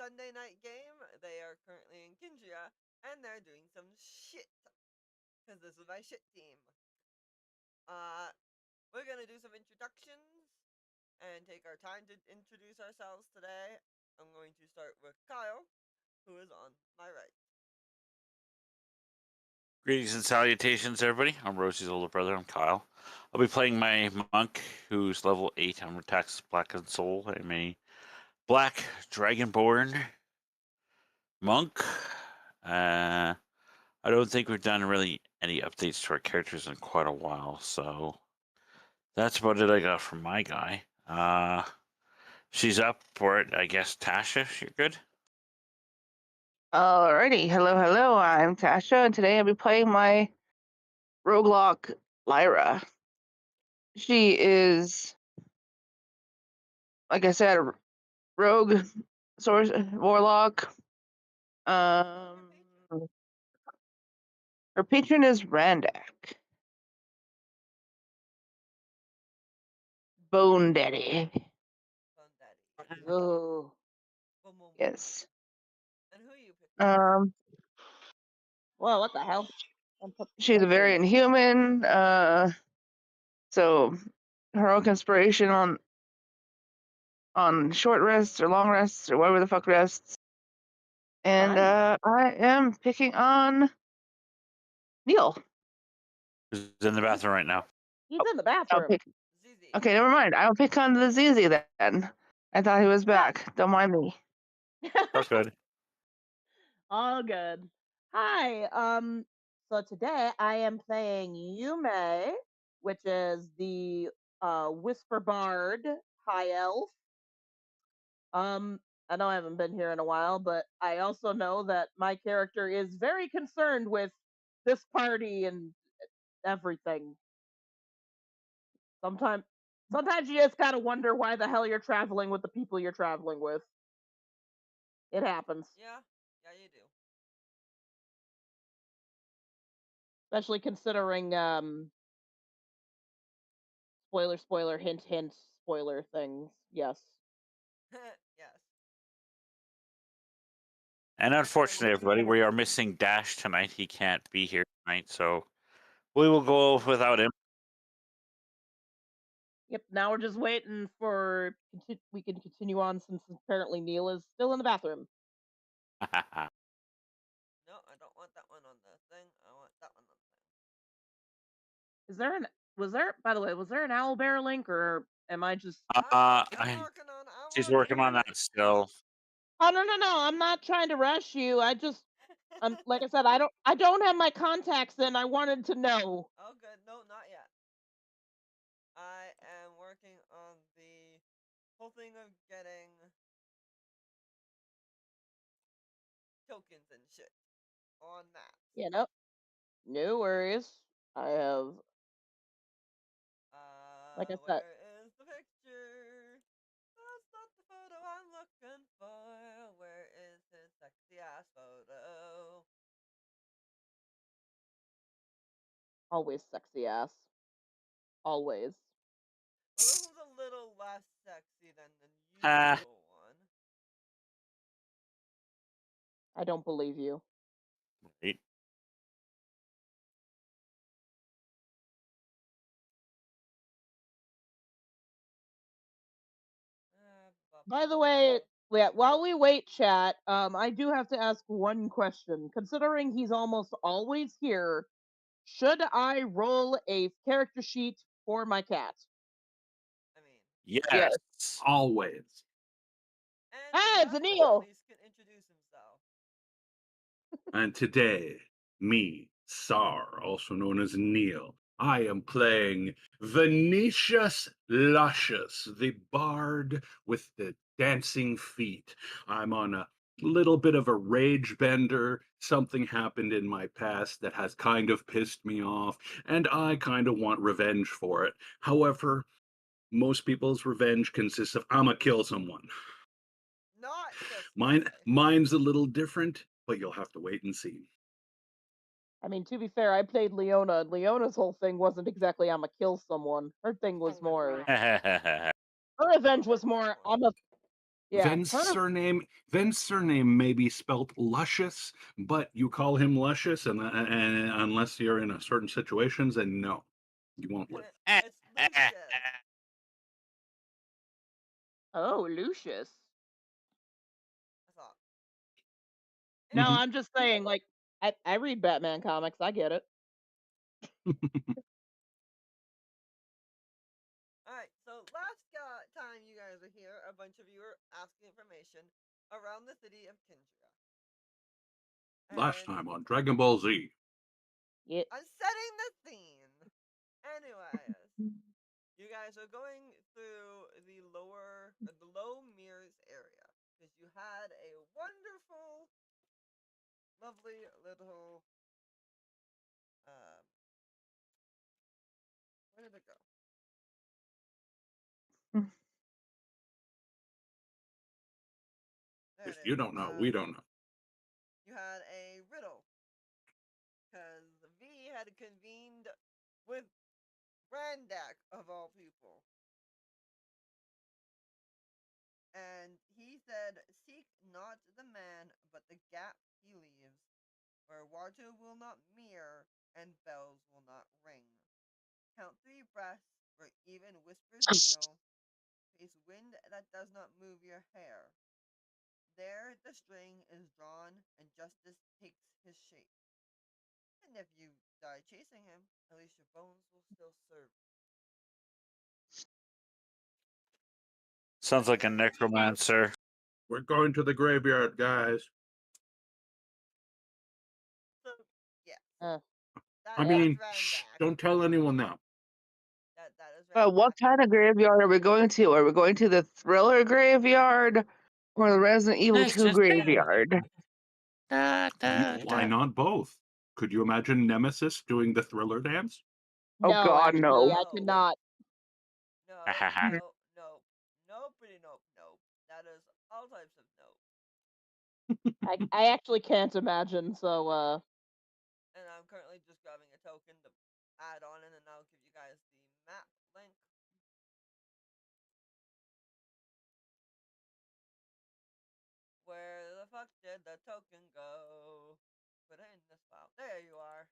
Sunday night game. They are currently in Kindria, and they're doing some shit. Because this is my shit team. We're gonna do some introductions and take our time to introduce ourselves today. I'm going to start with Kyle, who is on my right. Greetings and salutations, everybody. I'm Rosie's older brother. I'm Kyle. I'll be playing my monk, who's level 8. I'm Retax's Black and Soul. I'm a black dragonborn monk. I don't think we've done really any updates to our characters in quite a while, so that's about it I got from my guy. She's up for it, I guess. Tasha, you're good? Alrighty, hello, I'm Tasha, and today I'll be playing my roguelike Lyra. She is, like I said, a rogue, warlock. Her patron is Randak. Bone Daddy. Fun Daddy. Oh, Boom, boom, boom. yes. And who you pick? Well, what the hell? She's a variant human. So heroic inspiration on short rests or long rests or whatever the fuck rests. And I am picking on Neil. Who's in the bathroom right now? He's in the bathroom. ZZ. Okay, never mind. I'll pick on the ZZ then. I thought he was back. Don't mind me. That's good. All good. Hi. So today I am playing Yume, which is the Whisper Bard High Elf. I know I haven't been here in a while, but I also know that my character is very concerned with this party and everything. Sometimes you just gotta wonder why the hell you're traveling with the people you're traveling with. It happens. Yeah, you do. Especially considering spoiler, hint, spoiler things. Yes. Yes. And unfortunately, everybody, we are missing Dash tonight. He can't be here tonight, so we will go without him. Yep. Now we're just waiting for we can continue on since apparently Neil is still in the bathroom. No, I don't want that one on the thing. I want that one on the thing. By the way, was there an owlbear link, or am I just I'm working on she's working on that still. Oh no, I'm not trying to rush you. Like I said, I don't have my contacts in. I wanted to know. Oh good, no, not yet. I am working on the whole thing of getting tokens and shit on that. Yeah, no worries. I have like I said. Where is the picture? That's not the photo I'm looking for. Where is his sexy ass photo? Always sexy ass. Always. Well, this one's a little less sexy than the usual one. I don't believe you. Right. By the way, while we wait, chat, I do have to ask one question. Considering he's almost always here, should I roll a character sheet for my cat? I mean, yes. Always. And it's a Neil. At least can introduce himself. And today, me, Sar, also known as Neil, I am playing Venetius Luscious, the bard with the dancing feet. I'm on a little bit of a rage bender. Something happened in my past that has kind of pissed me off, and I kind of want revenge for it. However, most people's revenge consists of I'ma kill someone. Not this Mine's a little different, but you'll have to wait and see. I mean, to be fair, I played Leona, and Leona's whole thing wasn't exactly I'ma kill someone. Her thing was more. Her revenge was more Yeah. Ven's surname may be spelt Luscious, but you call him Luscious, and unless you're in a certain situations, and no, you won't live. It's Lucius. Oh, Lucius. I thought. No, Anyway, I'm just saying, like, I read Batman comics. I get it. Alright, so last time you guys were here, a bunch of you were asking information around the city of Kindria. Last And time on Dragon Ball Z. Yeah. I'm setting the scene. Anyways, you guys are going through the low mirrors area because you had a wonderful, lovely little. Um, where did it go? There If it you is. don't know, we don't know. You had a riddle because V had convened with Brandak of all people. And he said, "Seek not the man, but the gap he leaves, where water will not mirror and bells will not ring. Count 3 breaths, where even whispers kneel. Face wind that does not move your hair. There the string is drawn, and justice takes his shape. And if you die chasing him, at least your bones will still serve." Sounds like a necromancer. We're going to the graveyard, guys. So, yeah, Uh, that I is mean, Brandak. don't tell anyone now. That is Brandak. What kind of graveyard are we going to? Are we going to the Thriller graveyard or the Resident Evil 2 graveyard? Why not both? Could you imagine Nemesis doing the Thriller dance? Oh no, God, actually, no. I cannot. No, Hmm. no, no, nope, nope, nope. That is all types of nope. I actually can't imagine. So, And I'm currently just grabbing a token to add on, and then I'll give you guys the map link. Where the fuck did the token go? Put it in this file. There you are.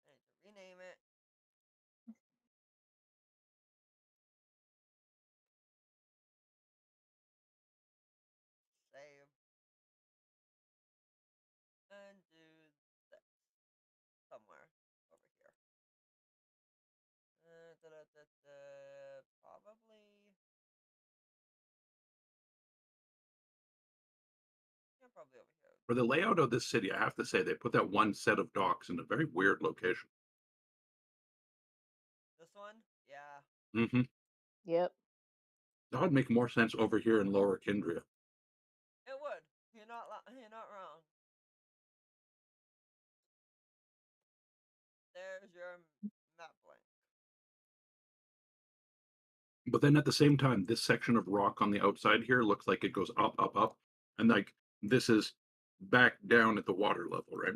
I need to rename it. Save. And do this. Somewhere over here. Probably. Yeah, probably over here. For the layout of this city, I have to say they put that one set of docks in a very weird location. This one? Yeah. Mm-hmm. yep. That would make more sense over here in Lower Kindria. It would. You're not wrong. There's your map link. But then at the same time, this section of rock on the outside here looks like it goes up, up, up. And like this is back down at the water level, right?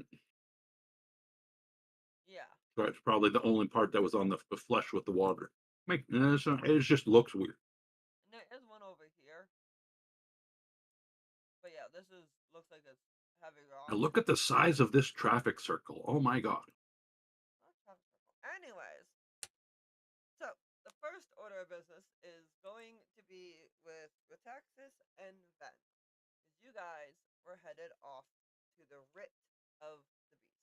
Yeah. So it's probably the only part that was on the flush with the water. It just looks weird. And there is one over here. But yeah, this looks like it's heavy rock. And look at the size of this traffic circle. Oh my god. Anyways, so the first order of business is going to be with Texas and Ven. Because you guys were headed off to the writ of the beast.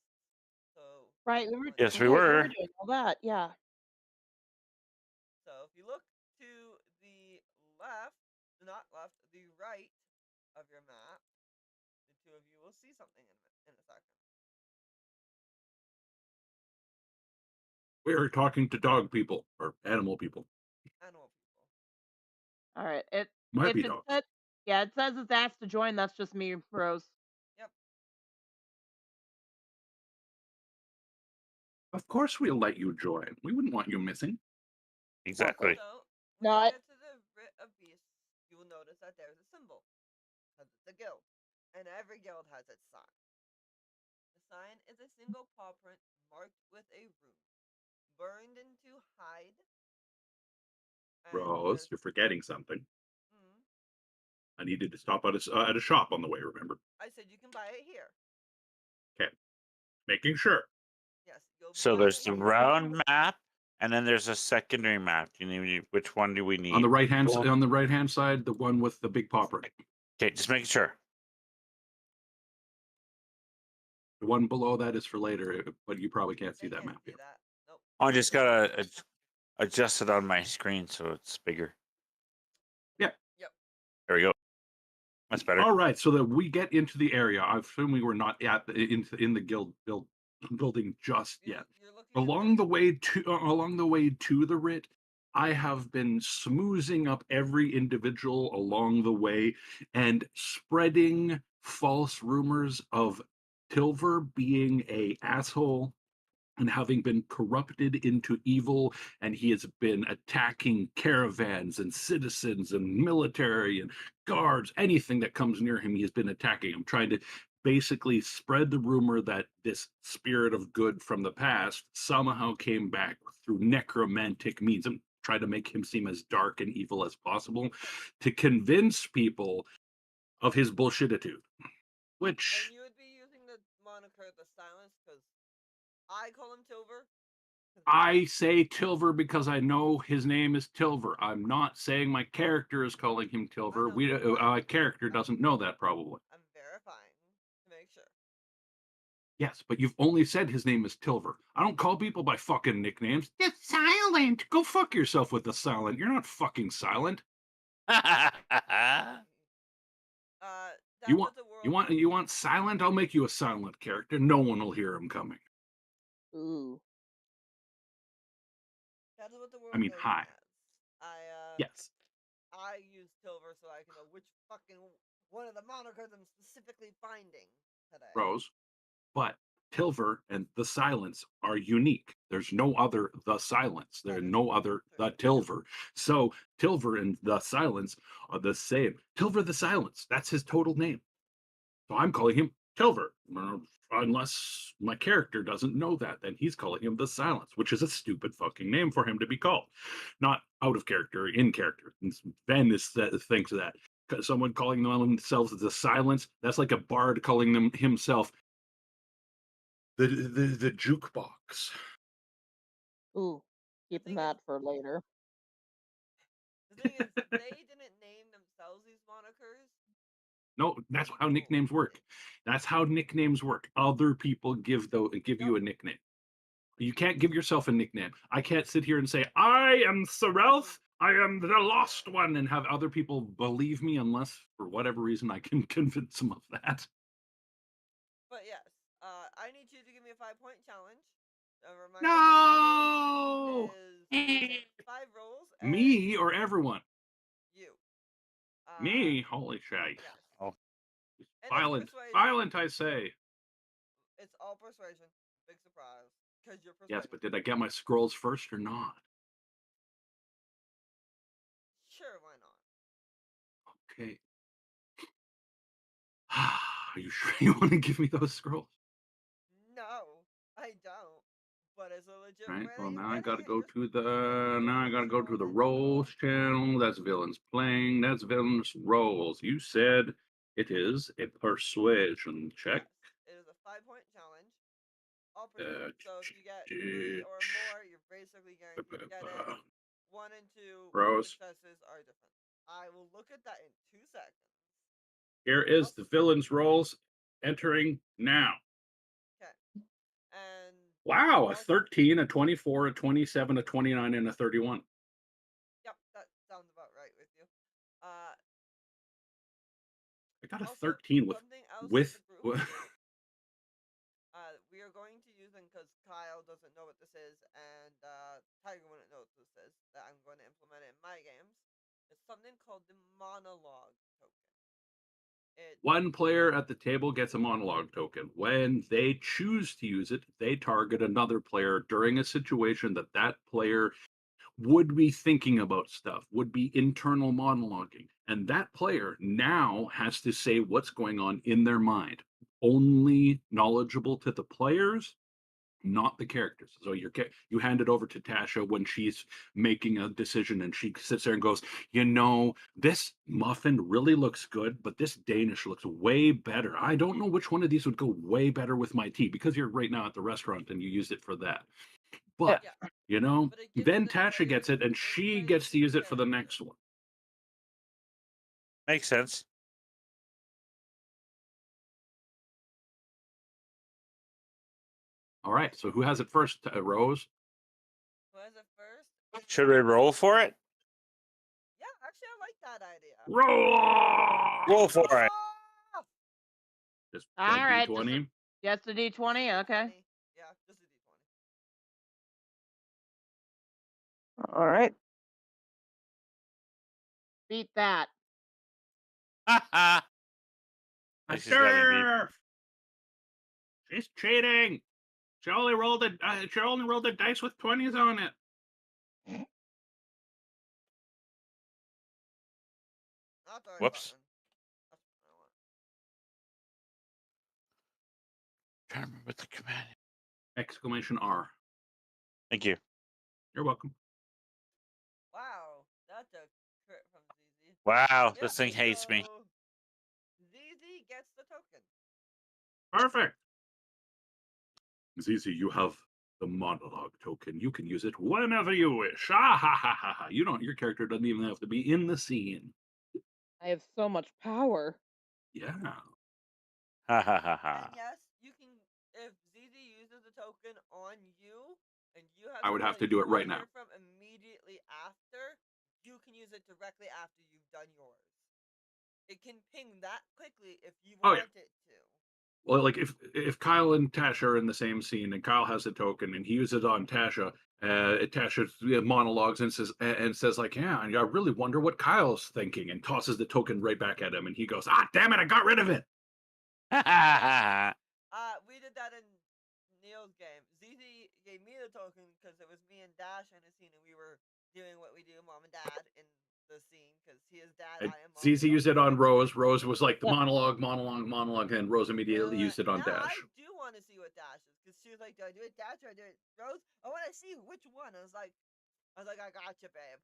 So Right. We were. Yes, we We were. were doing all that. Yeah. So if you look to the left, not left, the right of your map, the two of you will see something in a second. We are talking to dog people or animal people. Animal people. All right. It. Might If be it dogs. said, yeah, it says it's asked to join. That's just me, Rose. Yep. Of course we'll let you join. We wouldn't want you missing. Exactly. So No, when you I. get to the writ of beasts, you will notice that there's a symbol. Because it's a guild. And every guild has its sign. The sign is a single paw print marked with a rune. burned into hide. And Rose, you're forgetting something. Mm, I needed to stop at a shop on the way, remember? I said you can buy it here. Okay. Making sure. Yes, you'll be So buying there's it the here. round map, and then there's a secondary map. Which one do we need? On the right hand side, the one with the big pop right. Okay, just making sure. The one below that is for later, but you probably can't see They that can't map see here. that. Nope. I just gotta adjust it on my screen so it's bigger. Yeah. Yep. There we go. That's better. All right, so that we get into the area. I assume we were not in the guild building just yet. You're looking at Along the way to the writ, I have been smoozing up every individual along the way and spreading false rumors of Tyl'ver being a asshole and having been corrupted into evil, and he has been attacking caravans and citizens and military and guards, anything that comes near him, he has been attacking. I'm trying to basically spread the rumor that this spirit of good from the past somehow came back through necromantic means. I'm trying to make him seem as dark and evil as possible to convince people of his bullshititude. Which And you would be using the moniker the Silence because I call him Tyl'ver. I say Tyl'ver because I know his name is Tyl'ver. I'm not saying my character is calling him Tyl'ver. My character doesn't know that probably. I'm verifying to make sure. Yes, but you've only said his name is Tyl'ver. I don't call people by fucking nicknames. It's silent. Go fuck yourself with the silent. You're not fucking silent. That's You what want the world. you want silent? I'll make you a silent character. No one will hear him coming. Ooh. That's what the world I mean, knows hi. him as. Yes. I use Tyl'ver so I can know which fucking one of the monikers I'm specifically finding today. Rose. But Tyl'ver and the Silence are unique. There's no other the Silence. There's no other the Tyl'ver. So Tyl'ver and the Silence are the same. Tyl'ver the Silence. That's his total name. So I'm calling him Tyl'ver. Unless my character doesn't know that, then he's calling him the Silence, which is a stupid fucking name for him to be called. Not out of character, in character. Ben thinks that. Someone calling themselves the Silence, that's like a bard calling himself the jukebox. Ooh. Keeping that for later. The thing is, they didn't name themselves these monikers. No, that's how nicknames work. That's how nicknames work. Other people give you a nickname. You can't give yourself a nickname. I can't sit here and say, I am Sorelth, I am the lost one, and have other people believe me unless, for whatever reason, I can convince them of that. But yes, I need you to give me a 5-point challenge. No! Is 5 rolls. Me or everyone? You. Me? Holy shit. Yes. Oh. Violent. Persuasion. Violent, I say. It's all persuasion. Big surprise. Because you're persuaded. Yes, but did I get my scrolls first or not? Sure, why not? Okay. Are you sure you want to give me those scrolls? No, I don't. But it's a legit Right. Well, way now I gotta to go get to the rolls channel. That's villains playing. That's villains rolls. You said it is a persuasion check. Yes, it is a 5-point challenge. All persuasion. So if you get 3 or more, you're basically guaranteed to get it. 1 and 2 Rose. successes are different. I will look at that in 2 seconds. Here is the villains rolls entering now. Okay. And wow, a 13, a 24, a 27, a 29, and a 31. Yep, that sounds about right with you. I got a 13 with we are going to use them because Kyle doesn't know what this is, and Tiger wouldn't know what this is. That I'm going to implement it in my games. It's something called the monologue token. One player at the table gets a monologue token. When they choose to use it, they target another player during a situation that that player would be thinking about stuff, would be internal monologuing. And that player now has to say what's going on in their mind. Only knowledgeable to the players not the characters. So you hand it over to Tasha when she's making a decision, and she sits there and goes, this muffin really looks good, but this Danish looks way better. I don't know which one of these would go way better with my tea, because you're right now at the restaurant and you used it for that. But Yeah. But it gives then it Tasha very gets it, and she insight gets to use into it for the character. next one. Makes sense. All right, so who has it first? Rose? Who has it first? Should we roll for it? Yeah, actually, I like that idea. Roll for it. Ah! Just All right, D20. just a D20. Okay. D20. Yeah, just a D20. All right. Beat that. She's got me beat. Sure. She's cheating. She only rolled the dice with 20s on it. Not the right Whoops. button. That's what I want. Trying to remember what the command. Exclamation R. Thank you. You're welcome. Wow, that's a crit from ZZ. Wow, Yeah, this thing hates me. so ZZ gets the token. Perfect. ZZ, you have the monologue token. You can use it whenever you wish. Ah ha ha ha ha. Your character doesn't even have to be in the scene. I have so much power. Yeah. Ha ha ha ha. And yes, you can, if ZZ uses the token on you, and you have I would someone have to that do you it right wanna now. hear from immediately after, you can use it directly after you've done yours. It can ping that quickly if you Oh, want yeah. it to. Well, like if Kyle and Tasha are in the same scene, and Kyle has a token and he uses it on Tasha, Tasha monologues and says like, yeah, I really wonder what Kyle's thinking, and tosses the token right back at him, and he goes, ah, damn it, I got rid of it. We did that in Neil's game. ZZ gave me the token because it was me and Dash in a scene, and we were doing what we do, mom and dad, in the scene, because he is dad, I am mom. ZZ used it on Rose. Rose was like the Yeah. monologue, and Rose immediately used it on now Dash. I do want to see what Dash is, because she was like, do I do it Dash or I do it Rose? I want to see which one. I was like, I got you, babe.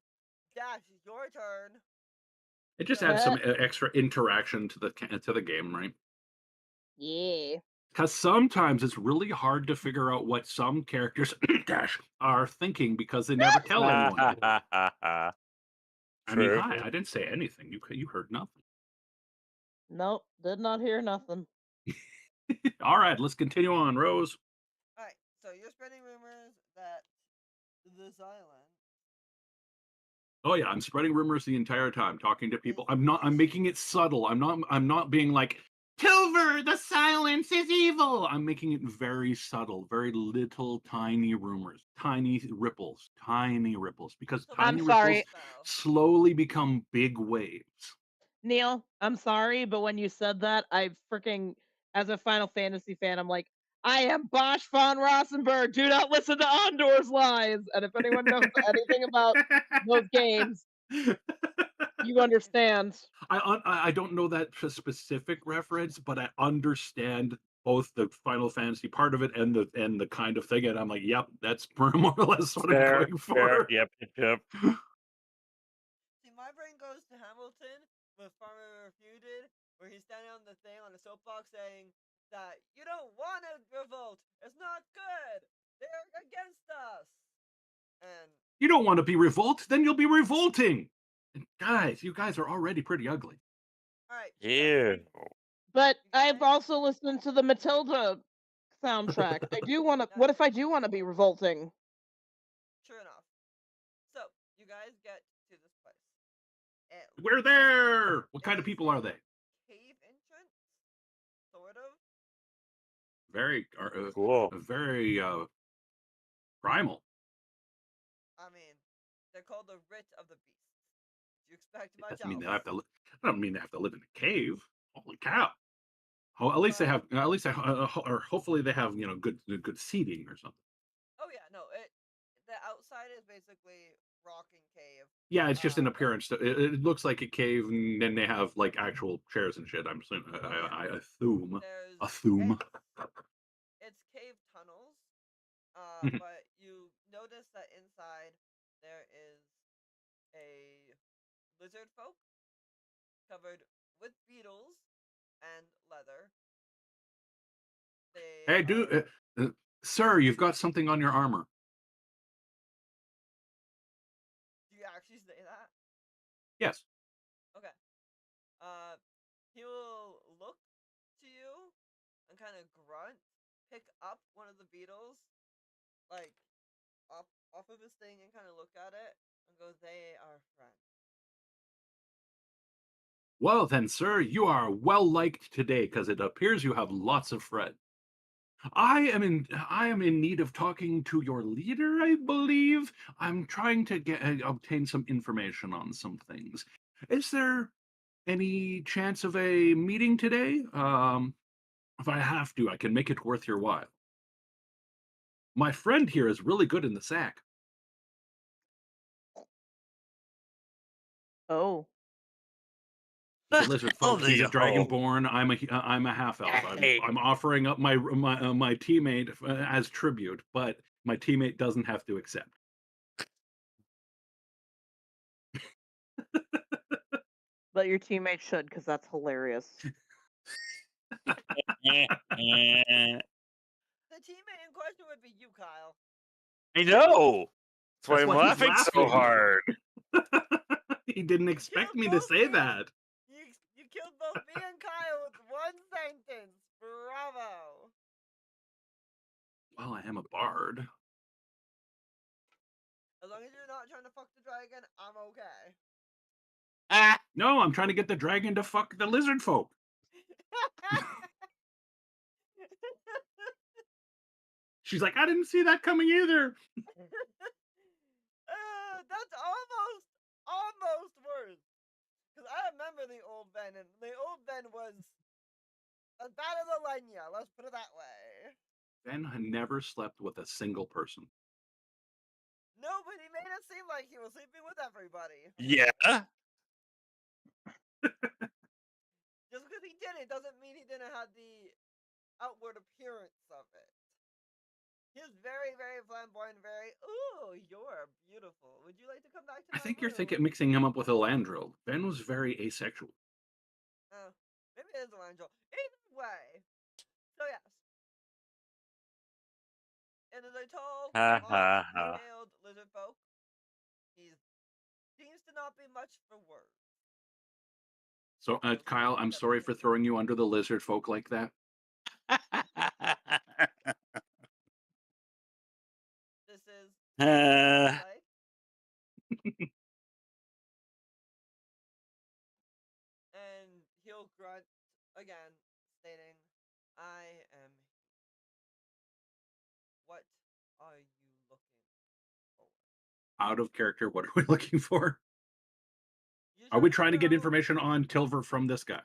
Dash, it's your turn. It just So- adds some extra interaction to the game, right? Yeah. Because sometimes it's really hard to figure out what some characters Dash are thinking, because they never tell anyone. I mean, True. hi, I didn't say anything. You heard nothing. Nope, did not hear nothing. All right, let's continue on, Rose. All right, so you're spreading rumors that this island. Oh yeah, I'm spreading rumors the entire time, talking to people. I'm Is- making it subtle. I'm not being like, Tyl'ver, the silence is evil. I'm making it very subtle, very little tiny rumors, tiny ripples, because So tiny I'm sorry. ripples slowly become big waves. Neil, I'm sorry, but when you said that, I freaking, as a Final Fantasy fan, I'm like, I am Bosch von Rossenberg. Do not listen to Ondor's lies. And if anyone knows anything about those games, you understand. I don't know that specific reference, but I understand both the Final Fantasy part of it and the kind of thing, and I'm like, yep, that's more or less what I'm going for. Fair. Yep. See, my brain goes to Hamilton with Farmer Refuted, where he's standing on the thing on the soapbox saying that you don't want to revolt. It's not good. They're against us. And You don't want to be revolt, then you'll be revolting. And guys, you guys are already pretty ugly. all right, Ew. But You I've guys- also listened to the Matilda soundtrack. I do want to. What if I do want to be revolting? Sure enough. So you guys get to this place. We're there. What kind of people are they? Cave entrance, sort of. Very Cool. very primal. I mean, they're called the Writ of the Beast. Do you expect It much doesn't mean they else? have to. I don't mean they have to live in a cave. Holy cow! Oh, at least they have. At least, or hopefully they have good seating or something. Oh yeah, no. The outside is basically rock and cave. Yeah, it's just an appearance. It looks like a cave, and then they have like actual chairs and shit. I'm assuming. I assume. There's Assume. It's cave tunnels, But you notice that inside there is a lizard folk covered with beetles and leather. They Hey, are. sir, you've got something on your armor. Do you actually say that? Yes. Okay. Uh, he will look to you and kind of grunt, pick up one of the beetles, like off of his thing, and kind of look at it and go, "They are friends." Well then, sir, you are well liked today because it appears you have lots of friends. I am in need of talking to your leader, I believe. I'm trying to obtain some information on some things. Is there any chance of a meeting today? If I have to, I can make it worth your while. My friend here is really good in the sack. Oh. He's a lizard Hell folk. do He's a you hold? dragonborn. I'm a half elf. Hey. I'm offering up my teammate as tribute, but my teammate doesn't have to accept. But your teammate should, because that's hilarious. The teammate in question would be you, Kyle. I know. That's why That's I'm why he's laughing so laughing. hard. He didn't You expect killed me to both say me. that. You killed both me and Kyle with one sentence. Bravo. Well, I am a bard. As long as you're not trying to fuck the dragon, I'm okay. Ah. No, I'm trying to get the dragon to fuck the lizard folk. She's like, I didn't see that coming either. That's almost worse. Because I remember the old Ben, and the old Ben was as bad as a Lenya, let's put it that way. Ben had never slept with a single person. No, but he made it seem like he was sleeping with everybody. Yeah. Just because he did it doesn't mean he didn't have the outward appearance of it. He was very, very flamboyant, very, ooh, you're beautiful. Would you like to come back to I my think you're room? mixing him up with Elandril. Ben was very asexual. Oh, maybe it is an angel. Either way. So, yes. It is a tall, Ha ha ha. moss-scaled lizard folk. He seems to not be much for words. So, Kyle, I'm sorry for throwing you under the lizard folk like that. This is Uh, life. And he'll grunt again, stating, I am. What are you looking for? Out of character, what are we looking for? You're Are we trying trying to to get figure out. information on Tyl'ver from this guy?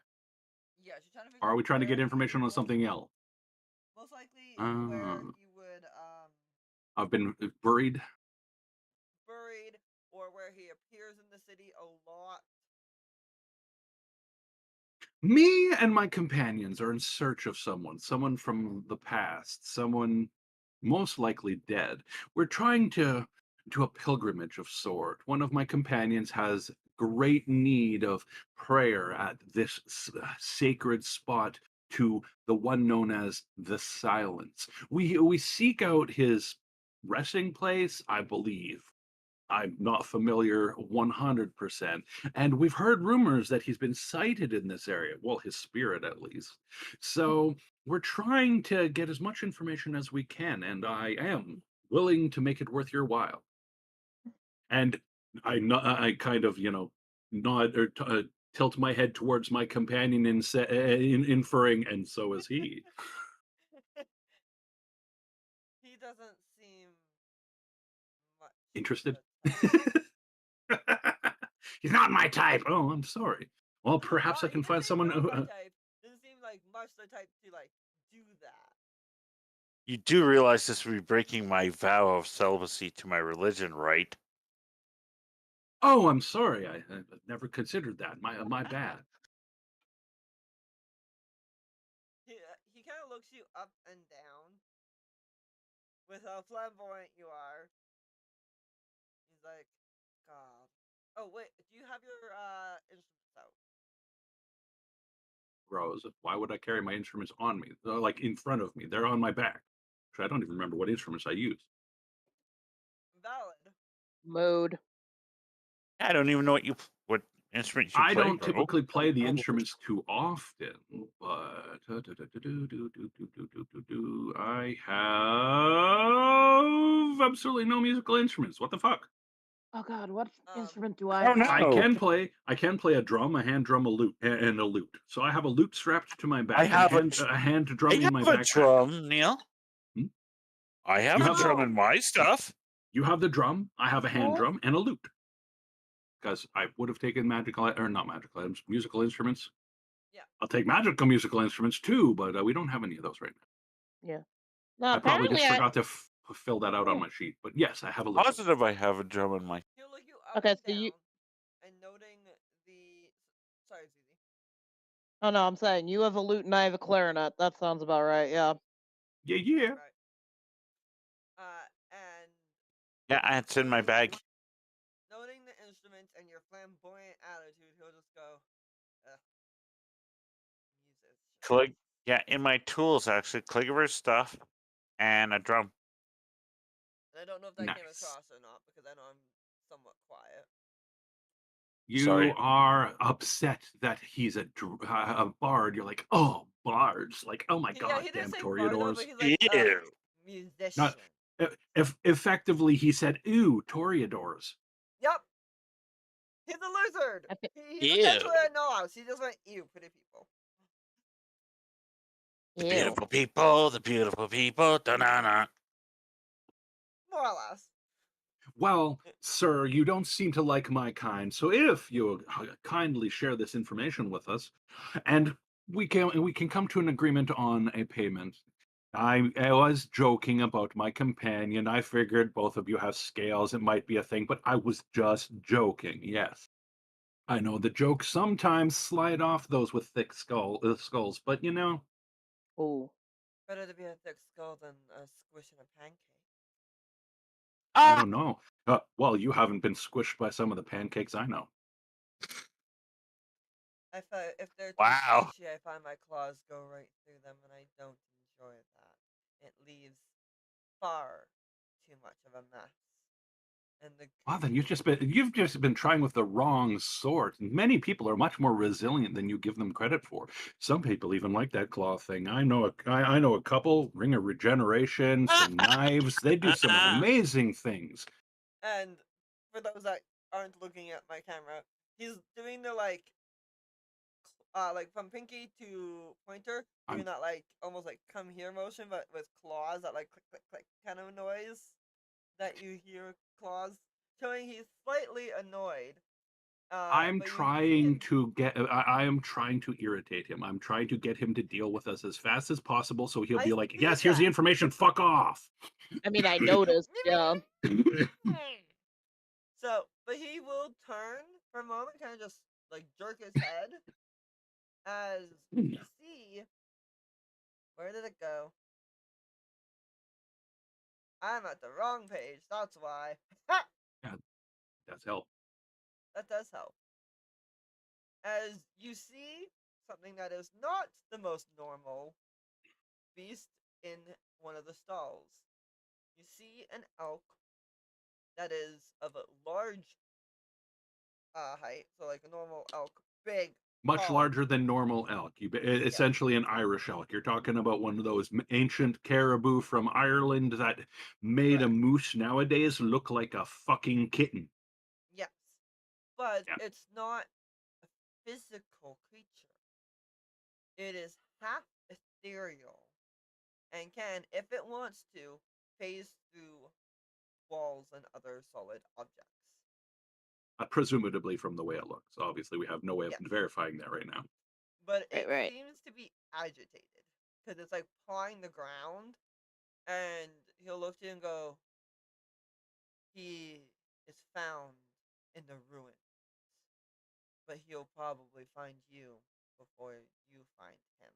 Yes, you're trying to figure Or are out we trying to get where he information would on something else? most likely where Uh, he would I've been buried. buried, or where he appears in the city a lot. Me and my companions are in search of someone from the past, someone most likely dead. We're trying to do a pilgrimage of sort. One of my companions has great need of prayer at this sacred spot to the one known as the Silence. We seek out his resting place, I believe. I'm not familiar 100%. And we've heard rumors that he's been sighted in this area. Well, his spirit, at least. So we're trying to get as much information as we can, and I am willing to make it worth your while. And I kind of, nod or tilt my head towards my companion and inferring, and so is he. He doesn't seem much Interested? the type. He's not my type. Oh, I'm sorry. Well, perhaps I He can didn't find say someone not who. my type. Doesn't seem like much the type to do that. you do realize this would be breaking my vow of celibacy to my religion, right? Oh, I'm sorry. I never considered that. My bad. He kind of looks you up and down with with how flamboyant you are. He's like, God. Oh wait, do you have your instruments out? Rose, why would I carry my instruments on me? They're like in front of me. They're on my back. Actually, I don't even remember what instruments I use. Valid. Mode. I don't even know what instrument you I play, don't bro. typically play the instruments too often, but I have absolutely no musical instruments. What the fuck? Oh God, what Um, instrument do I Oh, have? I no. can play a drum, a hand drum, a lute, and a lute. So I have a lute strapped to my back I and have a hand drum I in my have a backpack. drum, Neil. Hmm? I have You a have drum the in my stuff. you have the drum. I have a hand Oh. drum and a lute. Because I would have taken not magical items, musical instruments. yeah. I'll take magical musical instruments too, but we don't have any of those right now. Yeah. No, I probably apparently just I. forgot to fill that out on my sheet. But yes, I have a lute. Positive I have a drum in my. He'll look you up Okay, and so you. down, and noting the. Sorry, Zizi. Oh no, I'm saying you have a lute and I have a clarinet. That sounds about right. Yeah. Yeah. Right. And Yeah, it's in my bag. noting the instruments and your flamboyant attitude, he'll just go, musician. Yeah, in my tools actually, Cligver's stuff and a drum. And I don't know if that came Nice. across or not because I know I'm somewhat quiet. You Sorry. are upset that he's a bard. You're like, oh, bards! Like, oh my Yeah, god, he damn didn't say Bardo, but Toreadors. he's like, Ew. musician. Not if effectively he said, ooh, Toreadors. Yep. He's a lizard. I thi- He's Ew. essentially a Nos. He just went, ew, pretty people. The Ew. beautiful people, the beautiful people. Da-na-na. More or less. Well, sir, you don't seem to like my kind, so if you kindly share this information with us, and we can come to an agreement on a payment. I was joking about my companion. I figured both of you have scales. It might be a thing, but I was just joking. Yes. I know the jokes sometimes slide off those with thick skulls, but you know, Oh. Better to be a thick skull than a squish in a pancake. I Ah! don't know. Well, you haven't been squished by some of the pancakes I know. If they're too Wow. squishy, I find my claws go right through them, and I don't enjoy that. It leaves far too much of a mess. And the Wow, then creature you've just been trying with the wrong sort. Many people are much more resilient than you give them credit for. Some people even like that claw thing. I know a couple, Ring of Regeneration, some knives. They do some amazing things. And for those that aren't looking at my camera, he's doing the like from pinky to pointer, doing I'm that like almost like come here motion, but with claws, that like click click click kind of noise that you hear claws, showing he's slightly annoyed. I'm But you trying can to I am trying to irritate him. I'm trying to get him to deal with us as fast as possible, so he'll I be like, see "Yes, here's the that. information. Fuck off." I mean, I noticed. Yeah. So, but he will turn for a moment, kind of just like jerk his head as you see. Where did it go? I'm at the wrong page. That's why. Ha! Yeah, that's help. That does help. As you see something that is not the most normal beast in one of the stalls. You see an elk that is of a large height, so like a normal elk, big, Much tall. larger than normal elk. Essentially an Irish elk. You're talking about one of those ancient caribou from Ireland that made a Correct. moose nowadays look like a fucking kitten. Yes. But Yeah. it's not a physical creature. It is half ethereal and can, if it wants to, phase through walls and other solid objects. Presumably from the way it looks. Obviously, we have no way of Yes. verifying that right now. But it Right. seems to be agitated because it's like pawing the ground, and he'll look to you and go, he is found in the ruins, but he'll probably find you before you find him.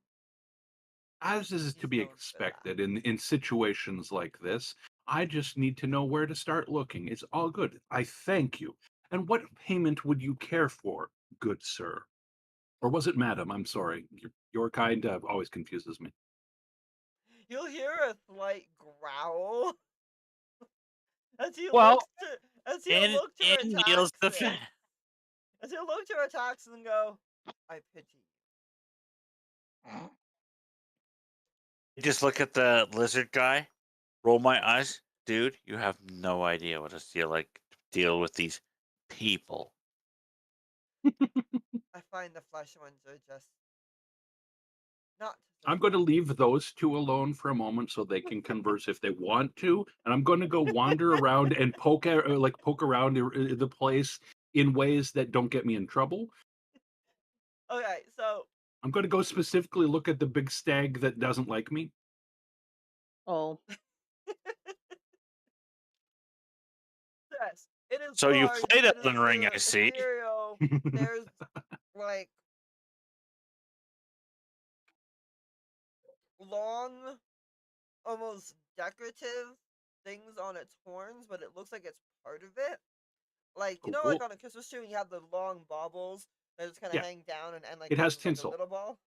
As is to He's be known for that. expected in situations like this, I just need to know where to start looking. It's all good. I thank you. And what payment would you care for, good sir? Or was it madam? I'm sorry. Your kind always confuses me. You'll hear a slight growl as he Well, looks to as he'll in look to her Neil's taxes. defense, As he'll look to her taxes and go, I pity you. just look at the lizard guy, roll my eyes, dude. You have no idea what it's feel like to deal with these people. I find the flesh ones are just not I'm going to sufficient. leave those two alone for a moment so they can converse if they want to, and I'm going to go wander around and poke around the place in ways that don't get me in trouble. Okay, so I'm going to go specifically look at the big stag that doesn't like me. Oh. yes, it is So you large. played It is Elden Ring, I see. ethereal. There's like long, almost decorative things on its horns, but it looks like it's part of it. Like you Cool, know, like cool. on a Christmas tree, when you have the long baubles that just kind of Yeah, hang down and like it has one like a tinsel. little ball.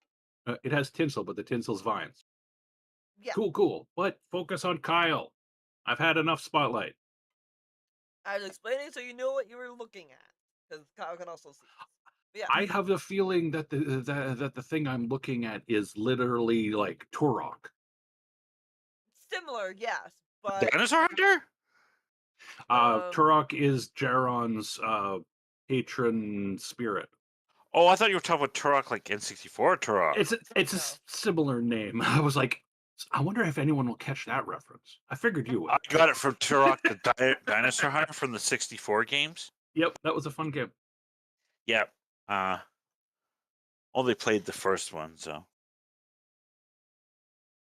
It has tinsel, but the tinsel's vines. Yeah, Cool, cool. But focus on Kyle. I've had enough spotlight. I was explaining so you know what you were looking at, because Kyle can also see. But yeah, I have the feeling that the thing I'm looking at is literally like Turok. similar, yes, but Dinosaur Hunter? um, Turok is Jaron's patron spirit. Oh, I thought you were talking about Turok, like N64 Turok. It's a no. similar name. I was like, I wonder if anyone will catch that reference. I figured you would. I got it from Turok the Dinosaur Hunter from the 64 games. Yep, that was a fun game. Yep. Only played the first one, so.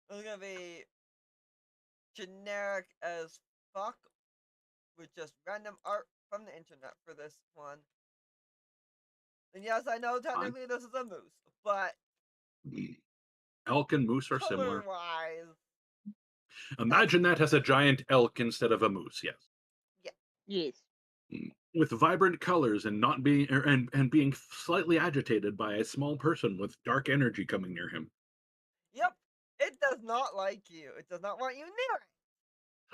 It's gonna be generic as fuck with just random art from the internet for this one. And yes, I know Fine. technically this is a moose, but Elk and moose are color similar. wise, Imagine that as a giant elk instead of a moose. Yes. yeah. Yes. With vibrant colors and not being and being slightly agitated by a small person with dark energy coming near him. Yep. It does not like you. It does not want you near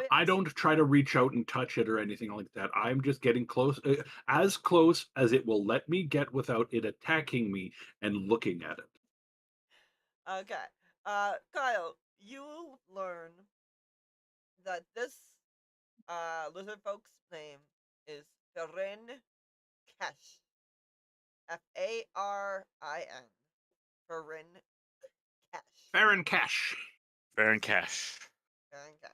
it. I don't try to reach out and touch it or anything like that. I'm just getting as close as it will let me get without it attacking me and looking at it. Okay. Kyle, you learn that this lizard folk's name is Farin Kesh. Farin. Farin Kesh. Farron Cash. Baron Cash. Farin Kesh.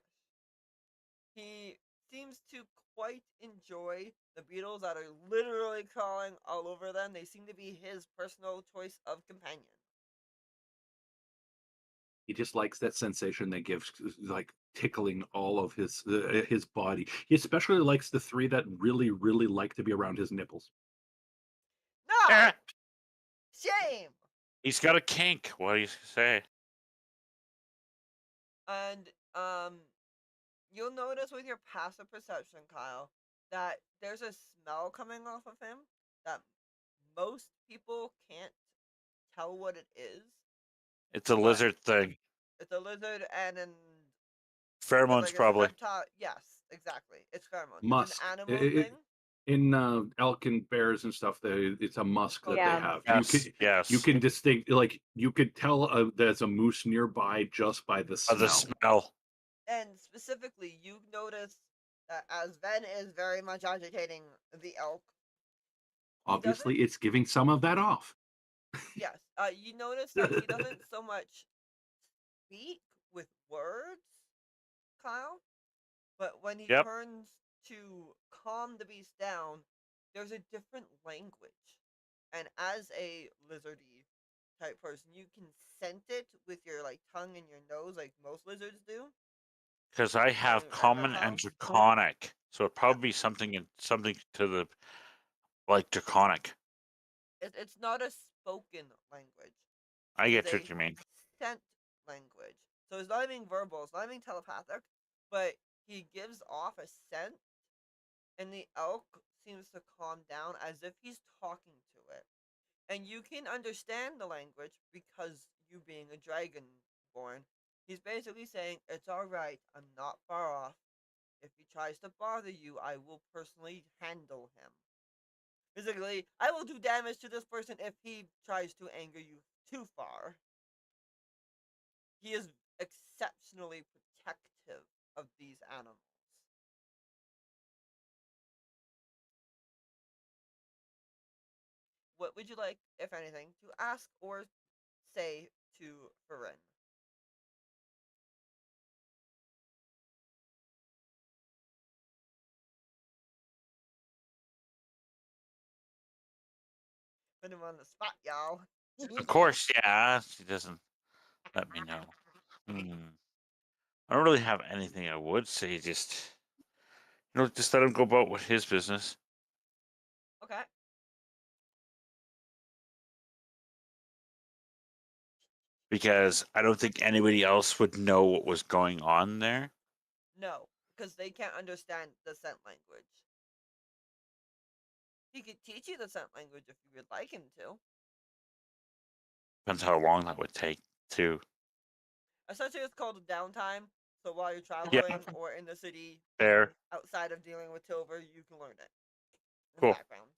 He seems to quite enjoy the beetles that are literally crawling all over them. They seem to be his personal choice of companion. He just likes that sensation that gives, like tickling all of his body. He especially likes the three that really, really like to be around his nipples. No! Eh, Shame! he's got a kink. What do you say? And, you'll notice with your passive perception, Kyle, that there's a smell coming off of him that most people can't tell what it is, It's a but lizard thing. it's a lizard and it's Pheromones, like a probably. reptile. Yes, exactly. It's pheromone. It's Musk. an animal thing. In elk and bears and stuff, it's a musk that they Yeah. have. Yes, yes. You can distinct, like you could tell there's a moose nearby just by the The smell. smell. And specifically, you notice that as Ven is very much agitating the elk, he Obviously, doesn't. it's giving some of that off. Yes, you notice that he doesn't so much speak with words, Kyle, but when he Yep. turns to calm the beast down, there's a different language. And as a lizardy type person, you can scent it with your like tongue and your nose, like most lizards do. Because I have And common and reptiles. draconic. So it'd Yeah, probably be something to the like draconic. it's not a spoken language. I It is get a what you mean. scent language. So it's not even verbal. It's not even telepathic, but he gives off a scent, and the elk seems to calm down as if he's talking to it. And you can understand the language because you being a dragonborn. He's basically saying, "It's alright, I'm not far off. If he tries to bother you, I will personally handle him. Basically, I will do damage to this person if he tries to anger you too far." He is exceptionally protective of these animals. What would you like, if anything, to ask or say to Farin? Put him on the spot, y'all. Of course, yeah. She doesn't let me know. I don't really have anything I would say. Just just let him go about with his business. Okay. Because I don't think anybody else would know what was going on there. No, because they can't understand the scent language. He could teach you the scent language if you would like him to. Depends how long that would take, too. Essentially, it's called downtime. So while you're Yeah, traveling or in the city there. outside of dealing with Tyl'ver, you can learn it in the Cool. background.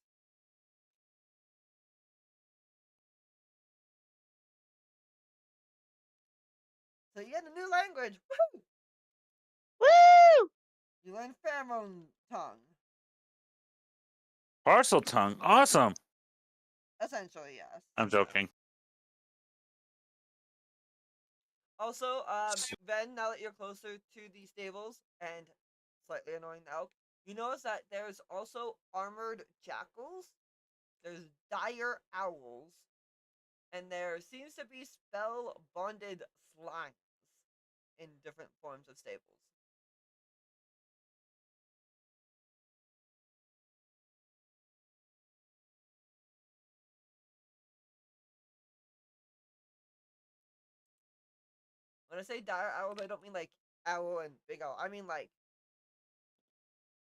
So you get a new language. Woo! Woo! You learn pheromone tongue. Parcel tongue. Awesome. Essentially, yes. I'm joking. Also, Ben, now that you're closer to the stables and slightly annoying the elk, you notice that there's also armored jackals, there's dire owls, and there seems to be spell bonded slimes in different forms of stables. When I say dire owls, I don't mean like owl and big owl. I mean like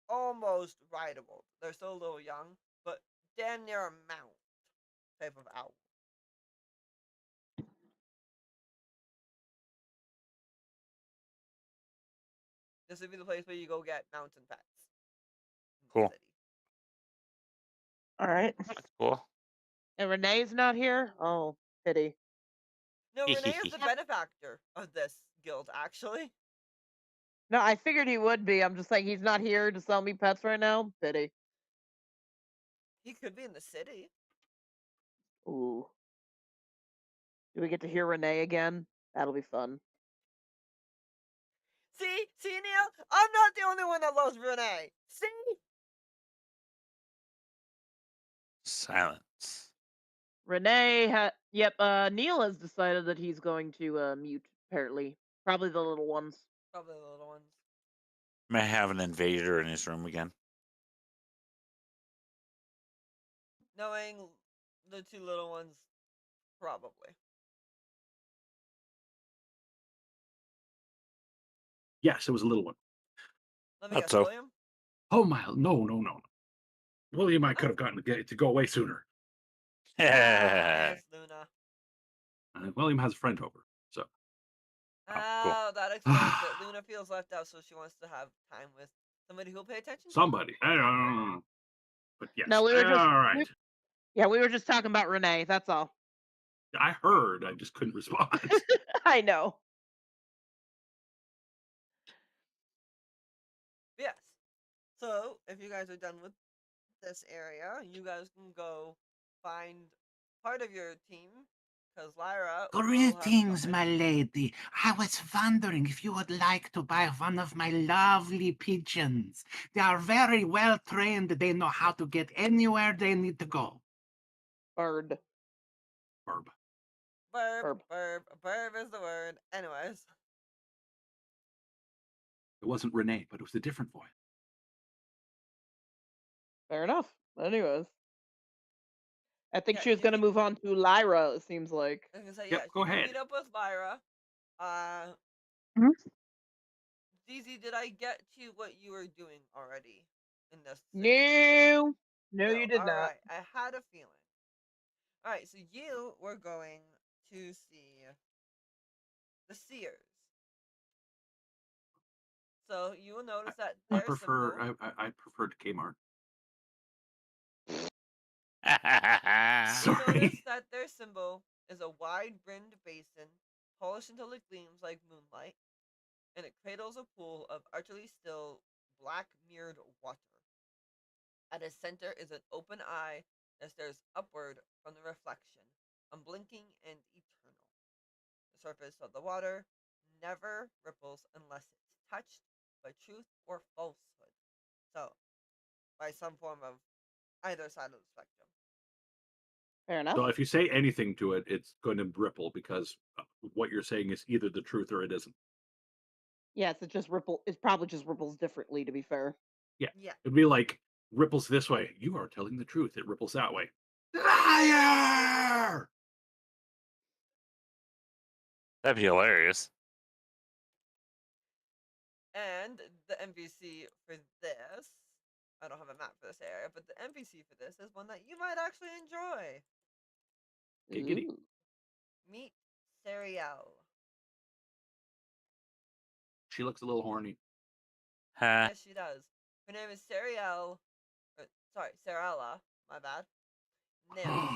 almost rideable. They're still a little young, but damn near a mount type of owl. This would be the place where you go get mountain pets in the Cool. city. All right. That's cool. And Renee's not here? Oh, pity. No, Renee is the benefactor of this guild, actually. No, I figured he would be. I'm just saying he's not here to sell me pets right now. Pity. He could be in the city. Ooh. Do we get to hear Renee again? That'll be fun. See, Neil? I'm not the only one that loves Renee. See? Silence. Renee yep, Neil has decided that he's going to mute, apparently. Probably the little ones. Probably the little ones. May have an invader in his room again. Knowing the two little ones, probably. Yes, it was a little one. Let me That's guess, so. William? Oh my, no. William, I could have gotten to go away sooner. It's Luna. William has a friend over, so. cool. Oh, that explains it. Luna feels left out, so she wants to have time with somebody who'll pay attention to Somebody. I don't know. But yes. No, we were just. All right. Yeah, we were just talking about Renee. That's all. I heard. I just couldn't respond. I know. Yes. So, if you guys are done with this area, you guys can go find part of your team, because Lyra will have to Greetings, come my in. lady. I was wondering if you would like to buy one of my lovely pigeons. They are very well trained. They know how to get anywhere they need to go. Bird. Barb. Burb is the word. Anyways. It wasn't Renee, but it was a different voice. Fair enough. Anyways. I think Yeah, she was going to move on to Lyra, it seems like. I was gonna say, Yep, yeah, go you can ahead. meet up with Lyra. Mhm. DZ, did I get to what you were doing already in this? No, you did all not. right. I had a feeling. All right, so you were going to see the Seers. So you will notice that I their symbol. I preferred Kmart. You'll Sorry. notice that their symbol is a wide-brimmed basin, polished until it gleams like moonlight, and it cradles a pool of utterly still, black-mirrored water. At its center is an open eye that stares upward from the reflection, unblinking and eternal. The surface of the water never ripples unless it's touched by truth or falsehood. So, by some form of either side of the spectrum. Fair enough. So if you say anything to it, it's going to ripple because what you're saying is either the truth or it isn't. Yes, it probably just ripples differently, to be fair. Yeah. Yeah. It'd be like ripples this way. You are telling the truth. It ripples that way. Liar! That'd be hilarious. And the NPC for this, I don't have a map for this area, but the NPC for this is one that you might actually enjoy. Giggity. Ooh. Meet Serial. She looks a little horny. Huh. Yes, she does. Her name is Serial. Sarala. My bad. Nymph.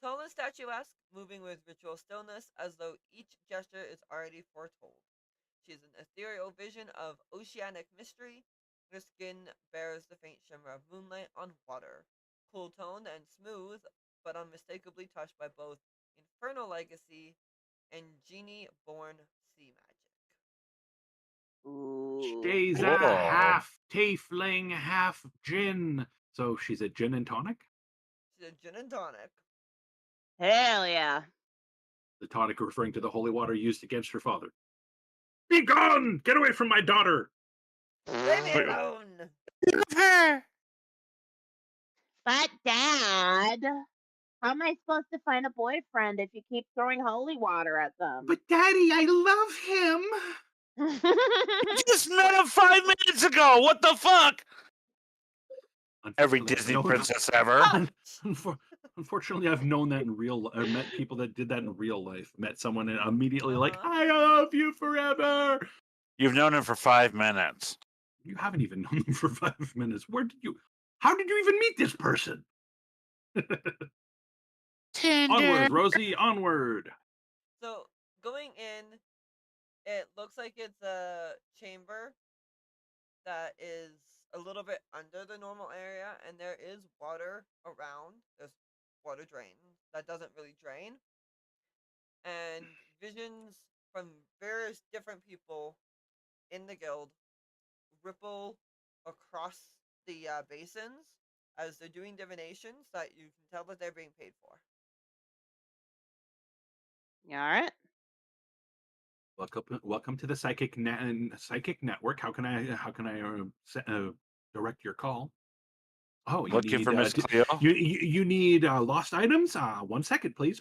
Tall and statuesque, moving with ritual stillness, as though each gesture is already foretold. She is an ethereal vision of oceanic mystery. Her skin bears the faint shimmer of moonlight on water, cool-toned and smooth, but unmistakably touched by both infernal legacy and genie-born sea magic. Ooh. She's a Whoa. half tiefling, half gin. So she's a gin and tonic? She's a gin and tonic. Hell yeah. The tonic referring to the holy water used against her father. Be gone! Get away from my daughter! Leave me Wait. alone! But Dad, how am I supposed to find a boyfriend if you keep throwing holy water at them? But Daddy, I love him! Just met him 5 minutes ago. What the fuck? Every Unfortunately, I've Disney known- princess ever. Unfortunately, I've known that in real life. I've met people that did that in real life. Met someone and immediately like, Uh-huh. I love you forever. You've known him for 5 minutes. You haven't even known them for 5 minutes. How did you even meet this person? Onward, Rosie, onward. So, going in, it looks like it's a chamber that is a little bit under the normal area, and there is water around. There's water drain that doesn't really drain. And visions from various different people in the guild ripple across the basins as they're doing divinations that you can tell that they're being paid for. All right. Welcome to the psychic network. How can I direct your call? Oh, you Looking need for Miss Cleo. you need lost items. 1 second, please.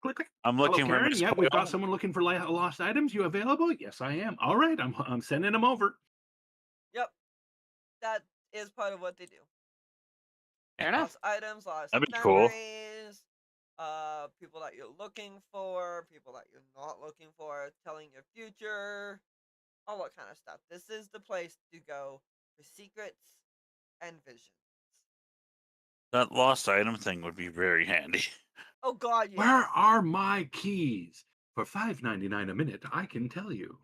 Click. I'm Hello, looking for Karen. Miss Yeah, Cleo. we've got someone looking for lost items. You available? Yes, I am. All right, I'm sending them over. Yep, that is part of what they do. Fair enough. Lost items, lost That'd be cool. memories, people that you're looking for, people that you're not looking for, telling your future, all that kind of stuff. This is the place to go for secrets and visions. That lost item thing would be very handy. Oh God, yes. Where are my keys? For $5.99 a minute, I can tell you.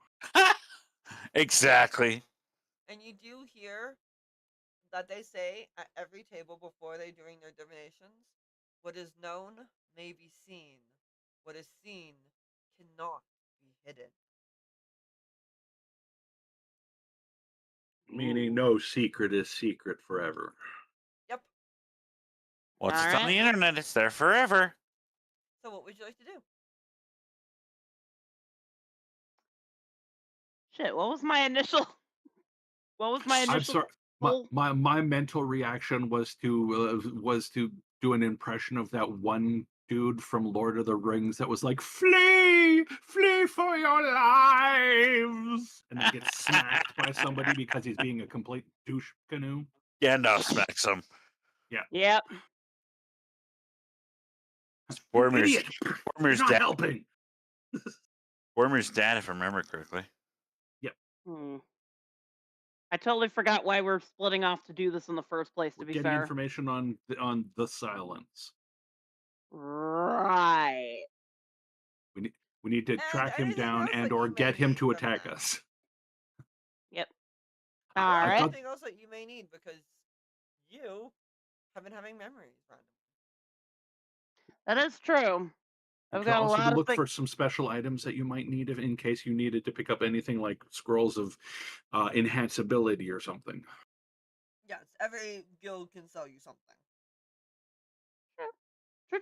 Exactly. And you do hear that they say at every table before they doing their divinations, what is known may be seen. What is seen cannot be hidden. Meaning no secret is secret forever. Yep. Once it's on Alright. the internet, it's there forever. So what would you like to do? Shit, what was my initial? What was my I'm initial? sorry. goal? My mental reaction was to do an impression of that one dude from Lord of the Rings that was like, "Flee! Flee for your lives!" and then gets smacked by somebody because he's being a complete douche canoe. Gandalf smacks him. Yep. Bormir's, Idiot! You're Bormir's not dad. helping. Bormir's dad, if I remember correctly. Hmm. I totally forgot why we're splitting off to do this in the first place, to We're be getting fair. information on the silence. Right. We need to And track him anything down else and that or you may get him need to from attack them. us. Yep. I- All I've right. got Anything else that you may need, because you have been having memories randomly. That is true. You I've could got a also lot of look things. for some special items that you might need in case you needed to pick up anything like scrolls of enhanceability or something. Yes, every guild can sell you something.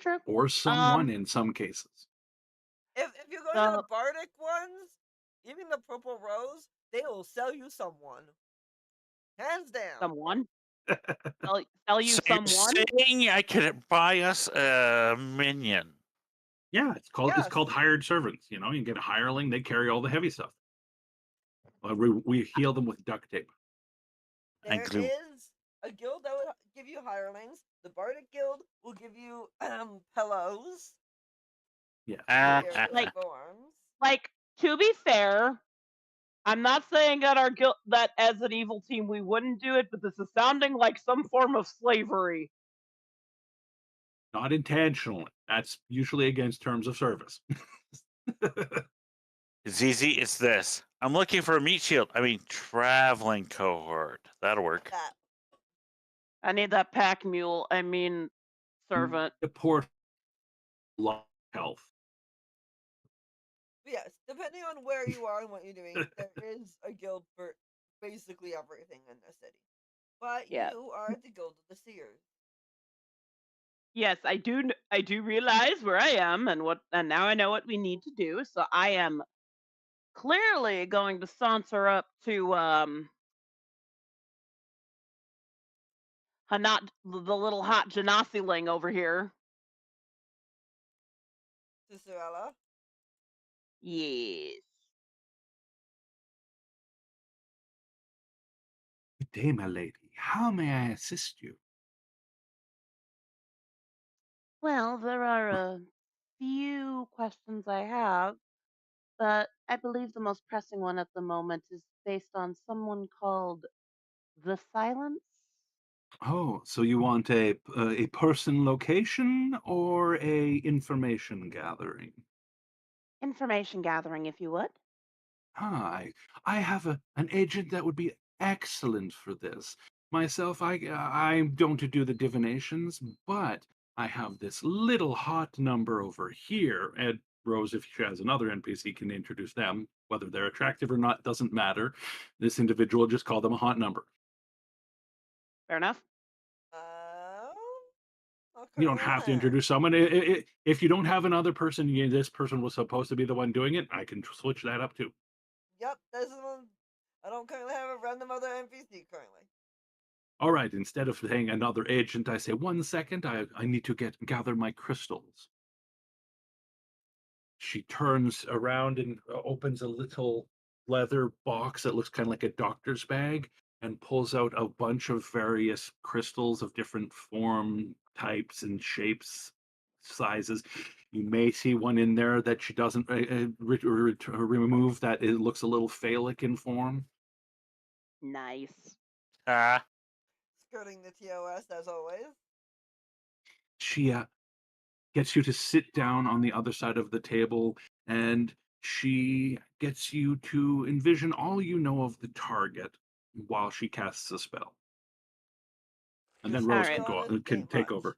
True. Or someone in some cases. If you go to the So bardic ones, even the purple rose, they will sell you someone. Hands down. someone sell you So you're someone. saying I could buy us a minion? Yeah, it's Yes. called hired servants. You know, you get a hireling, they carry all the heavy stuff. We heal them with duct tape. And There glue. is a guild that will give you hirelings. The bardic guild will give you pillows. Yeah. Various Like- forms. Like, to be fair, I'm not saying that our guild, that as an evil team we wouldn't do it, but this is sounding like some form of slavery. Not intentionally. That's usually against terms of service. It's easy. It's this. I'm looking for a meat shield. I mean, traveling cohort. That'll work. That. I need that pack mule. I mean, servant. Support health. Yes, depending on where you are and what you're doing, there is a guild for basically everything in the city. But Yeah. you are the guild of the seers. Yes, I do. I do realize where I am and now I know what we need to do. So I am clearly going to saunter up to Hanat, the little hot Genasiling over here. Cicerella. Yes. Good day, my lady. How may I assist you? Well, there are a few questions I have, but I believe the most pressing one at the moment is based on someone called the Silence. Oh, so you want a person location or a information gathering? Information gathering, if you would. Hi, I have an agent that would be excellent for this. Myself, I don't do the divinations, but I have this little hot number over here. And Rose, if she has another NPC, can introduce them. Whether they're attractive or not doesn't matter. This individual, just call them a hot number. Fair enough. You don't have to introduce someone. If you don't have another person, this person was supposed to be the one doing it. I can switch that up too. Yep, this is one. I don't currently have a random other NPC currently. All right, instead of saying another agent, I say 1 second. I need to gather my crystals. She turns around and opens a little leather box that looks kind of like a doctor's bag and pulls out a bunch of various crystals of different form types and shapes, sizes. You may see one in there that she doesn't remove, that it looks a little phallic in form. Nice. Ah, Skirting the TOS as always. She gets you to sit down on the other side of the table, and she gets you to envision all you know of the target while she casts a spell. And then Just Rose Alright. can honest, can ain't take much. over.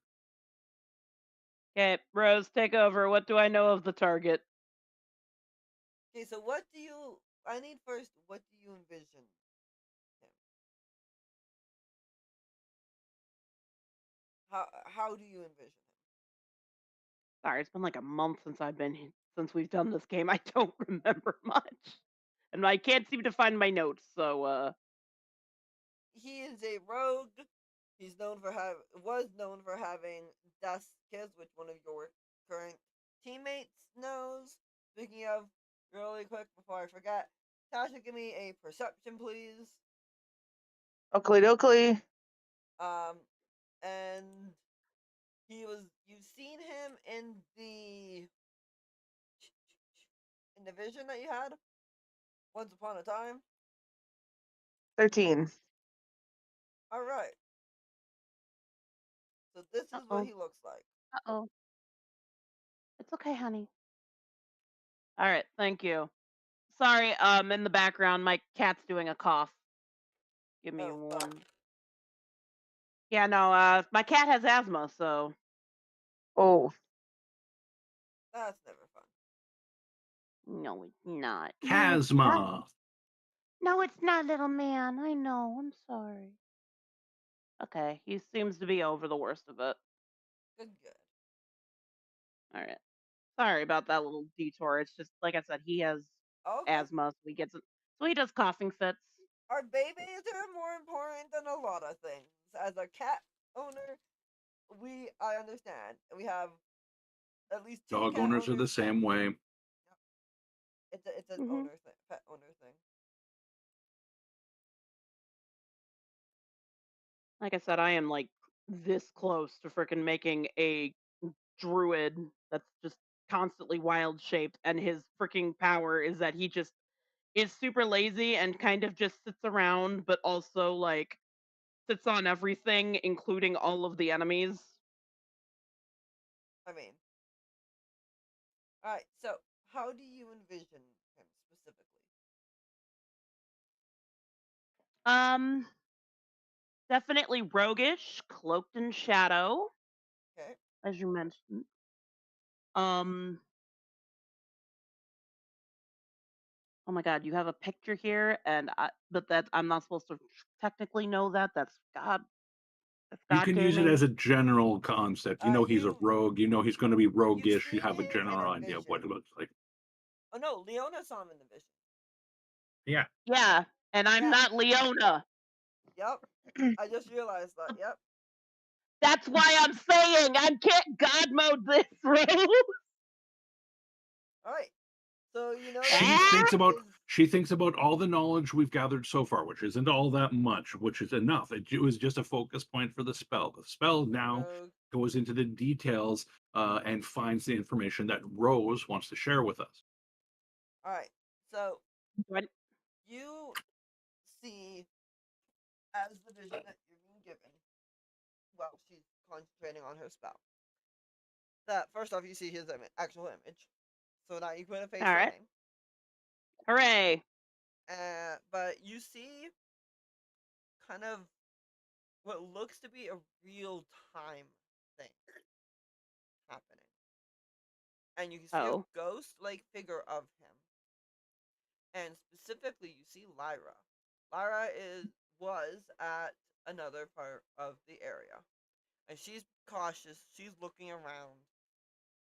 Okay, Rose, take over. What do I know of the target? Okay, so what do you? I need first. What do you envision him? How do you envision him? Sorry, it's been like a month since we've done this game. I don't remember much, and I can't seem to find my notes. So, He is a rogue. He's known for was known for having death kiss, which one of your current teammates knows. Speaking of, really quick before I forget, Tasha, give me a perception, please. Oakley dokley. And you've seen him in the vision that you had once upon a time. 13. All right. So this is what Uh-oh. he looks like. Uh-oh. It's okay, honey. All right, thank you. Sorry, in the background, my cat's doing a cough. Give me Oh fuck. one. Yeah, no, my cat has asthma, so Oh. That's never fun. No, it's not. No, it's not. Chasma. No, it's not, little man. I know. I'm sorry. okay, he seems to be over the worst of it. Good. All right. Sorry about that little detour. It's just like I said, he has Okay. asthma, so he does coughing fits. Our babies are more important than a lot of things. As a cat owner, I understand. We have at least two Dog cat owners are the owners. same way. It's an Mhm. pet owner thing. Like I said, I am like this close to freaking making a druid that's just constantly wild shaped, and his freaking power is that he just is super lazy and kind of just sits around, but also like sits on everything, including all of the enemies. I mean, all right. So, how do you envision him specifically? Um, definitely roguish, cloaked in shadow, Okay. as you mentioned. Um, oh my God, you have a picture here, but that I'm not supposed to technically know that. That's You God can use it gaming. as a general concept. You know he's a You rogue. You know he's going to be you've roguish. You seen have a him in a general idea of vision. what it looks like. Oh no, Leona saw him in the vision. Yeah. Yeah, and I'm Yeah. not Leona. Yep. I just realized that. Yep. That's why I'm saying I can't God mode this, bro. All right. So you know that She he thinks about is. she thinks about all the knowledge we've gathered so far, which isn't all that much, which is enough. It was just a focus point for the spell. The spell now Rogue. goes into the details and finds the information that Rose wants to share with us. All right. So But- you see as the vision that you're being given while she's concentrating on her spell. That first off, you see his actual image, so now you put a face All to a right. name. Hooray. But you see kind of what looks to be a real time thing happening, and you can see a Oh. ghost-like figure of him, and specifically you see Lyra. Lyra was at another part of the area, and she's cautious. She's looking around,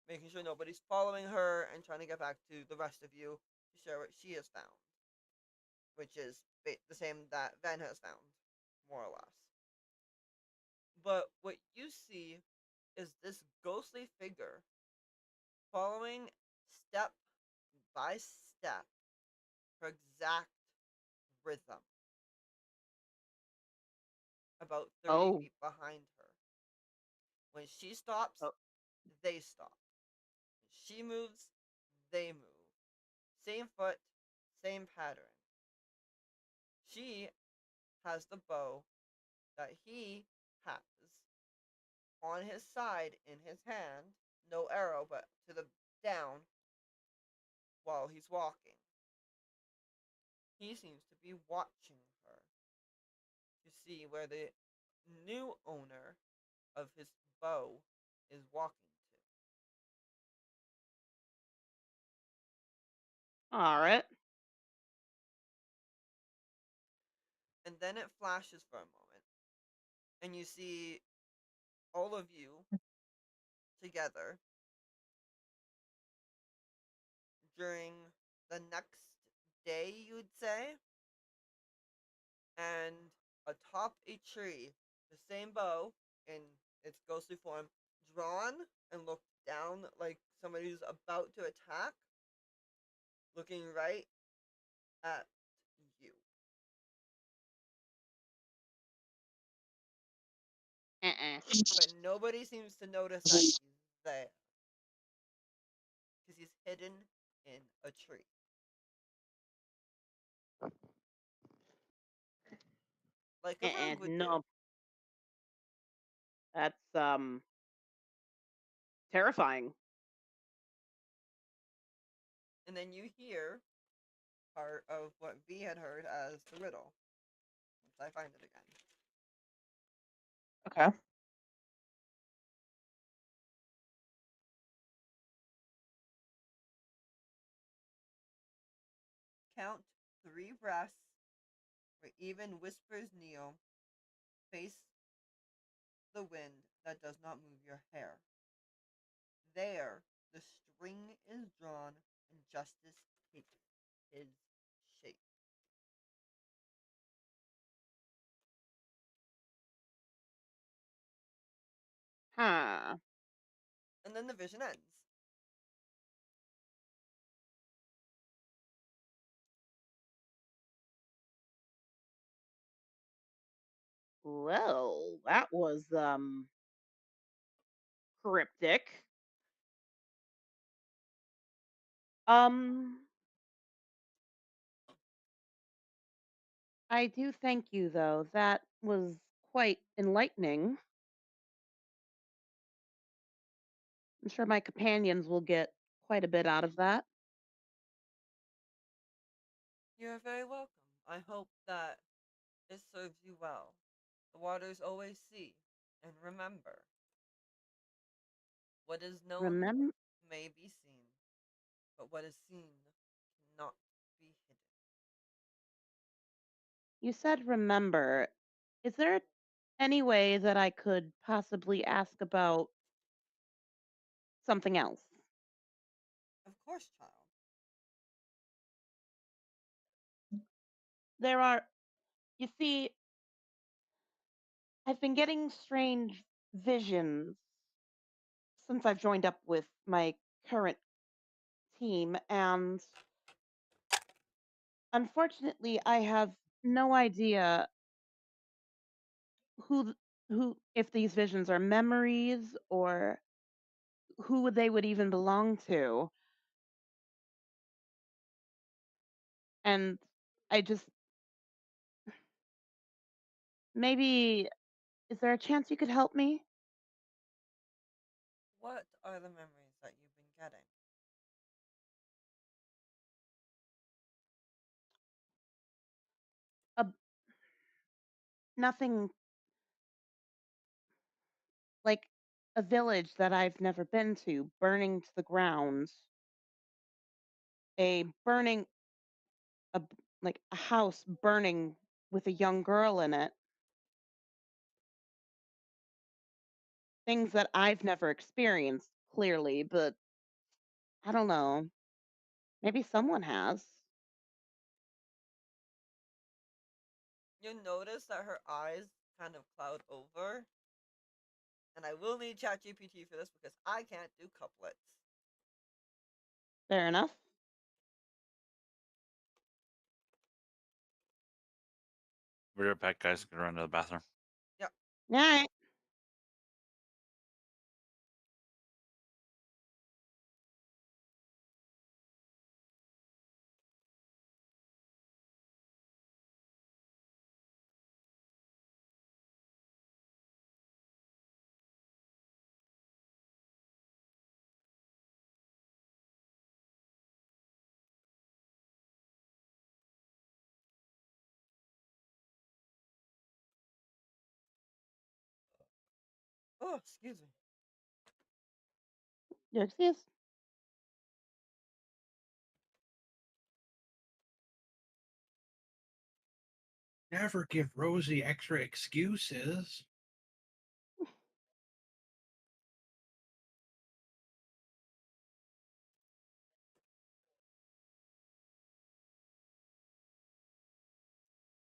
making sure nobody's following her, and trying to get back to the rest of you to share what she has found, which is the same that Ven has found, more or less. But what you see is this ghostly figure following step by step her exact rhythm, about 30 Oh. feet behind her. When she stops, Oh. they stop. When she moves, they move. Same foot, same pattern. She has the bow that he has on his side in his hand, no arrow, but to the down while he's walking. He seems to be watching her to see where the new owner of his bow is walking to. All right. And then it flashes for a moment, and you see all of you together during the next day, you'd say, and atop a tree, the same bow in its ghostly form, drawn and looked down like somebody who's about to attack, looking right at you. But nobody seems to notice that he's there because he's hidden in a tree. Like a rogue would do. No, that's terrifying. And then you hear part of what V had heard as the riddle. Once I find it again. Okay. Count 3 breaths where even whispers kneel. Face the wind that does not move your hair. There, the string is drawn and justice takes his shape. Huh. And then the vision ends. Well, that was cryptic. Um, I do thank you though. That was quite enlightening. I'm sure my companions will get quite a bit out of that. You're very welcome. I hope that it serves you well. The waters always see, and remember, what is known Remember, may be seen, but what is seen cannot be hidden. you said remember. Is there any way that I could possibly ask about something else? Of course, child. There are, you see, I've been getting strange visions since I've joined up with my current team, and unfortunately, I have no idea who if these visions are memories or who they would even belong to. And I just maybe is there a chance you could help me? What are the memories that you've been getting? A, nothing like a village that I've never been to burning to the ground, a burning like a house burning with a young girl in it. Things that I've never experienced clearly, but I don't know. Maybe someone has. You'll notice that her eyes kind of cloud over, and I will need ChatGPT for this because I can't do couplets. Fair enough. Be right back, guys. Gonna run to the bathroom. Yeah. All right. Oh, excuse me. Your excuse. Never give Rosie extra excuses.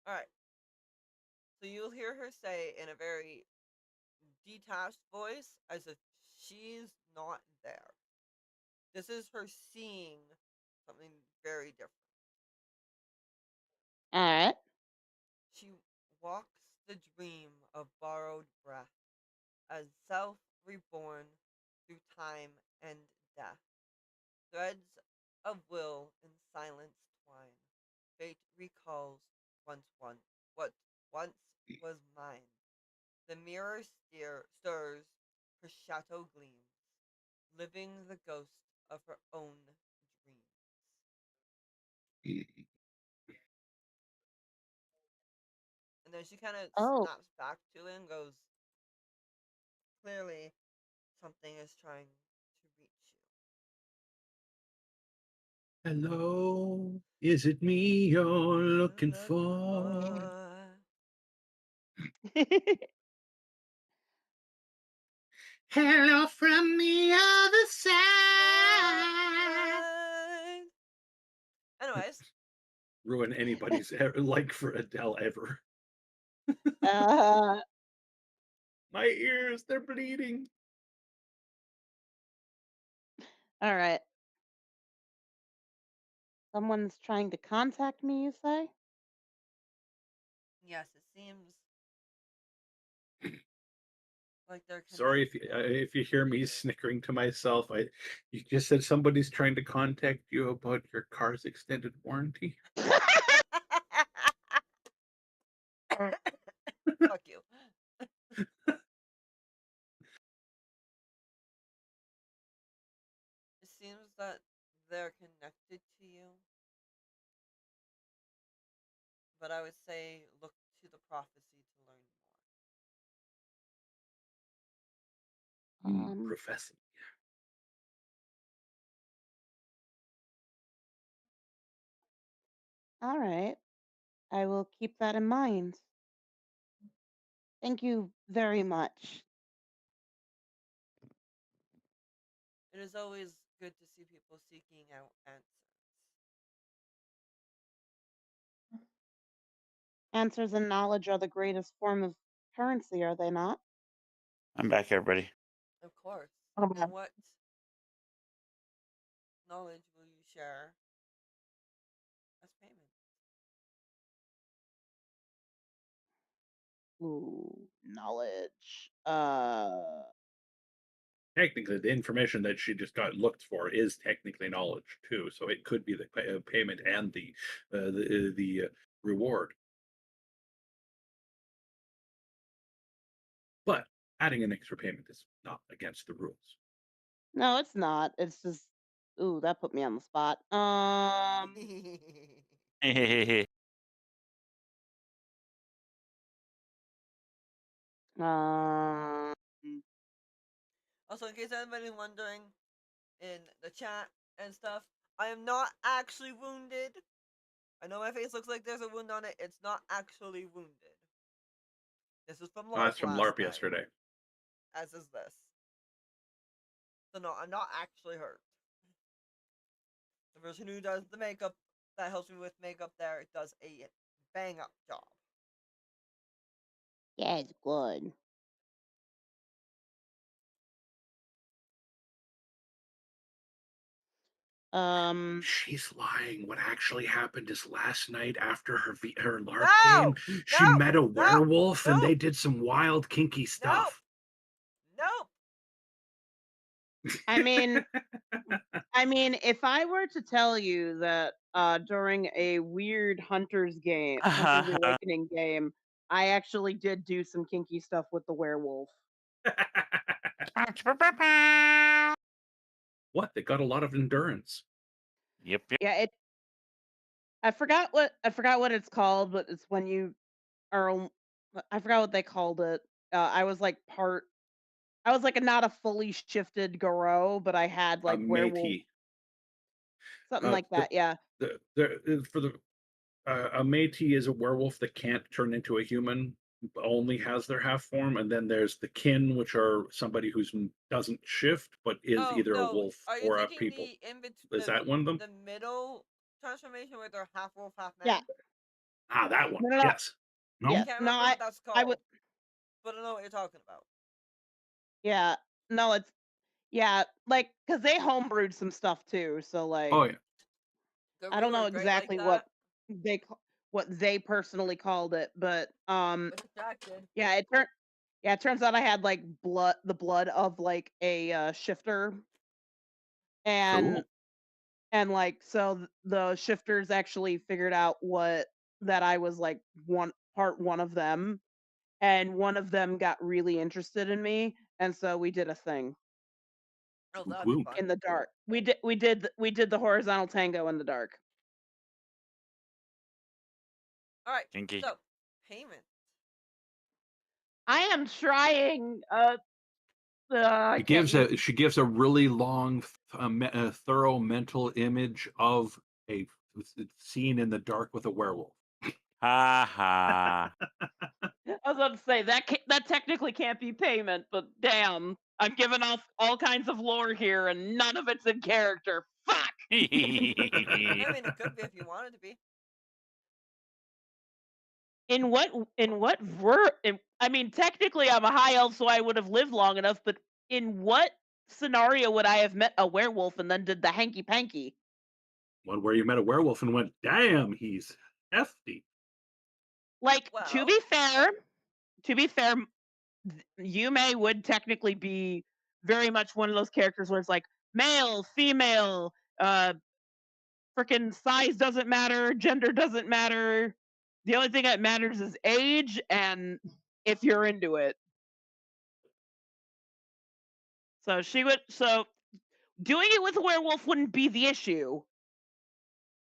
All right. So you'll hear her say in a very detached voice as if she's not there. This is her seeing something very different. All right. She walks the dream of borrowed breath, as self reborn through time and death. Threads of will in silence twine. Fate recalls what once was mine. The mirror stirs, her shadow gleams, living the ghost of her own dreams. And then she kind of Oh. snaps back to it and goes, clearly, something is trying to reach you. Hello, is it me you're looking for? Hello from the other side. Anyways, Ruin anybody's like for Adele ever. uh, My ears, they're bleeding. all right. Someone's trying to contact me, you say? yes, it seems like they're Sorry connected. if you hear me snickering to myself. You just said somebody's trying to contact you about your car's extended warranty. Fuck you. It seems that they're connected to you, but I would say look to the prophecy to learn more. Professor. All right. I will keep that in mind. Thank you very much. It is always good to see people seeking out answers. Answers and knowledge are the greatest form of currency, are they not? I'm back, everybody. Of course. Okay. And what knowledge will you share as payment? Ooh, knowledge. Technically, the information that she just got looked for is technically knowledge too, so it could be the payment and the reward. But adding an extra payment is not against the rules. No, it's not. It's just, ooh, that put me on the spot. Um, Also, in case anybody's wondering in the chat and stuff, I am not actually wounded. I know my face looks like there's a wound on it. It's not actually wounded. This is from LARP That's from last LARP night. yesterday. As is this. So no, I'm not actually hurt. The person who does the makeup, that helps me with makeup there, does a bang up job. yeah, it's good. She's lying. What actually happened is last night after her LARP No! game, she No! met a No! werewolf and No! they did some wild kinky Nope! stuff. Nope! I mean, if I were to tell you that during a weird Hunter's Awakening game, I actually did do some kinky stuff with the werewolf. What? They got a lot of endurance. Yep. Yeah, I forgot what it's called, but it's when you are. I forgot what they called it. I was like not a fully shifted Garou, but I had A like werewolf, Métis. something like that. Yeah. A Métis is a werewolf that can't turn into a human, only has their half form, and then there's the kin, which are somebody who doesn't shift but is Oh, either a no. wolf Are you or a thinking people. the in Is that one of them? the middle transformation where they're half wolf, half man? Yeah. Ah, that one. No. Yes. No. I Yeah. can't No, remember what that's I called. would. But I know what you're talking about. Yeah. No, it's like because they homebrewed some stuff too. So like, Oh yeah. They're I don't know really great like exactly that. what they personally called it, but But distracted. yeah, it turns out I had like the blood of like a shifter, and Cool. like so the shifters actually figured out that I was like one of them, and one of them got really interested in me, and so we did a thing Oh, Woot that'd be woot. fun. in the dark. We did the horizontal tango in the dark. All right. Kinky. So, payment. I am trying. I can't use. She gives a really long, thorough mental image of a scene in the dark with a werewolf. Ha ha. I was about to say that technically can't be payment, but damn, I'm giving off all kinds of lore here, and none of it's in character. Fuck. I mean, it could be if you wanted to be. In what I mean, technically I'm a high elf, so I would have lived long enough, but in what scenario would I have met a werewolf and then did the hanky panky? One where you met a werewolf and went, "Damn, he's hefty." Like, Well, to be fair, Yume would technically be very much one of those characters where it's like male, female, freaking size doesn't matter, gender doesn't matter. The only thing that matters is age and if you're into it. So doing it with a werewolf wouldn't be the issue.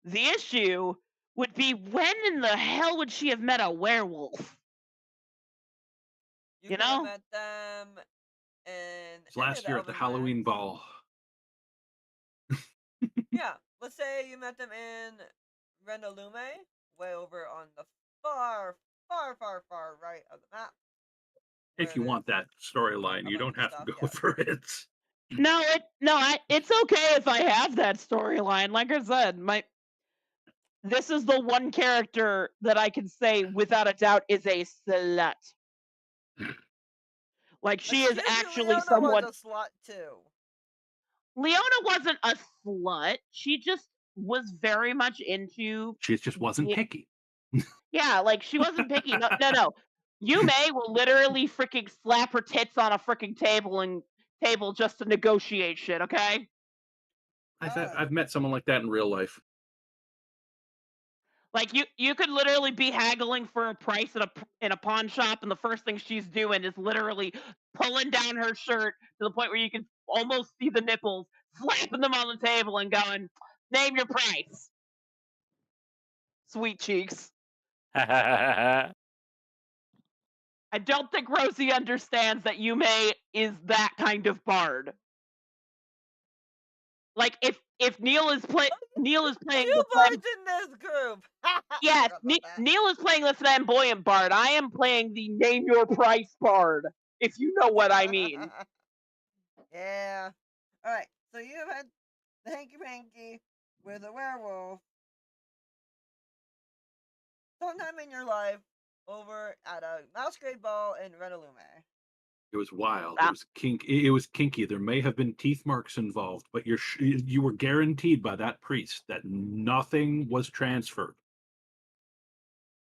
The issue would be when in the hell would she have met a werewolf? you You could have know? met them in It's any of last the year at the Elven Halloween lands. ball. Yeah, let's say you met them in Renalume, way over on the far, far, far, far right of the map. If you want that storyline, a you bunch don't of have to stuff, go yeah. for it. It's okay if I have that storyline. Like I said, this is the one character that I can say without a doubt is a slut. Like she is Excuse you, actually Leona was someone. a slut too. Leona wasn't a slut. She just was very much into. She just wasn't picky. Yeah, like she wasn't picky. No. Yume will literally freaking slap her tits on a freaking table just to negotiate shit. Okay. I've met someone like that in real life. Like you could literally be haggling for a price in a pawn shop, and the first thing she's doing is literally pulling down her shirt to the point where you can almost see the nipples, slapping them on the table, and going, "Name your price." Sweet cheeks. I don't think Rosie understands that Yume is that kind of bard. Like if Neil is playing Two the bards in this group. yes, Forgot about that. Neil is playing the flamboyant bard. I am playing the name your price bard. If you know what I mean. Yeah. All right. So you've had the hanky panky with a werewolf sometime in your life over at a masquerade ball in Renalume. It was wild. It was It was kinky. There may have been teeth marks involved, but you were guaranteed by that priest that nothing was transferred.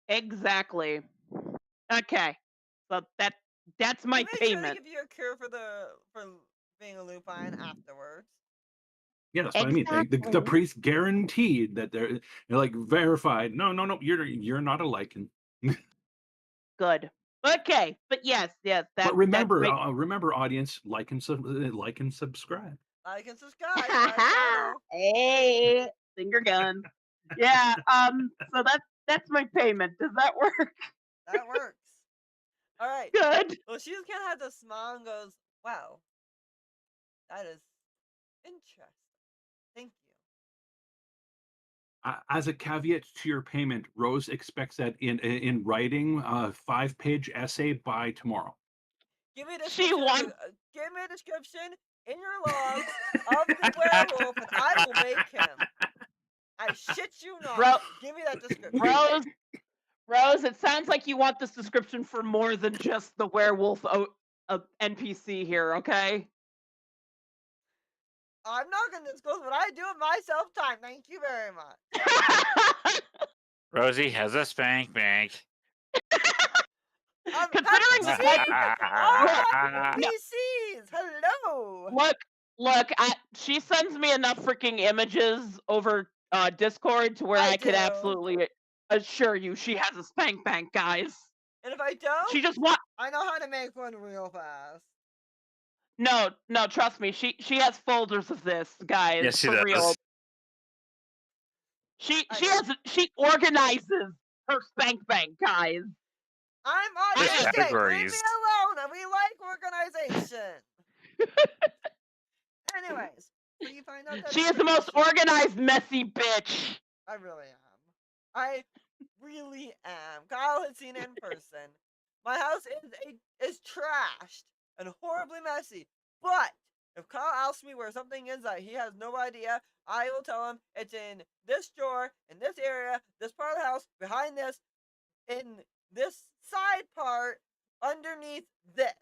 Exactly. Okay. So that's my He made sure to payment. give you a cure for being a lupine afterwards. Yeah, that's what I mean. The priest guaranteed that they're like verified. No, you're not a lichen. Good. Okay, but yes. But remember, audience, like and subscribe. Like and subscribe to our channel. Hey, finger gun. Yeah. So that's my payment. Does that work? That works. All right. Good. Well, she just kind of had the smile and goes, "Wow, that is interesting. Thank you." As a caveat to your payment, Rose expects that in writing a 5-page essay by tomorrow. Give me a She description. wants. Give me a description in your logs of the werewolf, and I will make him. I shit you not. Give me that description. Rose, it sounds like you want this description for more than just the werewolf a NPC here, okay? I'm not going to disclose what I do in my self-time. Thank you very much. Rosie has a spank bank. Considering the type NPCs, hello. Look, she sends me enough freaking images over Discord to where I I could do. absolutely assure you she has a spank bank, guys. And if I don't, She just want I know how to make one real fast. no, trust me. She has folders of this, guys. Yes, she for does. real. She organizes her spank bank, guys. I'm There's autistic. Leave categories. me alone. And we like organization. Anyways, so you find out that She is the most information. organized, messy bitch. I really am. I really am. Kyle has seen it in person. My house is trashed and horribly messy. But if Kyle asks me where something is that he has no idea, I will tell him it's in this drawer, in this area, this part of the house, behind this, in this side part, underneath this.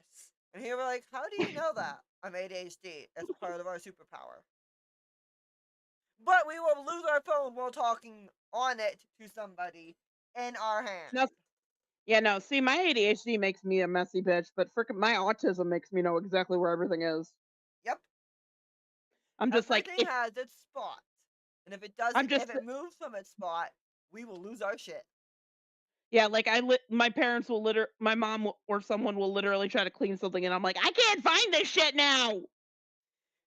And he'll be like, how do you know that? I'm ADHD. It's part of our superpower. But we will lose our phone while talking on it to somebody in our hand. No, yeah, no. See, my ADHD makes me a messy bitch, but freaking my autism makes me know exactly where everything is. Yep. I'm just Everything like, has its spot. And if it doesn't, just- if it moves from its spot, we will lose our shit. yeah, like my parents will my mom or someone will literally try to clean something, and I'm like, I can't find this shit now.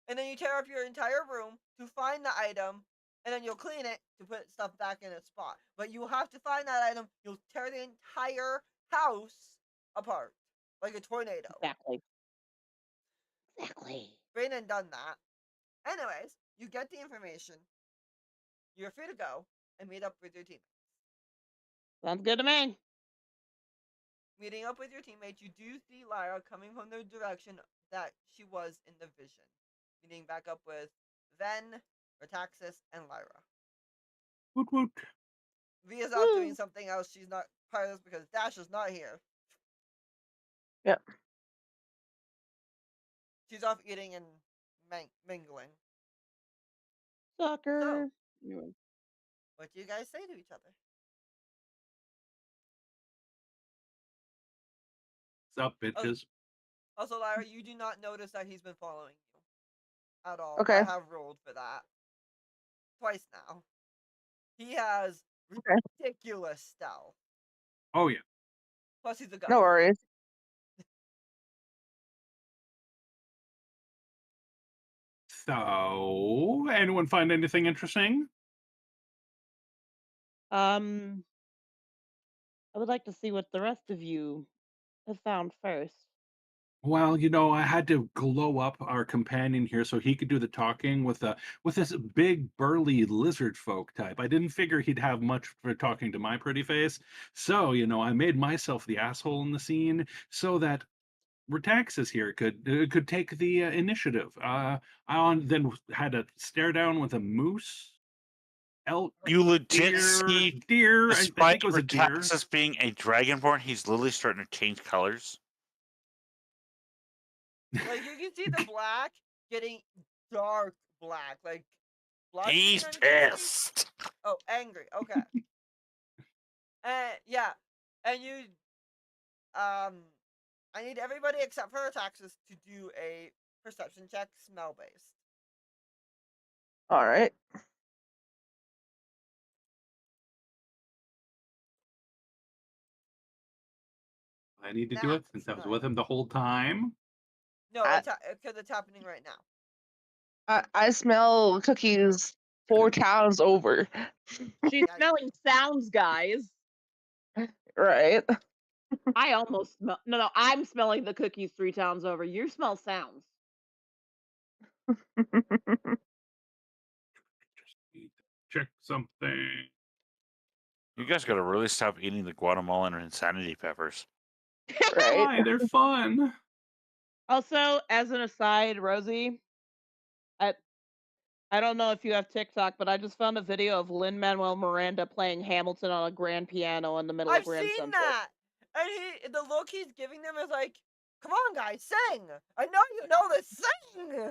And then you tear up your entire room to find the item, and then you'll clean it to put stuff back in its spot. But you have to find that item. You'll tear the entire house apart like a tornado. Exactly. Brayden done that. Anyways, you get the information. You're free to go and meet up with your teammates. Sounds good to me. Meeting up with your teammates, you do see Lyra coming from the direction that she was in the vision. Meeting back up with Ven, Rataxis, and Lyra. Woot woot. Via's off doing something else. She's not part of this because Dash is not here. Yep. She's off eating and mingling. Sucker. So, what do you guys say to each other? What's up, bitches? Also, Lyra, you do not notice that he's been following you at all. Okay. I have rolled for that twice now. He has ridiculous stealth. Oh, yeah. Plus, he's a ghost. No worries. So, anyone find anything interesting? I would like to see what the rest of you have found first. Well, I had to glow up our companion here so he could do the talking with this big burly lizard folk type. I didn't figure he'd have much for talking to my pretty face. So, I made myself the asshole in the scene so that Retaxis here could take the initiative. I then had to stare down with a moose, elk, You legit see, deer. I despite think it was a deer. Retaxis being a dragonborn, he's literally starting to change colors. Like, you can see the black getting dark black. Like, black. He's pissed. Oh, angry. Okay. Yeah. And you, I need everybody except for Retaxis to do a perception check, smell based. All right. I need to do it since I was with him the whole time. No, because it's happening right now. I smell cookies 4 towns over. She's smelling sounds, guys. Right. I almost smell. No, I'm smelling the cookies 3 towns over. You smell sounds. Just need to check something. You guys got to really stop eating the Guatemalan insanity peppers. Right. Why? They're fun. Also, as an aside, Rosie, I don't know if you have TikTok, but I just found a video of Lin-Manuel Miranda playing Hamilton on a grand piano in the middle of I've Grand seen Central. that! And the look he's giving them is like, Come on, guys, sing! I know you know this. Sing!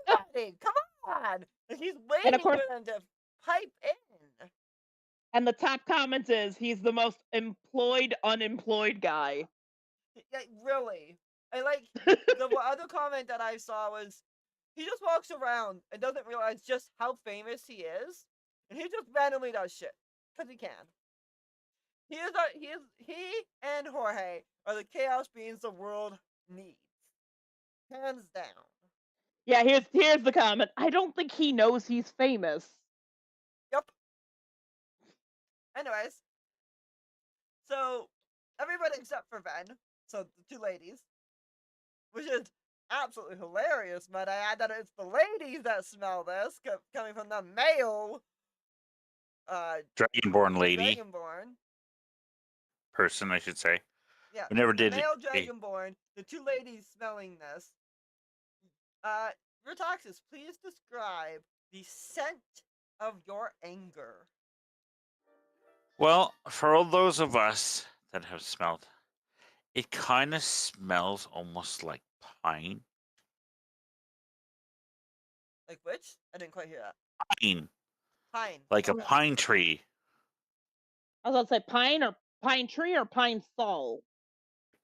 Anybody, come on! And he's And waiting of course, for them to pipe in. and the top comment is he's the most employed unemployed guy. Like, really. And like the other comment that I saw was he just walks around and doesn't realize just how famous he is, and he just randomly does shit because he can. He and Jorge are the chaos beings the world needs, hands down. Yeah, here's the comment. I don't think he knows he's famous. Yep. Anyways, so everybody except for Ven, so the two ladies, which is absolutely hilarious. Might I add that it's the ladies that smell this coming from the male Dragonborn lady Dragonborn. person, I should say. Yeah, We never the did male it. Dragonborn, the two ladies smelling this. Rotoxis, please describe the scent of your anger. Well, for all those of us that have smelled, it kind of smells almost like pine. Like which? I didn't quite hear that. Pine. Pine. Like Okay. a pine tree. I was gonna say pine or pine tree or pine sol.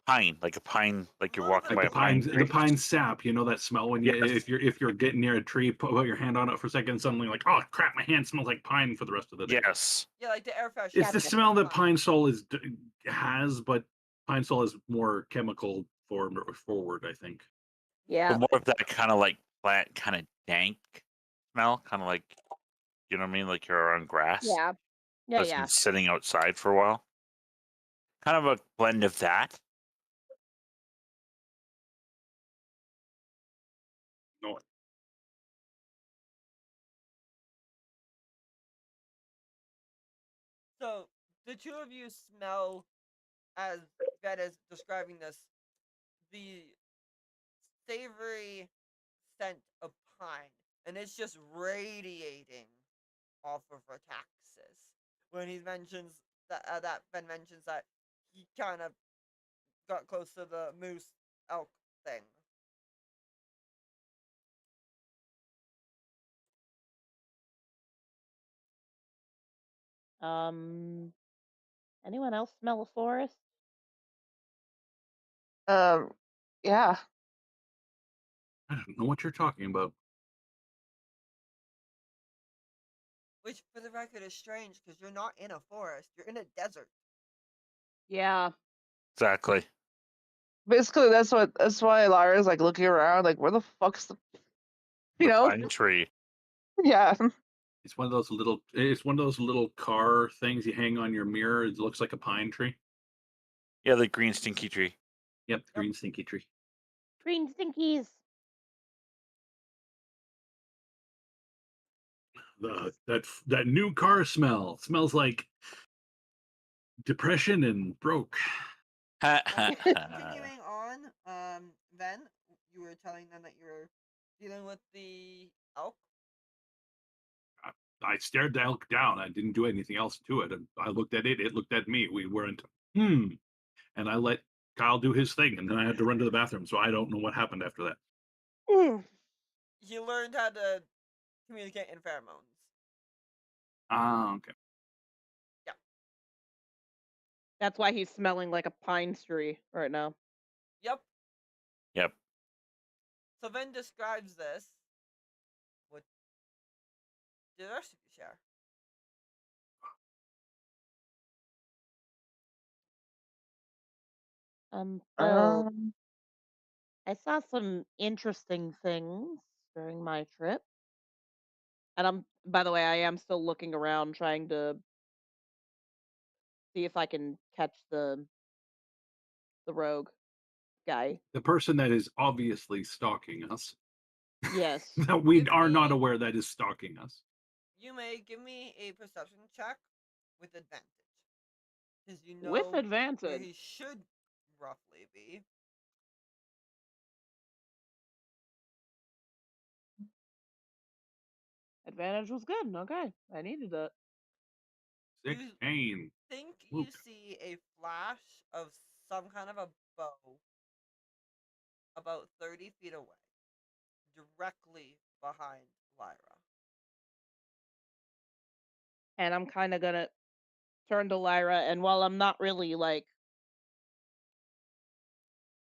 Pine. Like a pine, like you're walking Like by a pine the tree. pine sap, you know that smell when you Yes. if you're getting near a tree, put your hand on it for a second, and suddenly like, oh crap, my hand smells like pine for the rest of the day. Yes. Yeah, like the air freshener. It's the Gotcha. smell that pine sol has, but pine sol is more chemical forward, I think. Yeah. But more of that kind of like flat, kind of dank smell. Kind of like, you know what I mean? Like you're on grass. Yeah. Yeah, That's yeah. been sitting outside for a while. Kind of a blend of that. No, So the two of you smell, as Ven is describing this, the savory scent of pine, and it's just radiating off of Rataxis when he mentions that Ben mentions that he kind of got close to the moose elk thing. Anyone else smell a forest? Yeah. I don't know what you're talking about. Which, for the record, is strange because you're not in a forest; you're in a desert. Yeah. Exactly. Basically, that's why Lyra's like looking around, like, where the fuck's the, you The know? pine tree. Yeah. It's one of those little car things you hang on your mirror. It looks like a pine tree. Yeah, the green stinky tree. Yep, green stinky tree. Green stinkies. That new car smells like depression and broke. Continuing on, Ven, you were telling them that you were dealing with the elk. I stared the elk down. I didn't do anything else to it. And I looked at it. It looked at me. We weren't. And I let Kyle do his thing, and then I had to run to the bathroom. So I don't know what happened after that. He learned how to communicate in pheromones. Ah, okay. Yeah. That's why he's smelling like a pine tree right now. Yep. Yep. So Ven describes this. What did the rest of you share? Well, Um, I saw some interesting things during my trip. And by the way, I am still looking around trying to see if I can catch the rogue guy. The person that is obviously stalking us, Yes. that we Give are not me- aware that is stalking us. You may give me a perception check with advantage. Because you know With where advantage. he should roughly be. Advantage was good. Okay. I needed it. 16. Think Ooh. you see a flash of some kind of a bow about 30 feet away, directly behind Lyra. And I'm kind of gonna turn to Lyra, and while I'm not really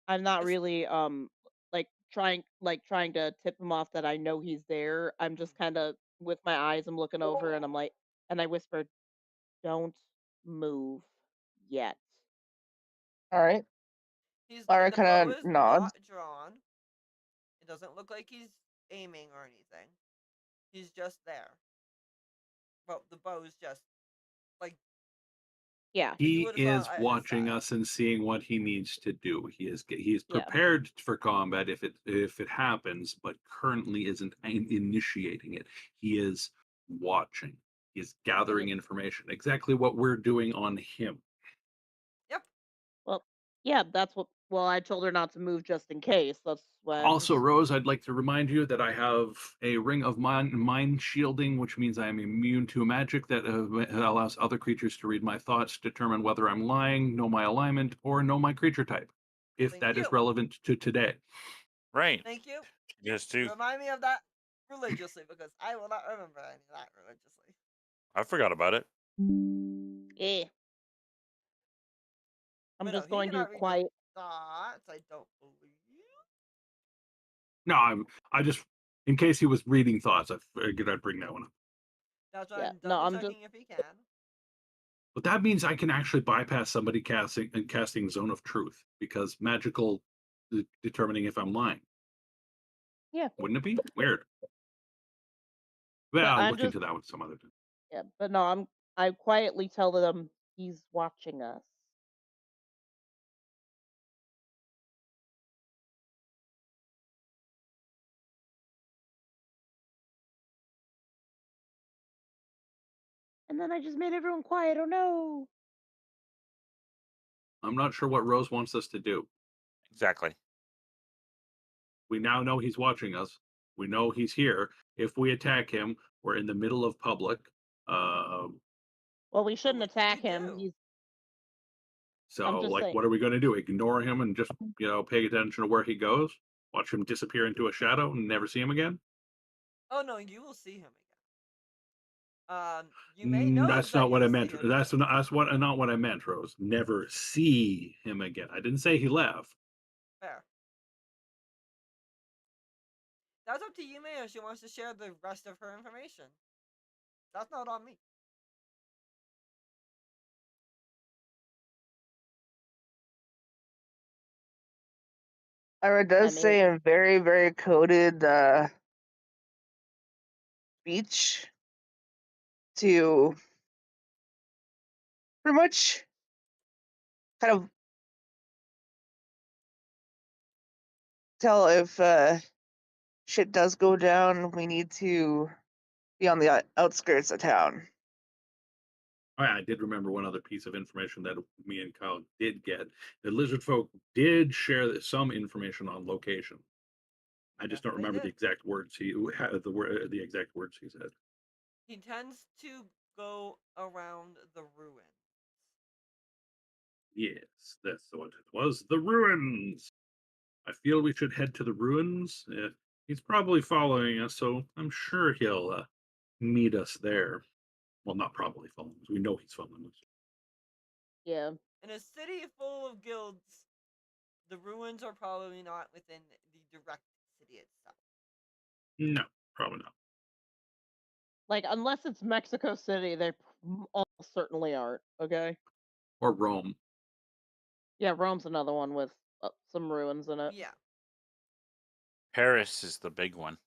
I'm not It's, really trying to tip him off that I know he's there. I'm just kind of with my eyes. I'm looking over, and I'm like, and I whispered, "Don't move yet." All right. he's Lara the bow kind of is nods. not drawn. It doesn't look like he's aiming or anything. He's just there. Well, the bow's just like Yeah, if you He would have saw is it at his watching side. us and seeing what he needs to do. He is yeah. prepared for combat if it happens, but currently isn't initiating it. He is watching. He is And gathering information. Exactly what we're doing on him. Yep. well, yeah, that's what. Well, I told her not to move just in case. That's why I'm Also, just. Rose, I'd like to remind you that I have a ring of mind shielding, which means I am immune to magic that allows other creatures to read my thoughts, determine whether I'm lying, know my alignment, or know my creature type, if Thank that is you. relevant to today. Right. Thank you. Yes, too. Remind me of that religiously because I will not remember any of that religiously. I forgot about it. Eh. I'm But no, just he going to cannot read the quiet. thoughts, I don't believe. No, I just, in case he was reading thoughts, I figured I'd bring that one up. That's why Yeah, I'm no, double I'm just. checking if he can. But that means I can actually bypass somebody casting Zone of Truth because magical determining if I'm lying. Yeah, Wouldn't it be weird? Well, but I'll I'm look just. into that one some other time. Yeah, but no, I quietly tell them he's watching us. And then I just made everyone quiet. Oh no. I'm not sure what Rose wants us to do. Exactly. We now know he's watching us. We know he's here. If we attack him, we're in the middle of public. Well, we So shouldn't what do we attack him. do? He's. I'm So, just like, saying. what are we going to do? Ignore him and just, pay attention to where he goes? Watch him disappear into a shadow and never see him again? Oh no, you will see him again. You may notice That's that not you what I will see meant. him That's again. not what I meant, Rose. Never see him again. I didn't say he left. Fair. That's up to Yume if she wants to share the rest of her information. That's not on me. Lara I does mean, say in very, very coded speech to pretty much kind of tell if shit does go down, we need to be on the outskirts of town. Oh, yeah, I did remember one other piece of information that me and Kyle did get. The lizard folk did share some information on location. I just Yes, don't they remember the did. exact words the exact words he said. He tends to go around the ruins. Yes, that's what it was. The ruins. I feel we should head to the ruins. He's probably following us, so I'm sure he'll meet us there. Well, not probably following us. We know he's following us. yeah. In a city full of guilds, the ruins are probably not within the direct city itself. No, probably not. Like, unless it's Mexico City, they almost certainly aren't. Okay. Or Rome. Yeah, Rome's another one with some ruins in it. Yeah. Paris is the big one.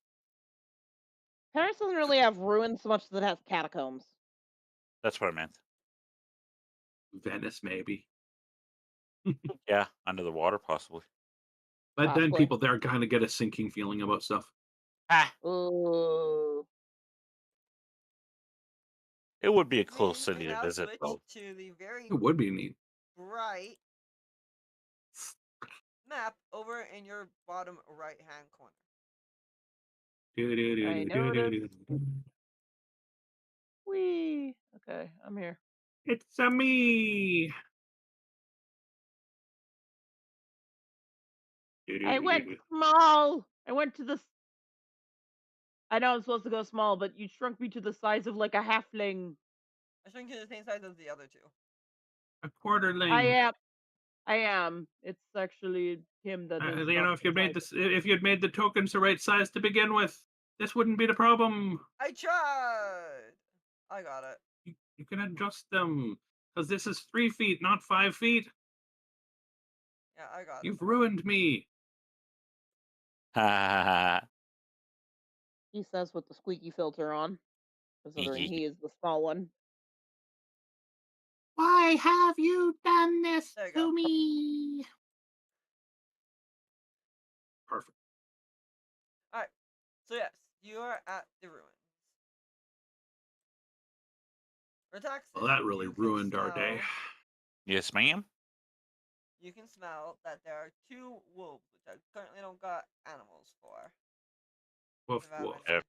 Paris doesn't really have ruins so much as it has catacombs. That's what I meant. Venice, maybe. Yeah, under the water, possibly. But then Possibly. people there kind of get a sinking feeling about stuff. Ah, Ooh. it would be a I close mean, we city to have visit, switched though. to the very It would be neat. bright map over in your bottom right hand corner. I noticed. Whee. Okay, I'm here. It's a me. I went small. I went to the. I know I'm supposed to go small, but you shrunk me to the size of like a halfling. I shrink to the same size as the other two. A quarterling. I am. I am. It's actually him that is. You not know, if you the made size. this, if you'd made the tokens the right size to begin with, this wouldn't be the problem. I tried. I got it. You can adjust them because this is 3 feet, not 5 feet. Yeah, I got it. You've ruined me. Ha He says with the squeaky filter on, considering he is the small one. Why have you done this There you to go. me? Perfect. All right. So yes, you are at the ruins. Retaxis, Well, that really you can ruined our day. smell- Yes, ma'am. You can smell that there are two wolves, which I currently don't got animals for. Woof If I woof. mentioned.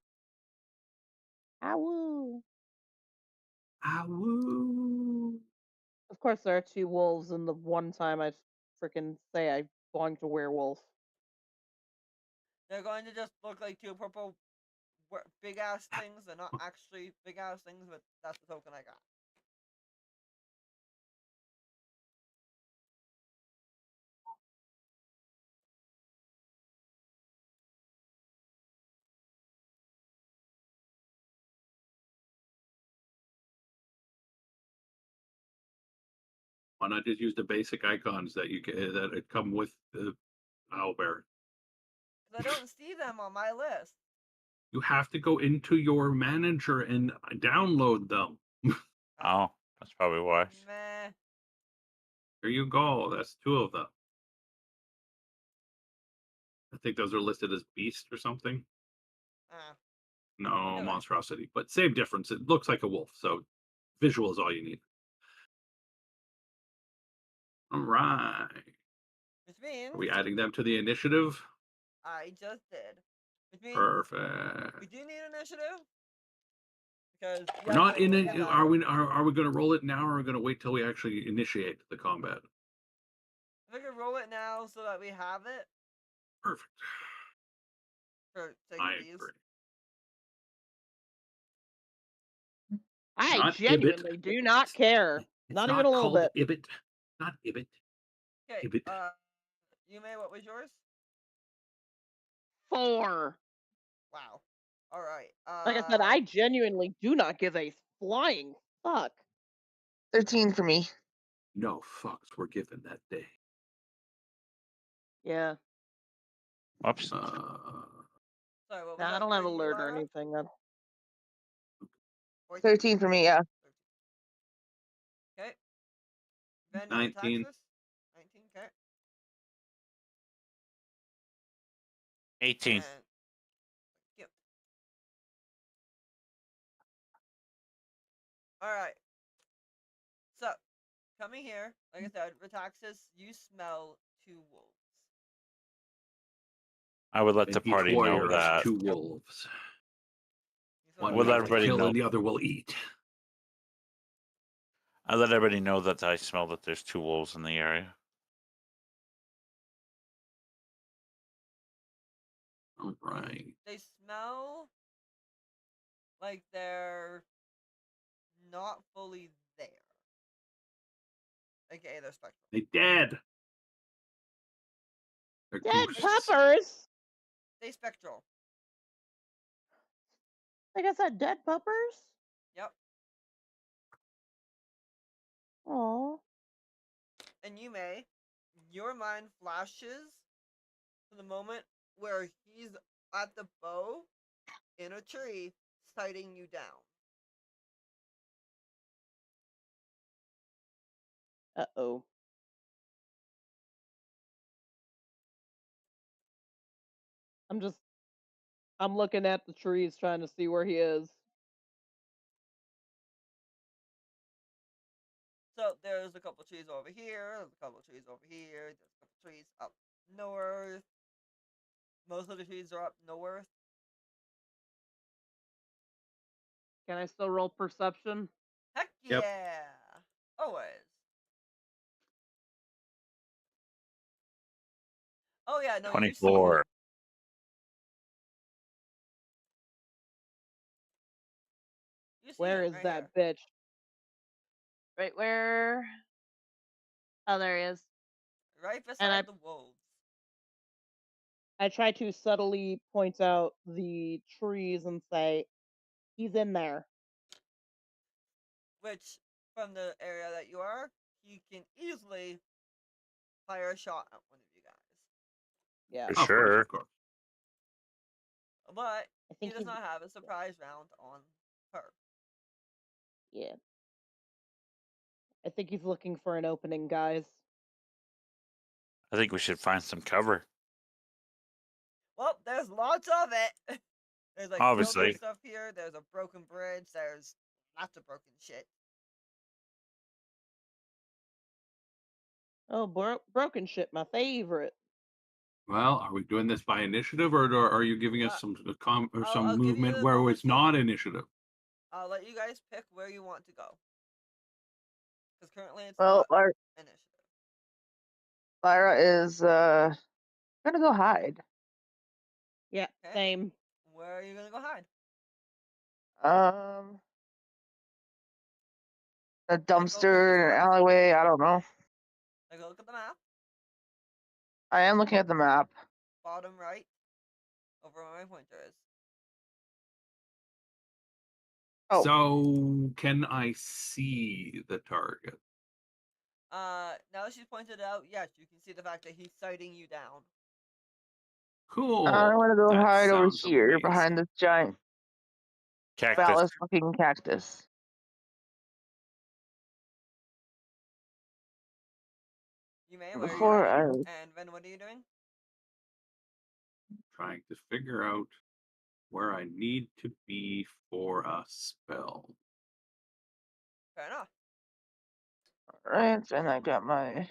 Ow! Awoo. Of course, there are two wolves, and the one time I freaking say I belong to werewolf. They're going to just look like two purple big ass things. They're not actually big ass things, but that's the token I got. Why not just use the basic icons that that come with the owlbear? Because I don't see them on my list. You have to go into your manager and download them. Oh, that's probably why. Meh. There you go. That's 2 of them. I think those are listed as beast or something. Ah. No, Anyway. monstrosity, but same difference. It looks like a wolf, so visual is all you need. All right. Which means Are we adding them to the initiative? I just did. Which means Perfect. we do need initiative. Because We're yes, not in we'll it. get that. Are we? Are we going to roll it now, or are we going to wait till we actually initiate the combat? If I could roll it now so that we have it Perfect. for sake I of ease. agree. I Not genuinely do not care. It's Not not even a little called bit. Ibit. Not Ibit. Okay. Ibit. Yume, what was yours? 4. Wow. All right. Like I said, I genuinely do not give a flying fuck. 13 for me. No fucks were given that day. Yeah. Whoops. Sorry, what was Nah, that I don't have for you, alert or Lara? anything. 13 for me, yeah. Okay. Then 19. Taxus? 19, okay. 18. And yep. Alright. So, coming here, like I said, Retaxis, you smell two wolves. I would let And the each party warrior know has that. 2 wolves. You smell One Will we two have to everybody wolves. kill, know? and the other will eat. I let everybody know that I smell that there's 2 wolves in the area. All right. They smell like they're not fully there. AKA they're spectral. They dead. They're Dead ghosts. puppers. They spectral. Like I said, dead puppers. Yep. Oh. And Yume, your mind flashes to the moment where he's at the bow in a tree, sighting you down. Uh-oh. I'm looking at the trees trying to see where he is. So there's a couple trees over here, there's a couple trees over here, there's a couple trees up north. Most of the trees are up north. Can I still roll perception? Heck Yep. yeah! Always. Oh yeah, no, you see 24. him. You see Where him is right that here. bitch? Right where? Oh, there he is. Right And beside the wolves. I try to subtly point out the trees and say, he's in there. Which, from the area that you are, he can easily fire a shot at one of you guys. Yeah. For Of course, sure. of course. But I he think does he's not have a surprise round on her. yeah. I think he's looking for an opening, guys. I think we should find some cover. Well, there's lots of it. There's like building Obviously. stuff here. There's a broken bridge. There's lots of broken shit. Oh, broken shit, my favorite. Well, are we doing this by initiative, or are you giving us Uh, some or I'll some give you movement a where moment it's to. not initiative? I'll let you guys pick where you want to go. Because currently it's Well, not initiative. Lyra is gonna go hide. Yeah, Okay. same. Where are you gonna go hide? Um, a Take a look at this dumpster, an map. alleyway. I don't know. Take a look at the map. I am looking at the map. Bottom right. Over where my pointer is. Oh, So, can I see the target? Now that she's pointed it out, yes, you can see the fact that he's sighting you down. I'm Cool. gonna go That hide over sounds here amazing. behind this giant Cactus. phallus-looking cactus. You may, Oh, where are you Before hiding? I, And Ven, what are you doing? Trying to figure out where I need to be for a spell. Fair enough. right, and I got my.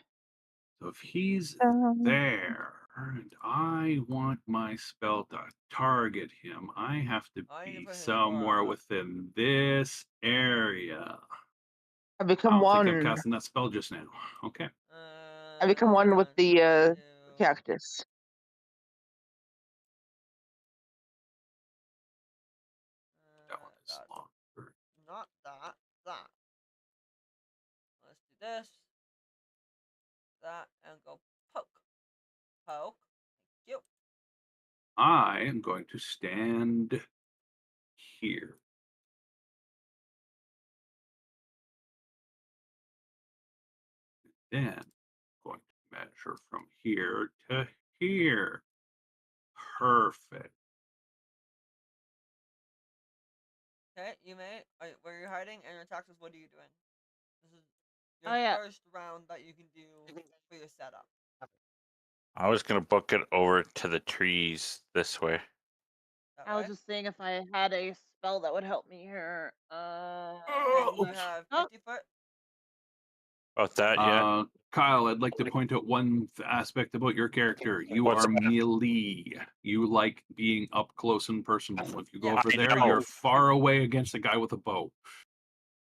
So if he's Um, there and I want my spell to target him, I have to I need to be put his somewhere aura up. within this area. I I become don't think I'm one. casting that spell just now. Okay. I become one with the 2. cactus. That one is That's longer. not that. That. Let's do this. That and go poke. Poke. Thank you. I am going to stand here. Then going to measure from here to here. Perfect. Okay, you may. Where you're hiding and your taxes, what are you doing? This is your Oh yeah. first round that you can do for your setup. I was going to book it over to the trees this way. That I was way. just seeing if I had a spell that would help me here. Okay, you have Oh, 50 foot. About that, yeah. Kyle, I'd like to point out one aspect about your character. You What's are that? melee. You like being up close and personal. If you go Yeah. over I there, know. you're far away against a guy with a bow.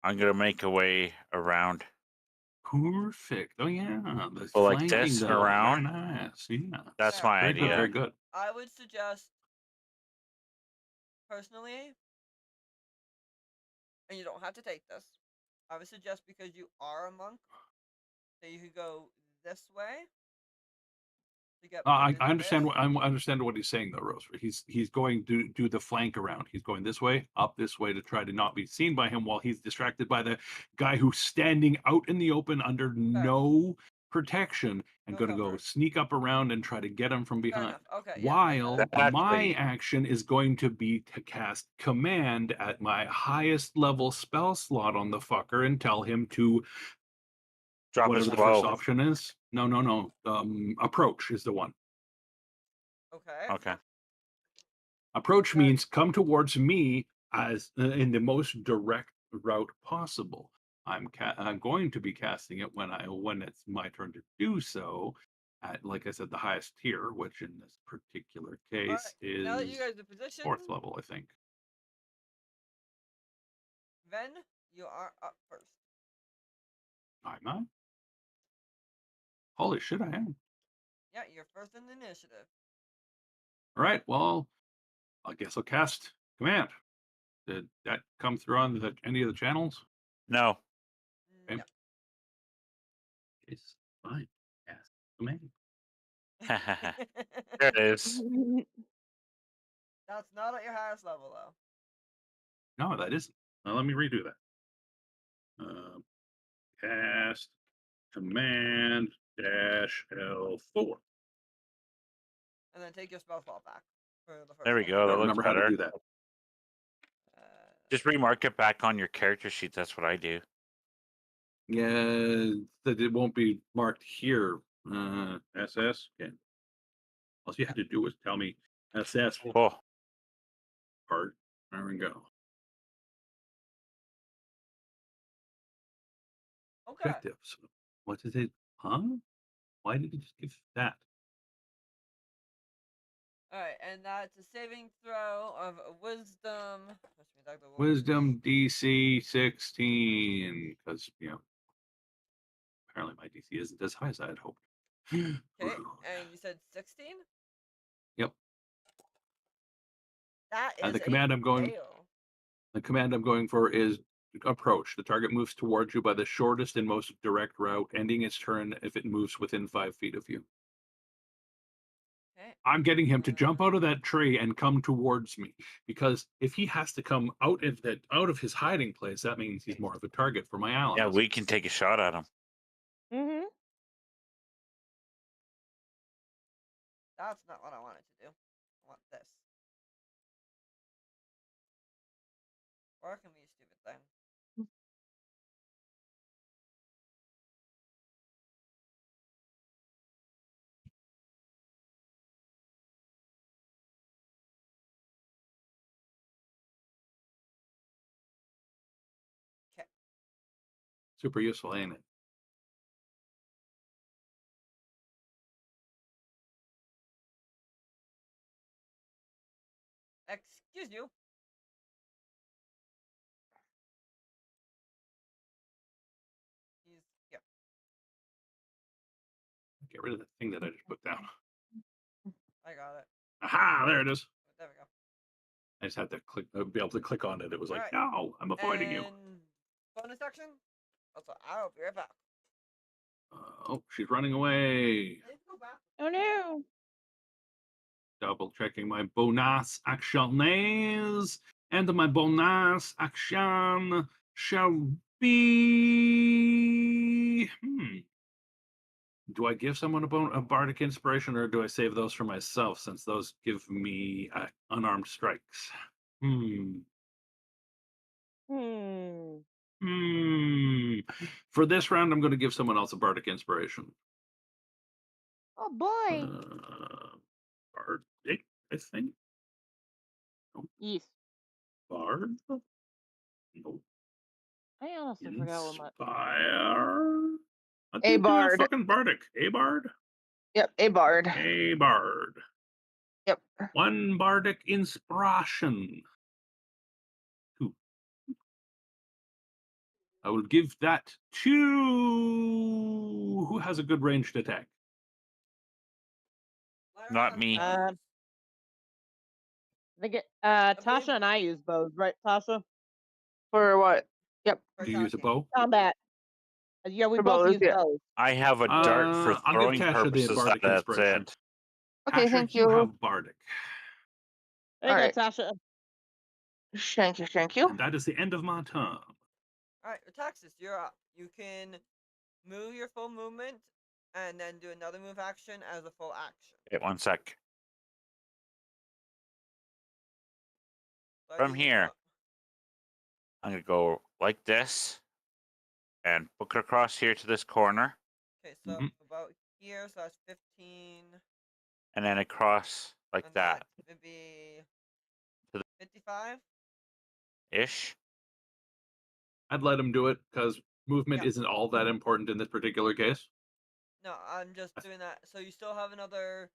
I'm going to make a way around. Perfect. Oh yeah, the Well, like flanking this and though. Very around. nice. Yeah. That's Yeah. my Very good. idea. Very good. I would suggest, personally, and you don't have to take this. I would suggest because you are a monk, that you could go this way to get put I into understand this. what I understand what he's saying though, Rose. He's going to do the flank around. He's going this way, up this way to try to not be seen by him while he's distracted by the guy who's standing out in the open under no protection and No going to go cover. sneak up around and try to get him from Fair behind. enough. Okay, yeah, I get While it. my Exactly. action is going to be to cast command at my highest level spell slot on the fucker and tell him to Drop his whatever the first bow. option is. No. Approach is the one. Okay. Okay. Approach Then means come towards me as in the most direct route possible. I'm going to be casting it when it's my turn to do so at, like I said, the highest tier, which in this particular alright. case Now that you is guys are positioned, fourth level, I think. Ven, you are up first. I'm not. Holy shit, I am. Yeah, you're first in the initiative. All right. Well, I guess I'll cast command. Did that come through on any of the channels? No. Okay. No. It's fine. Cast command. There it is. That's not at your highest level, though. No, that isn't. Now let me redo that. Cast command dash L4. And then take your spell slot back for the first There we one. go. I That don't looks remember how to better. do that. Just remark it back on your character sheet. That's what I do. Yeah, that it won't be marked here. SS. Okay. All you had to do was tell me SS Oh, part. There we go. Okay. Objectives. What is it? Huh? Why did it just give that? Alright, and that's a saving throw of wisdom. Wisdom DC 16. Because, apparently my DC isn't as high as I had hoped. Okay, and you said 16? Yep. That And is the command a I'm going fail. the command I'm going for is approach. The target moves towards you by the shortest and most direct route, ending its turn if it moves within 5 feet of you. Okay. I'm getting him to jump out of that tree and come towards me, because if he has to come out of his hiding place, that means he's more of a target for my allies. yeah, we can take a shot at him. Mm-hmm. That's not what I wanted to do. I want this. Or I can be a stupid thing. Okay. Super useful, ain't it? Excuse you. He's here. Get rid of the thing that I just put down. I got it. Aha, there it is. There we go. I just had to be able to click on it. It was like, Alright. no, I'm avoiding you. And bonus action? Also, I'll be right back. Oh, she's running away. Let's go back. Oh no. Double checking my bonus actions. And my bonus action shall be. Do I give someone a bardic inspiration, or do I save those for myself, since those give me unarmed strikes? For this round, I'm going to give someone else a bardic inspiration. Oh boy. Bardic, I think. Nope. Yes. Bard. Nope. I honestly forgot what my. Inspire. I A think bard. fucking bardic. A bard. Yep, a bard. A bard. Yep. One bardic inspiration. Two. I will give that to who has a good ranged attack. Not me. I think it. Tasha and I use bows, right, Tasha? For what? Yep. Do you use a bow? Combat. Yeah, we For both bows, use yeah. bows. I have a dart for I'll give throwing Tasha the purposes. bardic That's inspiration. it. Okay, Tasha, thank you you. have bardic. There you Alright. go, Tasha. Thank you, thank you. And that is the end of my turn. Alright, Taxis, you're up. You can move your full movement and then do another move action as a full action. Wait 1 sec. So From here, I'm going to go like this and book it across here to this corner. Okay, so about here, so that's 15. And then across like And that. Would be To 55? Ish. I'd let him do it, because movement isn't all that important in this particular case. No, I'm just doing that. So you still have another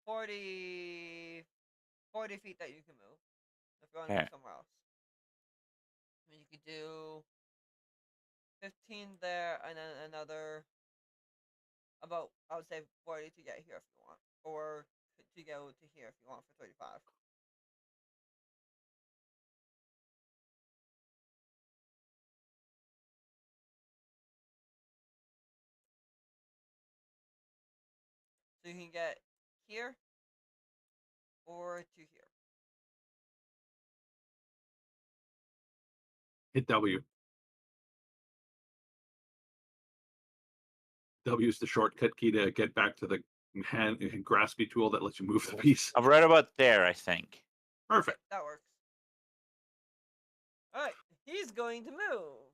40 feet that you can move. If you want to move somewhere else. I mean, you could do 15 there and then another about, I would say 40 to get here if you want, or to go to here if you want for 35. So you can get here or to here. Hit W. W is the shortcut key to get back to the hand graspy tool that lets you move the piece. I'm right about there, I think. Perfect. Okay, that works. Alright, he's going to move.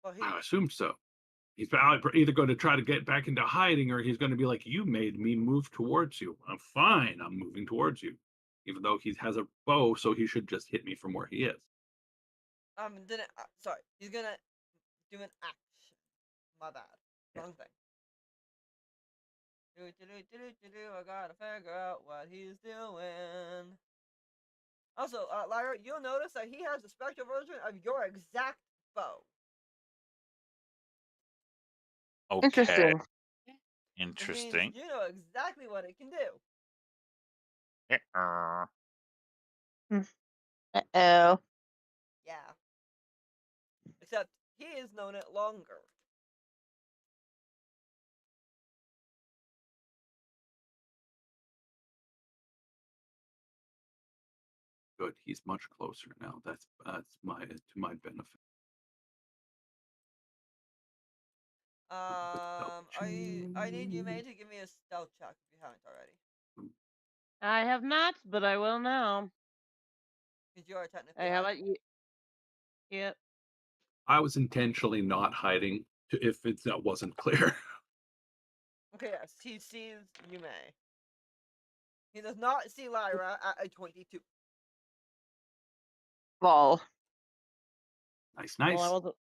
Well, I assumed so. He's either going to try to get back into hiding, or he's going to be like, "You made me move towards you. I'm fine. I'm moving towards you," even though he has a bow, so he should just hit me from where he is. didn't, sorry, he's gonna do an action. My bad. Wrong thing. I gotta figure out what he's doing. Also, Lyra, you'll notice that he has a special version of your exact bow. Okay. Interesting. Which means Interesting. you know exactly what it can do. Uh-oh. Yeah. Except he has known it longer. Good. He's much closer now. That's to my benefit. I need you, May, to give me a stealth check if you haven't already. I have not, but I will now. Because you are technically Hey, how about hiding. you? Yep. I was intentionally not hiding if that wasn't clear. Okay, yes, he sees Yume. He does not see Lyra at a 22. Lol. Nice. Well, I wasn't.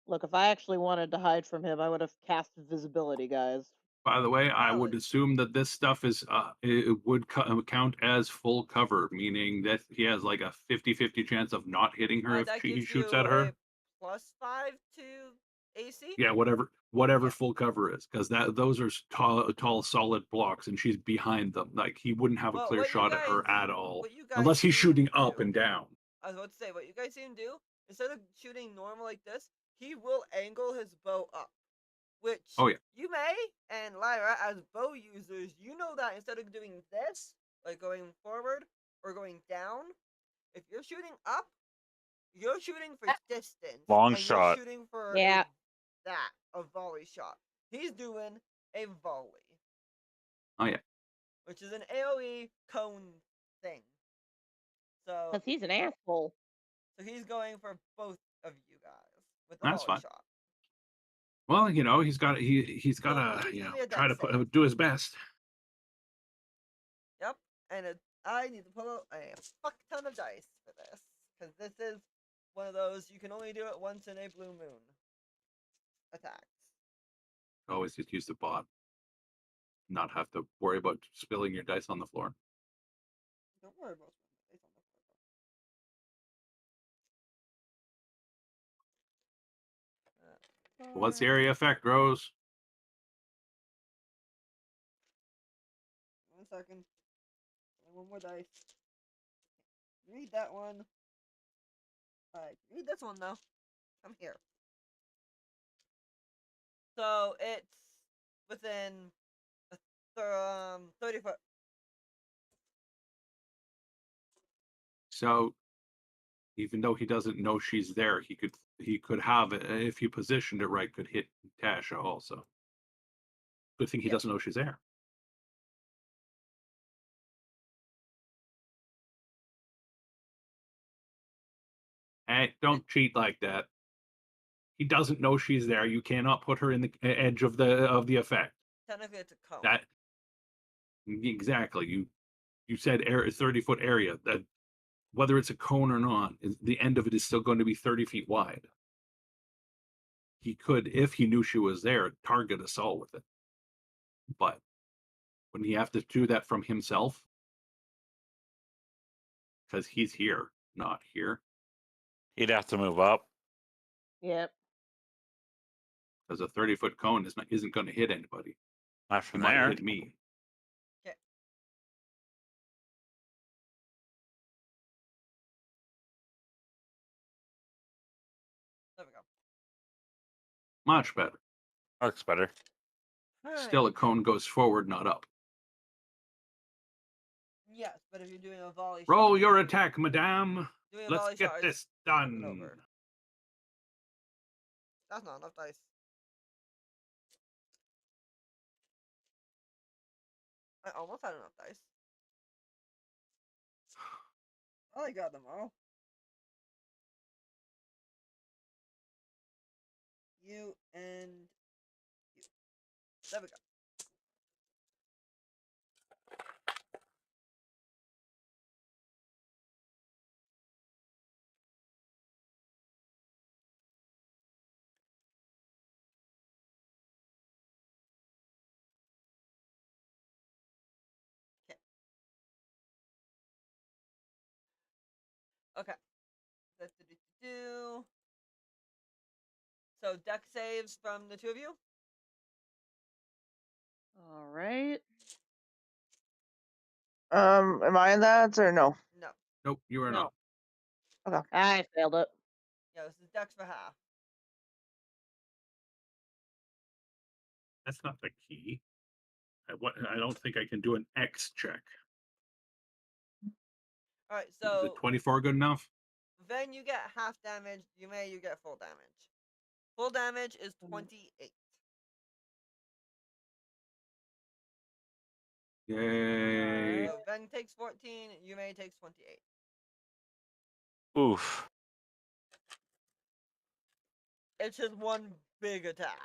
Look, if I actually wanted to hide from him, I would have cast visibility, guys. By the way, I would Valid. assume that this stuff is it would count as full cover, meaning that he has like a 50-50 chance of not hitting her if That he gives shoots you at her. a +5 to AC? Yeah, whatever Yeah. full cover is, because those are tall, solid blocks, and she's behind them. Like he wouldn't have a Well, clear shot at her at all, what you guys unless he's see shooting him up do- and down. I was about to say, what you guys see him do, instead of shooting normal like this, he will angle his bow up. Which, Oh yeah, Yume and Lyra, as bow users, you know that instead of doing this, like going forward or going down, if you're shooting up, you're shooting for distance. Long and shot. You're shooting for Yeah. a volley shot. He's doing a volley. oh yeah. Which is an AoE cone thing. So, Because he's an asshole. so he's going for both of you guys with the That's volley fine. shot. Well, he's got he's got So, to give me a try to dex save. do his best. Yep, and I need to pull out a fuck ton of dice for this, because this is one of those you can only do it once in a blue moon attacks. Always just use the bot, not have to worry about spilling your dice on the floor. Don't worry about spending dice on the floor. What's the area effect, Rose? 1 second. One more dice. Read that one. Alright, read this one though. Come here. So it's within 30 foot. So even though he doesn't know she's there, he could have it if he positioned it right. Could hit Tasha also. Good thing he Yep. doesn't know she's there. Hey, don't cheat like that. He doesn't know she's there. You cannot put her in the edge of the effect. Technically, it's a cone. That exactly. You said 30-foot area. That whether it's a cone or not, the end of it is still going to be 30 feet wide. He could, if he knew she was there, target assault with it. But wouldn't he have to do that from himself? Because he's here, not here. He'd have to move up. Yep. because a 30-foot cone isn't going to hit anybody. Not It from might there. hit me. Okay. There we go. Much better. Looks better. Still, a Alright. cone goes forward, not up. Yes, but if you're doing a volley Roll shot, your attack, madame. doing a Let's volley get shot is this flipping done. over. That's not enough dice. I almost had enough dice. Oh, I got them all. You and you. There we go. Okay. Do. So deck saves from the two of you. All right. Am I in that or no? No. Nope, you are No. not. I failed it. Yeah, this is decks for half. That's not the key. I don't think I can do an X check. All right. Is So it 24 good enough? then you get half damage. You get full damage. Full damage is 28. Yay. So Ven takes 14. Yume takes 28. Oof. It's just one big attack.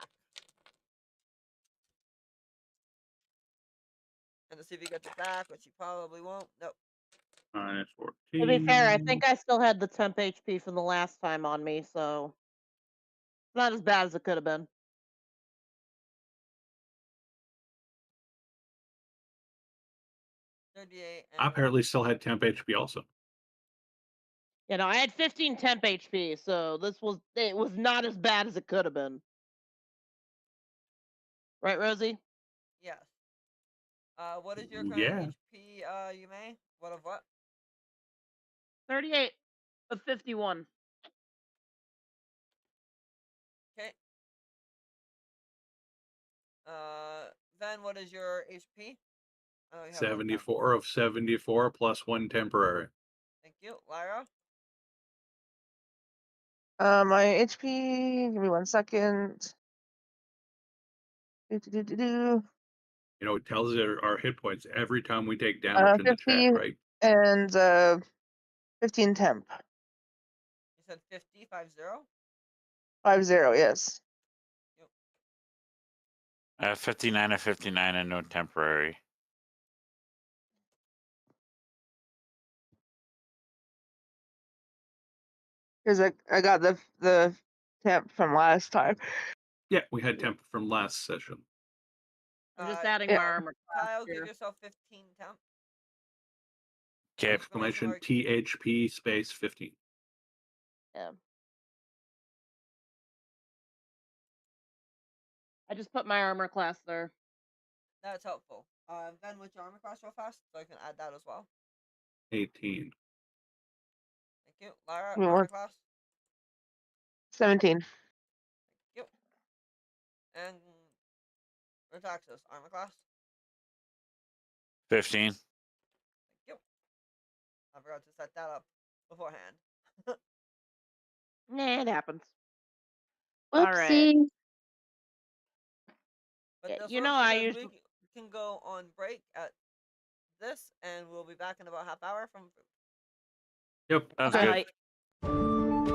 And to see if he gets it back, which he probably won't. Nope. Minus 14. To be fair, I think I still had the temp HP from the last time on me, so it's not as bad as it could have been. 38. I And apparently still had temp HP also. You know, I had 15 temp HP, so it was not as bad as it could have been. Right, Rosie? yes. What is your current Yeah. HP, Yume? What of what? 38 of 51. Okay. Then what is your HP? Oh, you have one temp. 74 of 74 plus 1 temporary. Thank you. Lyra? My HP. Give me 1 second. Do. You know, it tells our hit points every time we take damage in the 50 chat, right? and 15 temp. You said 50, 50? 50, yes. I have 59 of 59 and no temporary. Because I got the temp from last time. Yeah, we had temp from last session. I'm just Uh, adding yeah. my armor class Kyle, give here. yourself 15 temp. Okay. Exclamation mark. THP space 15. Yeah. I just put my armor class there. That's helpful. Then what's your armor class real fast? So I can add that as well. 18. Thank you. Lyra, Give me armor one- class. 17. Thank you. And Retaxis, armor class. 15. Thank you. I forgot to set that up beforehand. Nah, it happens. Whoopsie. All right. But Yeah, this you works know, I because usually we can go on break at this, and we'll be back in about half hour from food. Yep. Sounds Okay. good. Bye.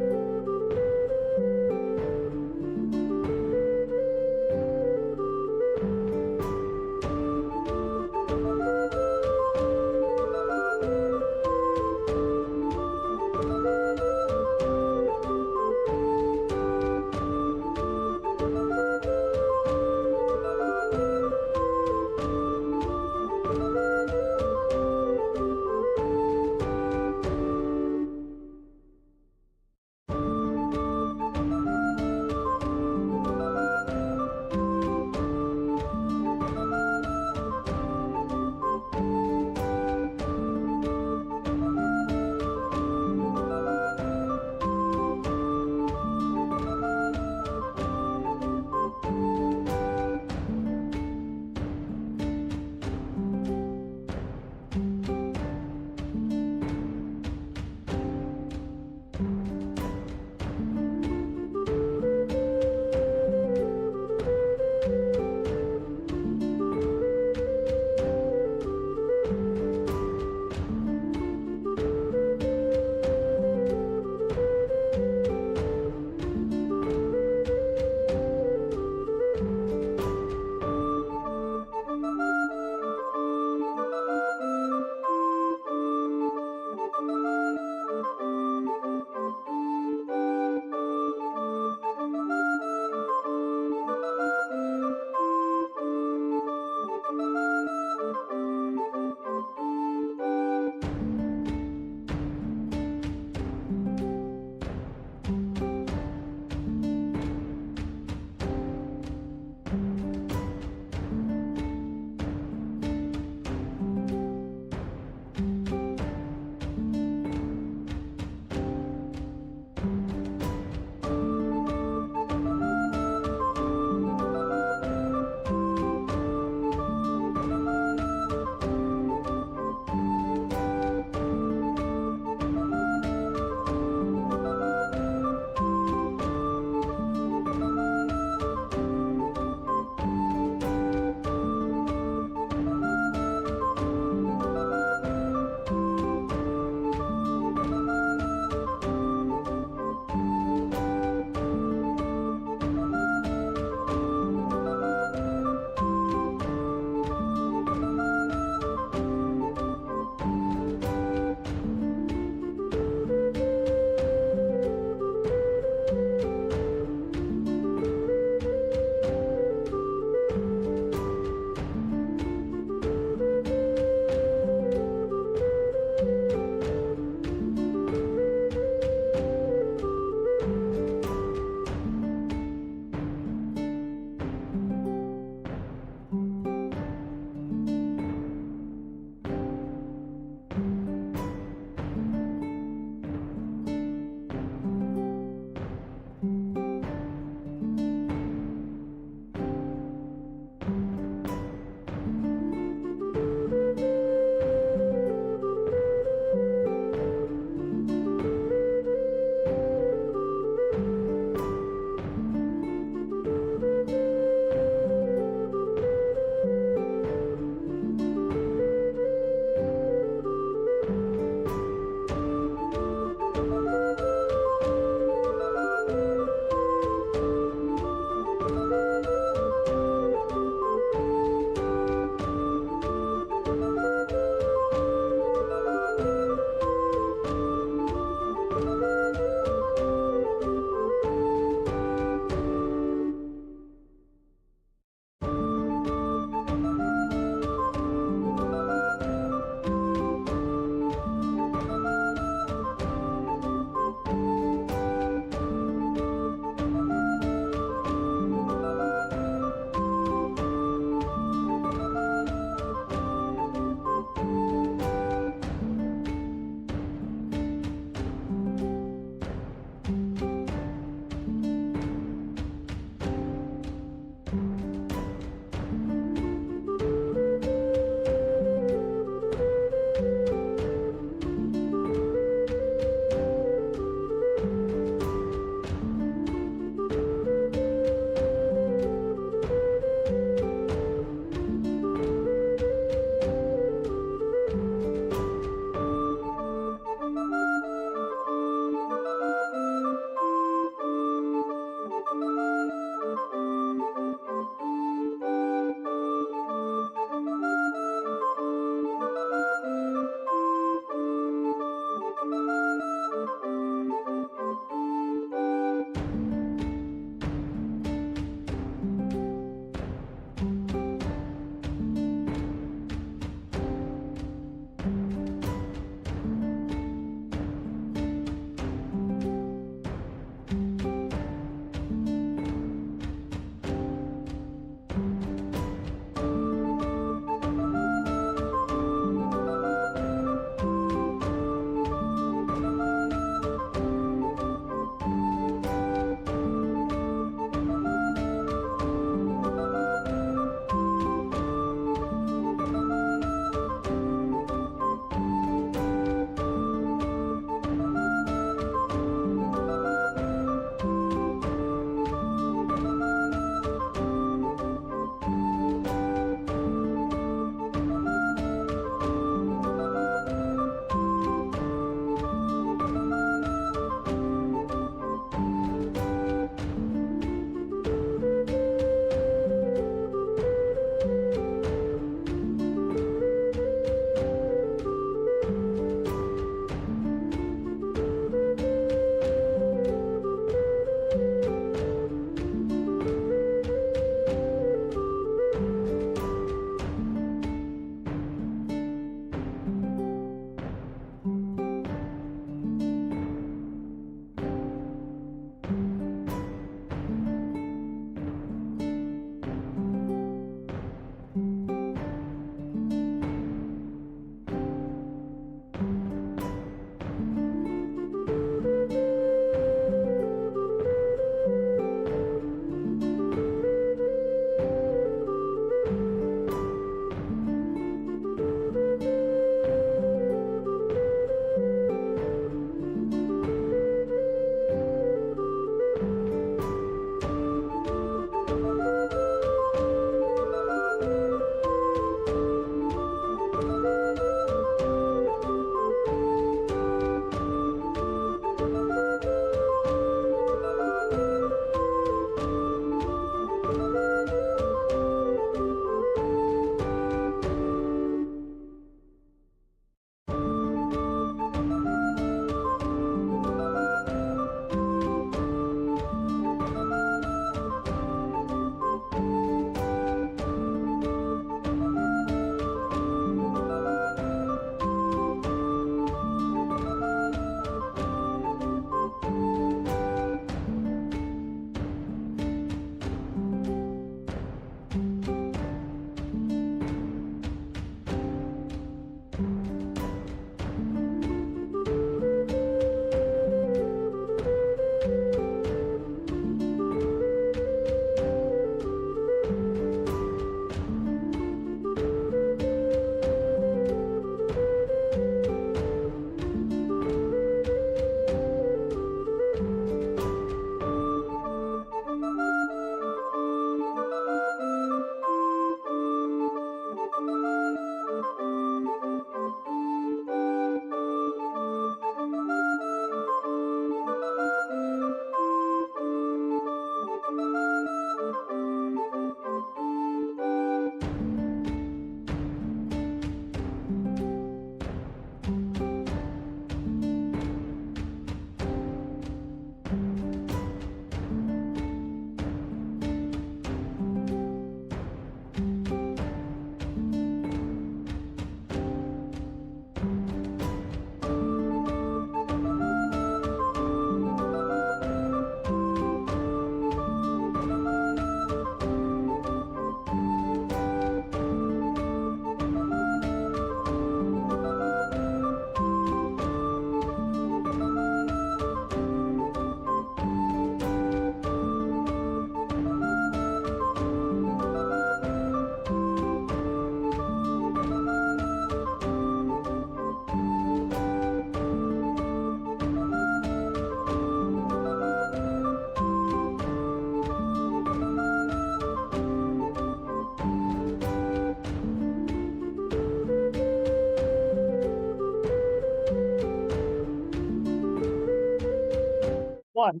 one.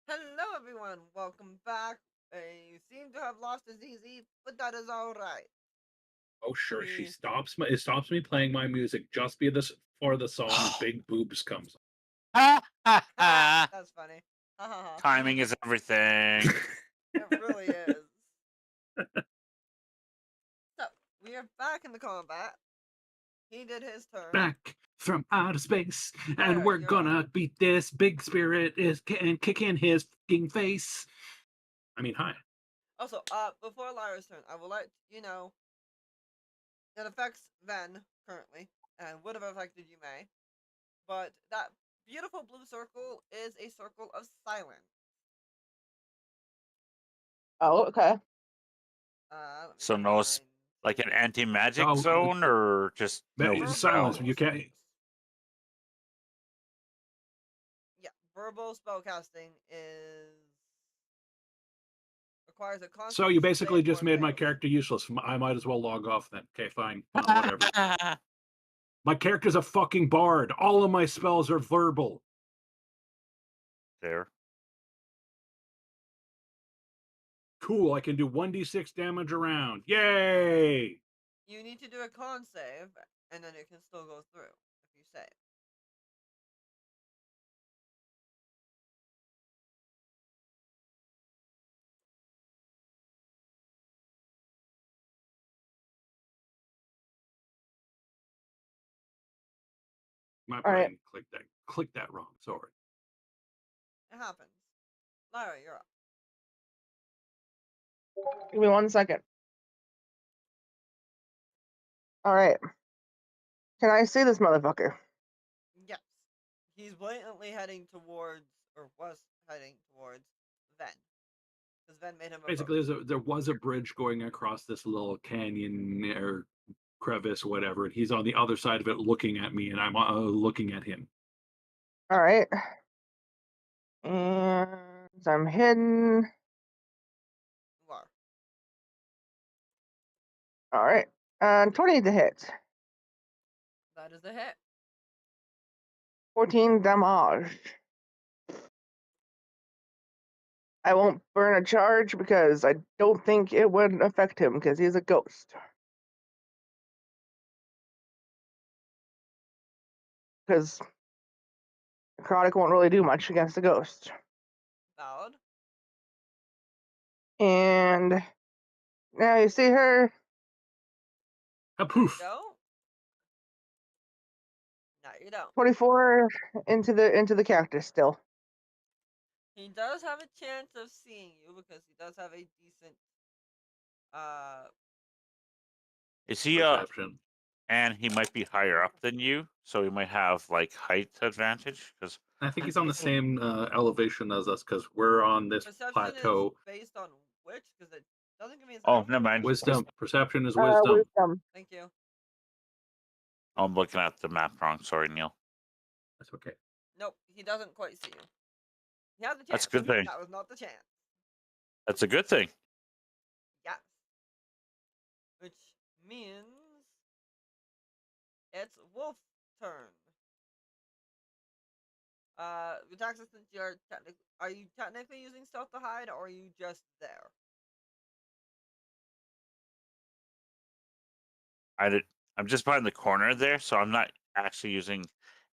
Hello, everyone. Welcome back. You seem to have lost a ZZ, but that is all right. Oh, sure. She We stops me. It stops me playing my music just be this for the song "Big Boobs" comes. Ha ha ha. ha! That's funny. Ha ha ha. Timing is everything. It really is. So we are back in the combat. He did his turn. Back from outer space, and Lyra, we're you're gonna up. beat this big spirit and kick in his fucking face. I mean, hi. Also, before Lyra's turn, I will let you know it affects Ven currently, and would have affected you May. But that beautiful blue circle is a circle of silence. Oh, okay. Let me So no, find like an anti-magic Oh, zone, or just no silence. spells? You can't. Yeah, verbal spellcasting is requires a So Constitution you basically save just or made my fails. character useless. I might as well log off then. Okay, fine. Whatever. My character's a fucking bard. All of my spells are verbal. There. Cool. I can do 1d6 damage around. Yay! You need to do a con save, and then it can still go through if you save. My All right. brain clicked that wrong. Sorry. It happens. Lyra, you're up. Give me 1 second. All right. Can I see this motherfucker? Yes. He's blatantly heading towards, or was heading towards, Ven. Because Ven made him Basically, approach. there was a bridge going across this little canyon or crevice, whatever, and he's on the other side of it looking at me, and I'm looking at him. All right. And I'm hidden. You are. All right. And 20 to hit. That is a hit. 14 damage. I won't burn a charge because I don't think it would affect him because he's a ghost. Because necrotic won't really do much against a ghost. Valid. And now you see her. A There you poof. go. No, you don't. 24 into the cactus still. He does have a chance of seeing you because he does have a decent Is he Perception. and he might be higher up than you, so he might have like height advantage. Because I think he's on the same elevation as us because we're on this perception plateau. is based on which? Because it doesn't give me his oh, height. never mind. Wisdom. Perception is wisdom. Wisdom. Thank you. Oh, I'm looking at the map wrong. Sorry, Neil. That's okay. Nope, he doesn't quite see you. He has a chance. That's a good thing. That was not the chance. That's a good thing. Yes. Which means it's Wolf's turn. Attack since are you technically using stealth to hide, or are you just there? I'm just behind the corner there, so I'm not actually using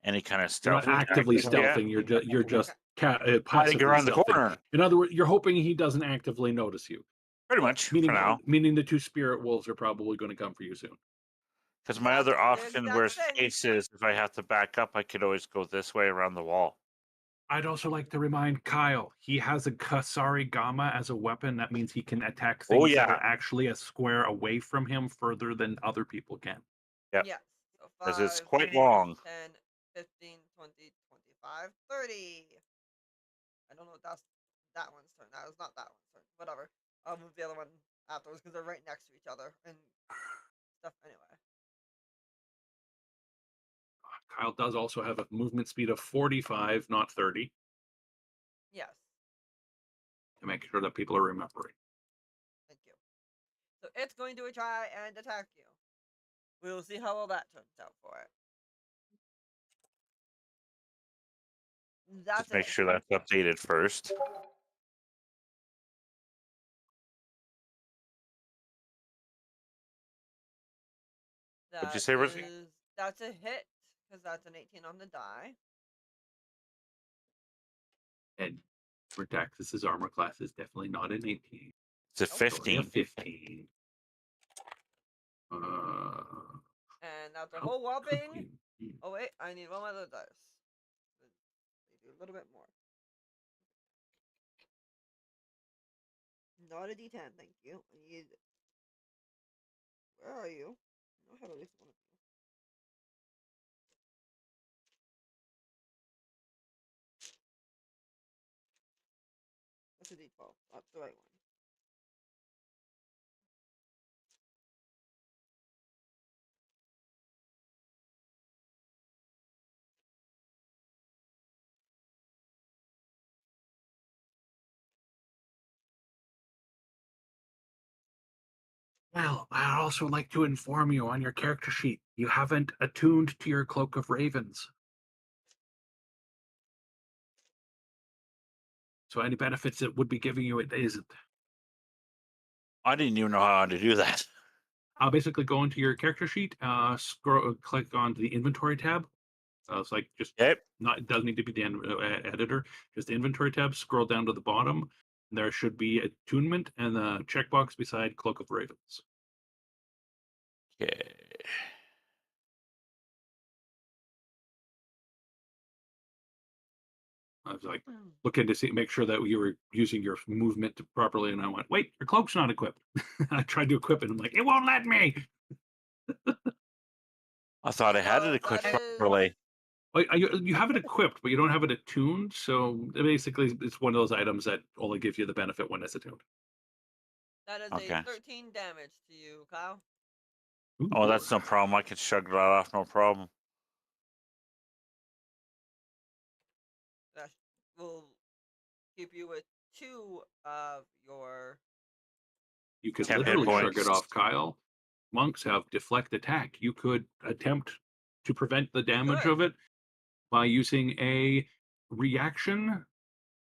any kind of You're stealth. not actively tactics yet. stealthing. You're just Hiding passively around the stealthing. corner, In other words, you're hoping he doesn't actively notice you. pretty much for now. Meaning the two spirit wolves are probably going to come for you soon. Because my That's other the option, exact where thing. space is, if I have to back up, I could always go this way around the wall. I'd also like to remind Kyle, he has a Kasari Gamma as a weapon. That means he can attack things that are actually a square away from him further than other people can. Yep. Yes. So 'Cause 5, it's quite long. 10, 15, 20, 25, 30. I don't know if that's that one's turn. That was not that one's turn. Whatever. I'll move the other one afterwards because they're right next to each other and stuff anyway. Kyle does also have a movement speed of 45, not 30, Yes. to make sure that people are remembering. Thank you. So it's going to try and attack you. We will see how well that turns out for it. That's Just make it. sure that's updated first. What'd you say, Rosie? That's a hit because that's an 18 on the die. And for Dax's armor class is definitely not an 18. It's a Nope. Sorry, a 15. 15. And that's a how whole could whopping. we- Oh wait, I need one other dice. They do a little bit more. Not a D10, thank you. I need. Where are you? I have at least one of you. That's a D12. That's the right one. Well, I'd also like to inform you on your character sheet, you haven't attuned to your Cloak of Ravens. So any benefits it would be giving you, it isn't. I didn't even know how to do that. I'll basically go into your character sheet, scroll, click onto the inventory tab. It's like just Yep. not. It doesn't need to be the editor. Just the inventory tab. Scroll down to the bottom. There should be attunement and the checkbox beside Cloak of Ravens. Okay. I was like looking to see, make sure that you were using your movement properly, and I went, "Wait, your cloak's not equipped." I tried to equip it, and I'm like, "It won't let me." I thought I had it So equipped that is properly. Like, you have it equipped, but you don't have it attuned. So basically, it's one of those items that only gives you the benefit when it's attuned. Okay. a 13 damage to you, Kyle. Ooh, Oh, that's no problem. I can shrug that off, no problem. That will keep you with 2 of your. You could 10 hit literally shrug it points. off, Kyle. Monks have deflect attack. You could attempt to prevent the damage could. of it by using a reaction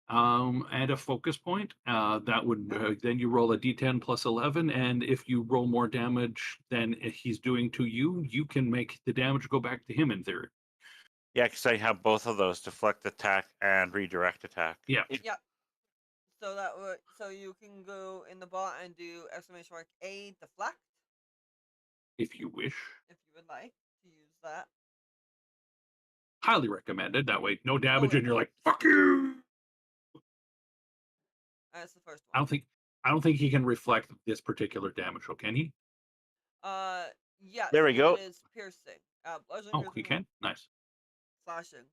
and a focus point. That would then you roll a d10 plus 11, and if you roll more damage than he's doing to you, you can make the damage go back to him in theory. Yeah, because I have both of those, deflect attack and redirect attack. Yeah. Yep. So that would you can go in the bot and do exclamation mark A deflect If you wish. if you would like to use that. Highly recommended. That way, no damage, yeah. and you're like, "Fuck you." That's the first I one. don't think he can reflect this particular damage, or can he? Yes. There we go. It is piercing. Bludgeoning, Oh, piercing, he can. Nice. slashing.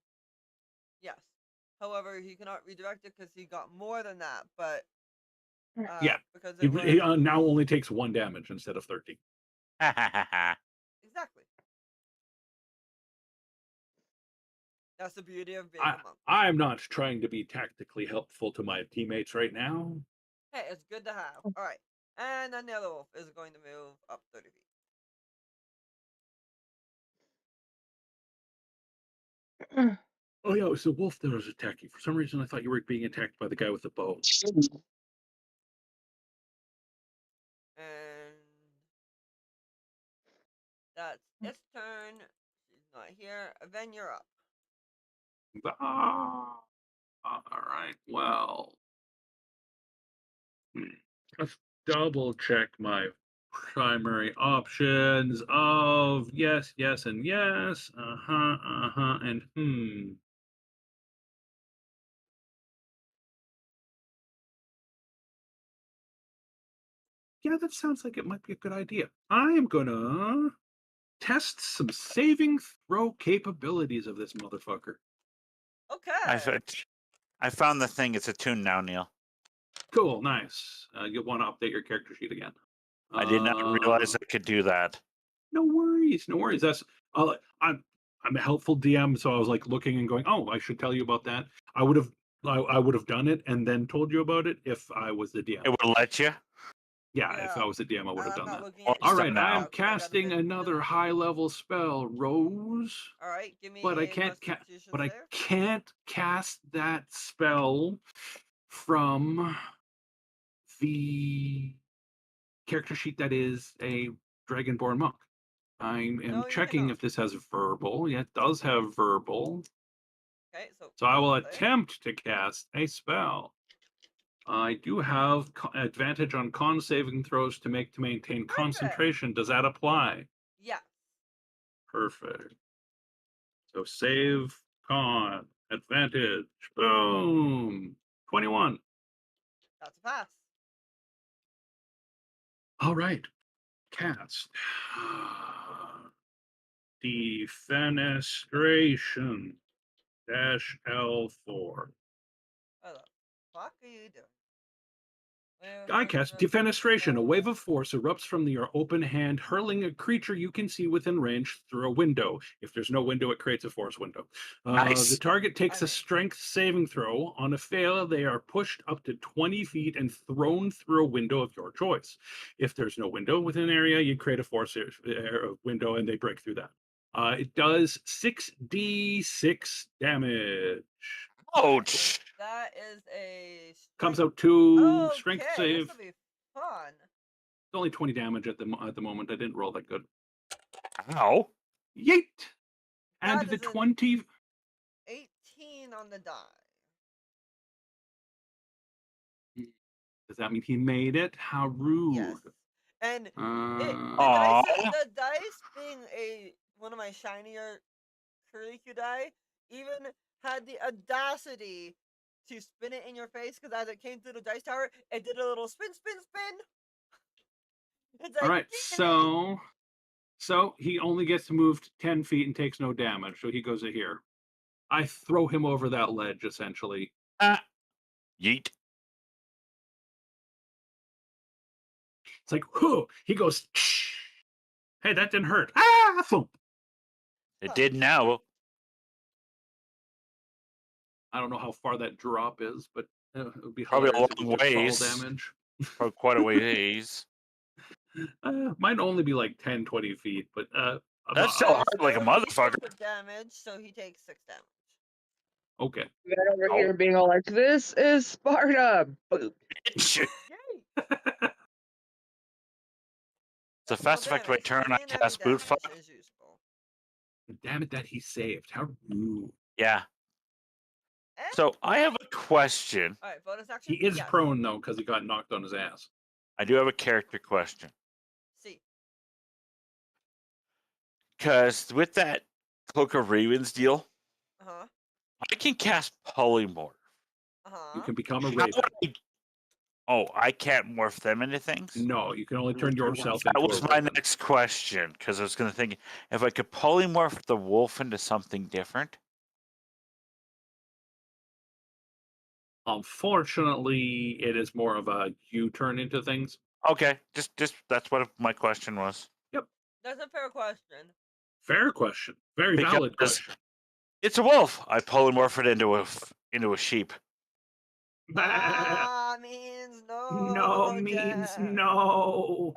Yes. However, he cannot redirect it because he got more than that. But Yeah. because He, it was he now only takes 1 damage instead of 13. exactly. That's the beauty of being a monk. I'm not trying to be tactically helpful to my teammates right now. Hey, it's good to have. All right, and then the other wolf is going to move up 30 feet. Oh yeah, it was the wolf that was attacking. For some reason, I thought you were being attacked by the guy with the bow. And that's its turn. She's not here. Then you're up. Ah, all right. Well, let's double check my primary options of yes, yes, and yes. And yeah, that sounds like it might be a good idea. I am gonna test some saving throw capabilities of this motherfucker. Okay. I found the thing. It's attuned now, Neil. Cool, nice. You'll want to update your character sheet again. I did not realize I could do that. No worries, no worries. That's I'm a helpful DM, so I was like looking and going, oh, I should tell you about that. I would have done it and then told you about it if I was the DM. It would let you. Yeah, if I was a DM, I would have I'm done not that. looking Well, at I'm All stuck right, anything I now. am now 'cause I got a casting bit another diligent. high-level spell, Rose. All right, give me But I a can't Constitution but I save. can't cast that spell from the character sheet that is a Dragonborn monk. I am No, you checking cannot. if this has verbal. Yeah, it does have verbal. Okay, so So I will save. attempt to cast a spell. I do have advantage on con saving throws to maintain Perfect. concentration. Does that apply? Yeah. Perfect. So save con advantage. Boom. 21. That's a pass. All right. Cast. Defenestration dash L4. What the fuck are you doing? I cast Defenestration. A wave of force erupts from your open hand, hurling a creature you can see within range through a window. If there's no window, it creates a force window. Nice. The target takes a Okay. strength saving throw. On a fail, they are pushed up to 20 feet and thrown through a window of your choice. If there's no window within an area, you create a force window and they break through that. It does 6d6 damage. Ouch. That is a Comes strength. out to Okay, strength this save. will be fun. It's only 20 damage at the moment. I didn't roll that good. Ow. Yeet! And That the is an 20. 18 on the die. Does that mean he made it? How rude. Yes. And Aw. the dice being one of my shinier curlicue die, even had the audacity to spin it in your face because as it came through the dice tower, it did a little spin, spin, spin. It's like, all right, so he only gets to move 10 feet and takes no damage, so he goes to here. I throw him over that ledge, essentially. Yeet. It's like, whoo! He goes, hey, that didn't hurt. Ah! Thump. It did now. I don't know how far that drop is, but it would be Probably a hilarious if it long was just fall ways. damage. Probably quite a ways. Might only be like 10, 20 feet, but That's still hard like a motherfucker. Damage, so he takes 6 damage. okay. That over here being all like, this is Sparta. Boop. It's Yay! a fast effect of my turn. I cast boot fuck. Is useful. Damn it, that he saved. How rude. Yeah. So I have a question. All right, bonus action. He is prone though because he got knocked on his ass. I do have a character question. See. Because with that Cloak of Ravens deal, Uh-huh. I can cast Polymorph. You can become a How raven. would I can't morph them into things? No, you can only turn yourself into That was a my raven. next question, because I was going to think if I could polymorph the wolf into something different. Unfortunately, it is more of a you turn into things. Okay, just that's what my question was. Yep. That's a fair question. Fair question. Very valid question. It's a wolf. I polymorph it into a sheep. Means no. No means no.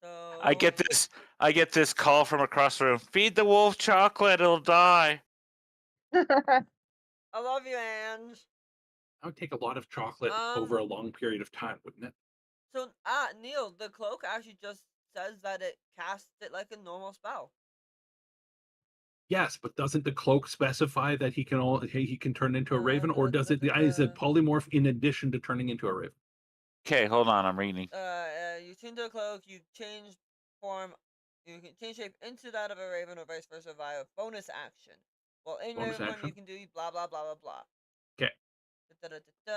So I get this call from across the room. Feed the wolf chocolate, it'll die. I love you, Ange. That would take a lot of chocolate over a long period of time, wouldn't it? So, Neil, the cloak actually just says that it casts it like a normal spell. Yes, but doesn't the cloak specify that he can turn into a raven, or is it polymorph in addition to turning into a raven? Okay, hold on, I'm reading. You change the cloak, you change form, you can change shape into that of a raven or vice versa via bonus action. Well, in raven form, you can do blah blah blah blah blah. Okay.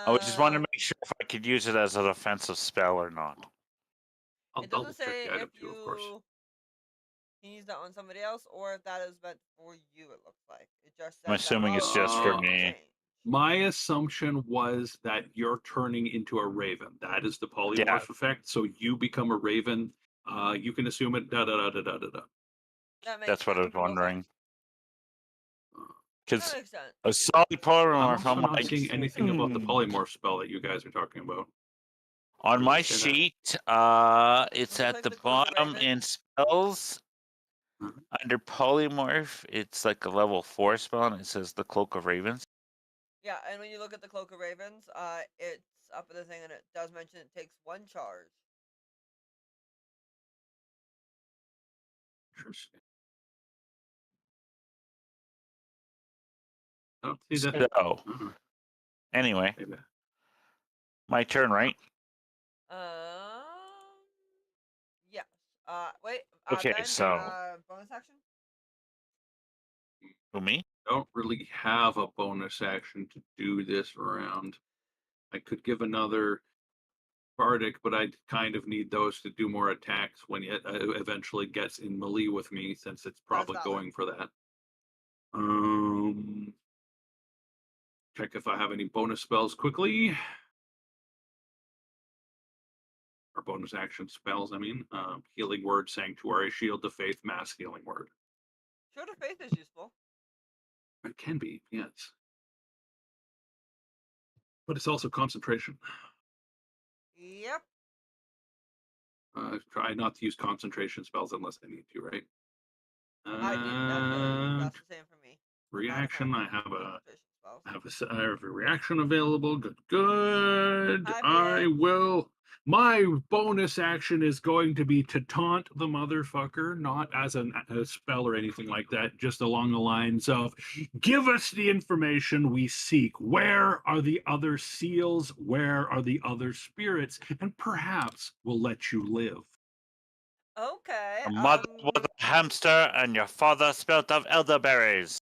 I just wanted to make sure if I could use it as an offensive spell or not. I'll it doesn't double check say the item if too, of course. can use that on somebody else or if that is meant for you. It looks like it just says I'm assuming it's just for me. My assumption was that you're turning into a raven. That is the polymorph effect. So you become a raven. You can assume it. That's what I was wondering. Because That makes sense. a solid I'm polymorph also on not my seeing anything about the polymorph spell that you guys are talking about. on Where my does it say that? sheet. It's When you at click the the Cloak of bottom in Ravens, spells Mhm. under polymorph. It's like a level 4 spell, and it says the Cloak of Ravens. yeah, and when you look at the Cloak of Ravens, it's up at the thing, and it does mention it takes 1 charge. Interesting. Oh, see that? So, Uh-uh. anyway, Maybe. my turn, right? Um, yes. Wait. Okay, Ben. so Bonus action. who, me? Don't really have a bonus action to do this round. I could give another Bardic, but I kind of need those to do more attacks when it eventually gets in melee with me, since it's probably valid. going for that. Check if I have any bonus spells quickly. Or bonus action spells, I mean. Healing Word, Sanctuary, Shield of Faith, Mass Healing Word. Shield of Faith is useful. It can be, yes. But it's also concentration. Yep. Try not to use concentration spells unless I need to, right? I do. That's the same for me. Reaction. I have concentration spells. I have a reaction available. Good. Hi, I Felix. will. My bonus action is going to be to taunt the motherfucker, not as a spell or anything like that, just along the lines of, give us the information we seek. Where are the other seals? Where are the other spirits? And perhaps we'll let you live. Okay. Your mother was a hamster, and your father spelt of elderberries.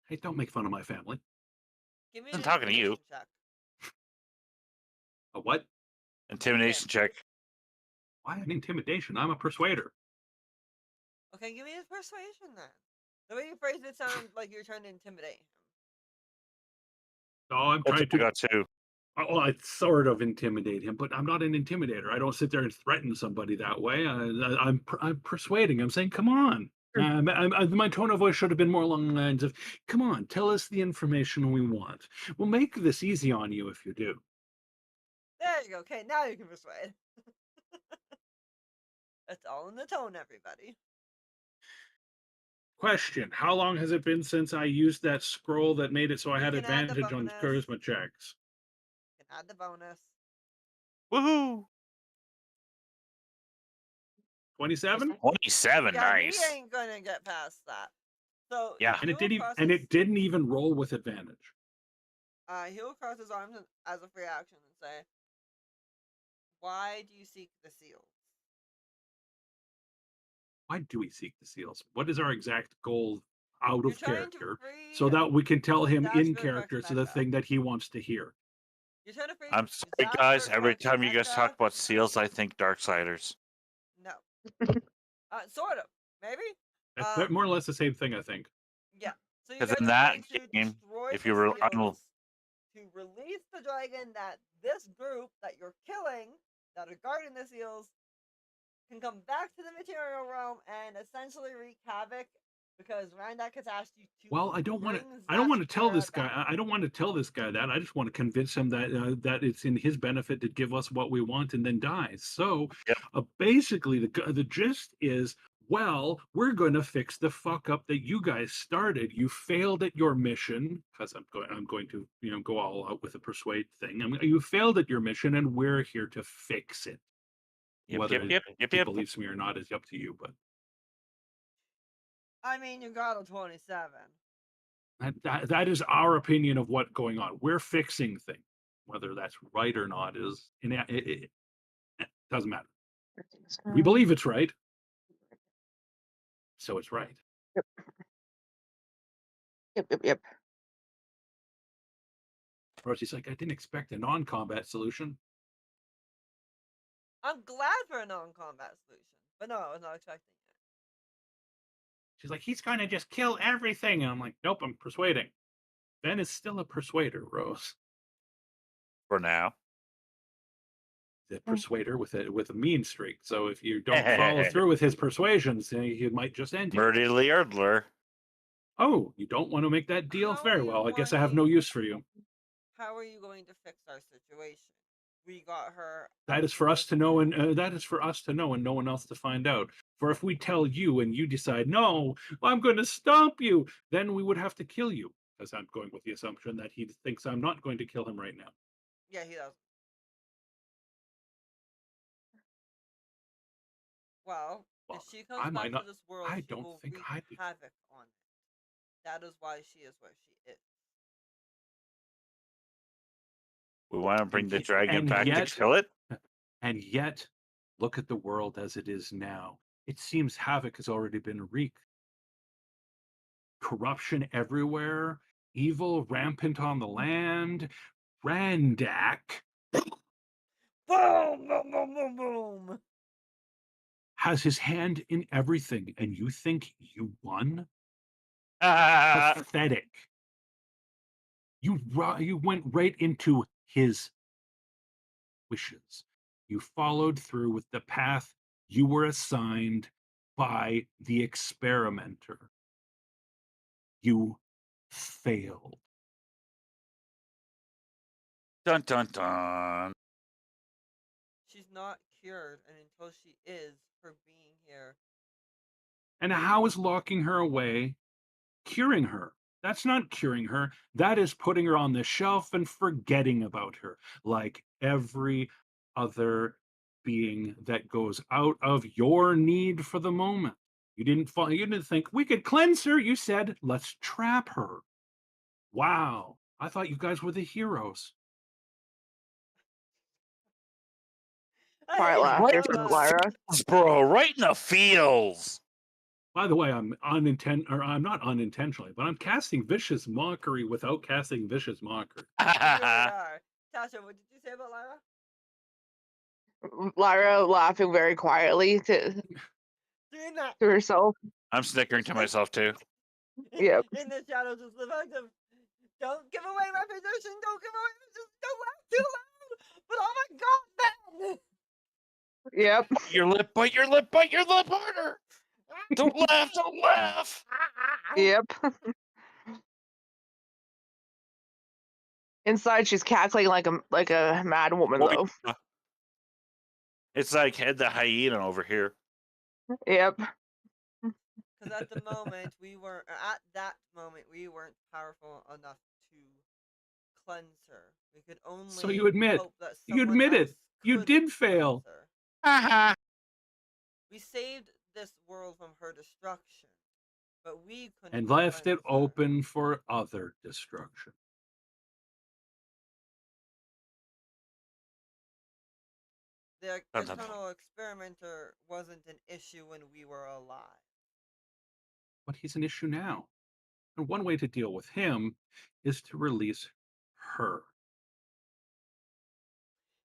Hey, don't make fun of my family. Give me I'm an talking to you. intimidation check. A what? Intimidation check. Why an intimidation? I'm a persuader. Okay, give me his persuasion then. The way you phrased it sounded like you were trying to intimidate him. Oh, I'm That's trying what I to. got too. Well, I sort of intimidate him, but I'm not an intimidator. I don't sit there and threaten somebody that way. I'm persuading. I'm saying, come on. My tone of voice should have been more along the lines of, come on, tell us the information we want. We'll make this easy on you if you do. There you go. Okay, now you can persuade. It's all in the tone, everybody. Question: how long has it been since I used that scroll that made it so I You had can add the advantage on bonus. charisma checks? You can add the bonus. Woohoo! 27? 27, Yeah, he nice. ain't gonna get past that. So Yeah. And he it didn't even roll with advantage. he'll cross his arms as a free action and say, "Why do you seek the seals?" Why do we seek the seals? What is our exact goal out You're of trying to character free. so that we can tell him That's in really character correct, so the Mecca. thing that he wants to hear? You're trying to free. I'm sorry, guys. Every time you guys talk about seals, I think Darksiders. No. Sort of. Maybe. That's more or less the same thing, I think. Yeah. So you Because guys in are that trying to game, destroy if the you were seals to release the dragon that this group that you're killing, that are guarding the seals, can come back to the material realm and essentially wreak havoc because Randak has asked you to. Well, I don't want to tell this guy. I don't want to tell this guy that. I just want to convince him that that it's in his benefit to give us what we want and then die. So, Yep. Basically, the gist is, well, we're going to fix the fuck up that you guys started. You failed at your mission, because I'm going to go all out with a persuade thing. You failed at your mission, and we're here to fix it. Whether he believes me or not is up to you, but I mean, you got a 27. that is our opinion of what's going on. We're fixing things. Whether that's right or not is it doesn't matter. We believe it's right, so it's right. Yep. Rosie's like, I didn't expect a non-combat solution. I'm glad for a non-combat solution, but no, I was not expecting it. She's like, he's going to just kill everything. And I'm like, nope, I'm persuading. Ben is still a persuader, Rose. For now. The persuader with a mean streak. So if you don't follow through with his persuasions, he might just end you. Murderly Erdler. Oh, you don't want to make that deal? How are Very you well. I guess I have no wanting- use for you. How are you going to fix our situation? We got her. That is for us to know, and that is for us to know, and no one else to find out. For if we tell you and you decide, no, I'm going to stomp you, then we would have to kill you. Because I'm going with the assumption that he thinks I'm not going to kill him right now. Yeah, he does. Well, Well, if she comes I might back not. to this world, I she don't will think wreak I'd be. havoc on it. That is why she is where she is. We want to bring And the y- dragon and back to yet- kill it? And yet, look at the world as it is now. It seems havoc has already been wreaked. Corruption everywhere, evil rampant on the land. Randak Boom! Boom! Boom! Boom! Boom! has his hand in everything, and you think you won? Pathetic. You went right into his wishes. You followed through with the path you were assigned by the experimenter. You failed. Dun dun dun. She's not cured, and until she is, for being here. And how is locking her away curing her? That's not curing her. That is putting her on the shelf and forgetting about her, like every other being that goes out of your need for the moment. You didn't think we could cleanse her. You said, let's trap her. Wow. I thought you guys were the heroes. I Quiet hate you laughter so from much. Lyra. Bro, right in the feels. By the way, I'm not unintentionally, but I'm casting vicious mockery without casting vicious mockery. You really are. Tasha, what did you say about Lyra? Lyra laughing very quietly Doing that to herself. I'm snickering to myself too. Yep. in the shadows is the fact of don't give away my position, don't give away my position, don't laugh too loud. But oh my god, Ben! Yep. Your lip, bite your lip, bite your lip harder. Don't laugh, don't laugh. Yep. Inside, she's cackling like a mad woman, Oh, though. yeah. It's like Head the hyena over here. Yep. Because at that moment we weren't powerful enough to cleanse her. We could only So you admit. hope that You someone admit it. else You could did fail. cleanse her. Haha. We saved this world from her destruction, but we couldn't And left it cleanse her. open for other destruction. The Dun, dun, dun. eternal experimenter wasn't an issue when we were alive. But he's an issue now. And one way to deal with him is to release her.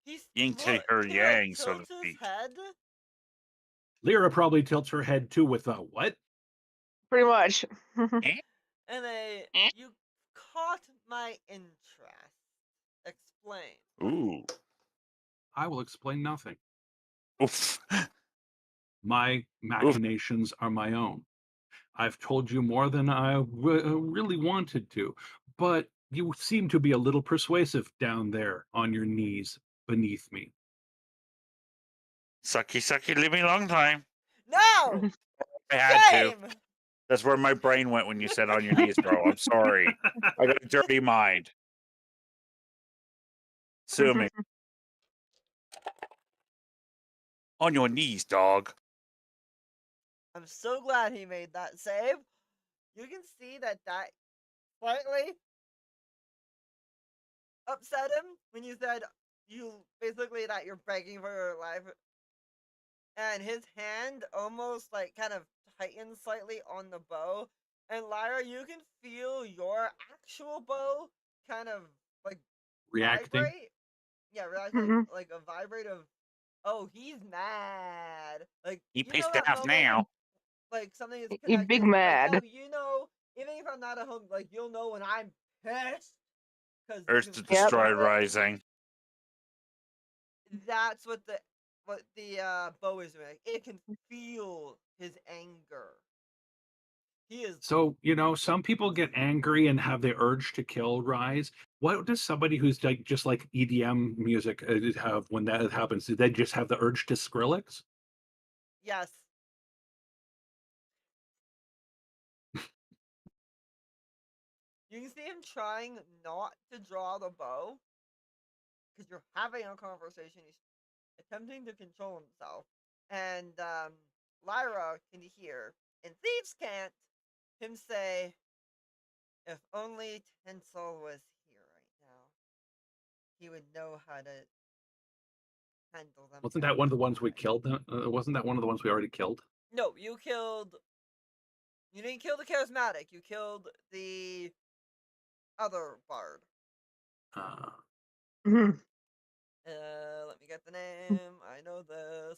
He's Yin to her he, yang, so to tilts his speak. head. Lyra probably tilts her head too with a what? Pretty much. And you caught my interest. Explain. Ooh. I will explain nothing. Oof. My machinations are my own. I've told you more than I really wanted to, but you seem to be a little persuasive down there on your knees beneath me. Sucky, sucky, live me long time. No! I had to. Shame! That's where my brain went when you said on your knees, bro. I'm sorry. I got a dirty mind. Sue me. On your knees, dog. I'm so glad he made that save. You can see that slightly upset him when you said that you're begging for your life. And his hand almost like kind of tightens slightly on the bow. And Lyra, you can feel your actual bow kind of like Reacting. vibrate. Yeah, like a vibrate of, oh, he's mad. Like He you know pissed that off moment now. when, like something is You connected. big Like mad. how even if I'm not at home, like you'll know when I'm pissed. Earth to destroy rising. That's what the bow is doing. Like, it can feel his anger. He is. So, some people get angry and have the urge to kill rise. What does somebody who's like just like EDM music have when that happens? Do they just have the urge to Skrillex? Yes. You can see him trying not to draw the bow because you're having a conversation. He's attempting to control himself. And Lyra can hear, and thieves can't, him say, if only Tinsel was here right now, he would know how to handle them. Wasn't that one of the ones we killed? Wasn't that one of the ones we already killed? No, you killed. You didn't kill the charismatic. You killed the other bard. Mhm. Let me get the name. I know this.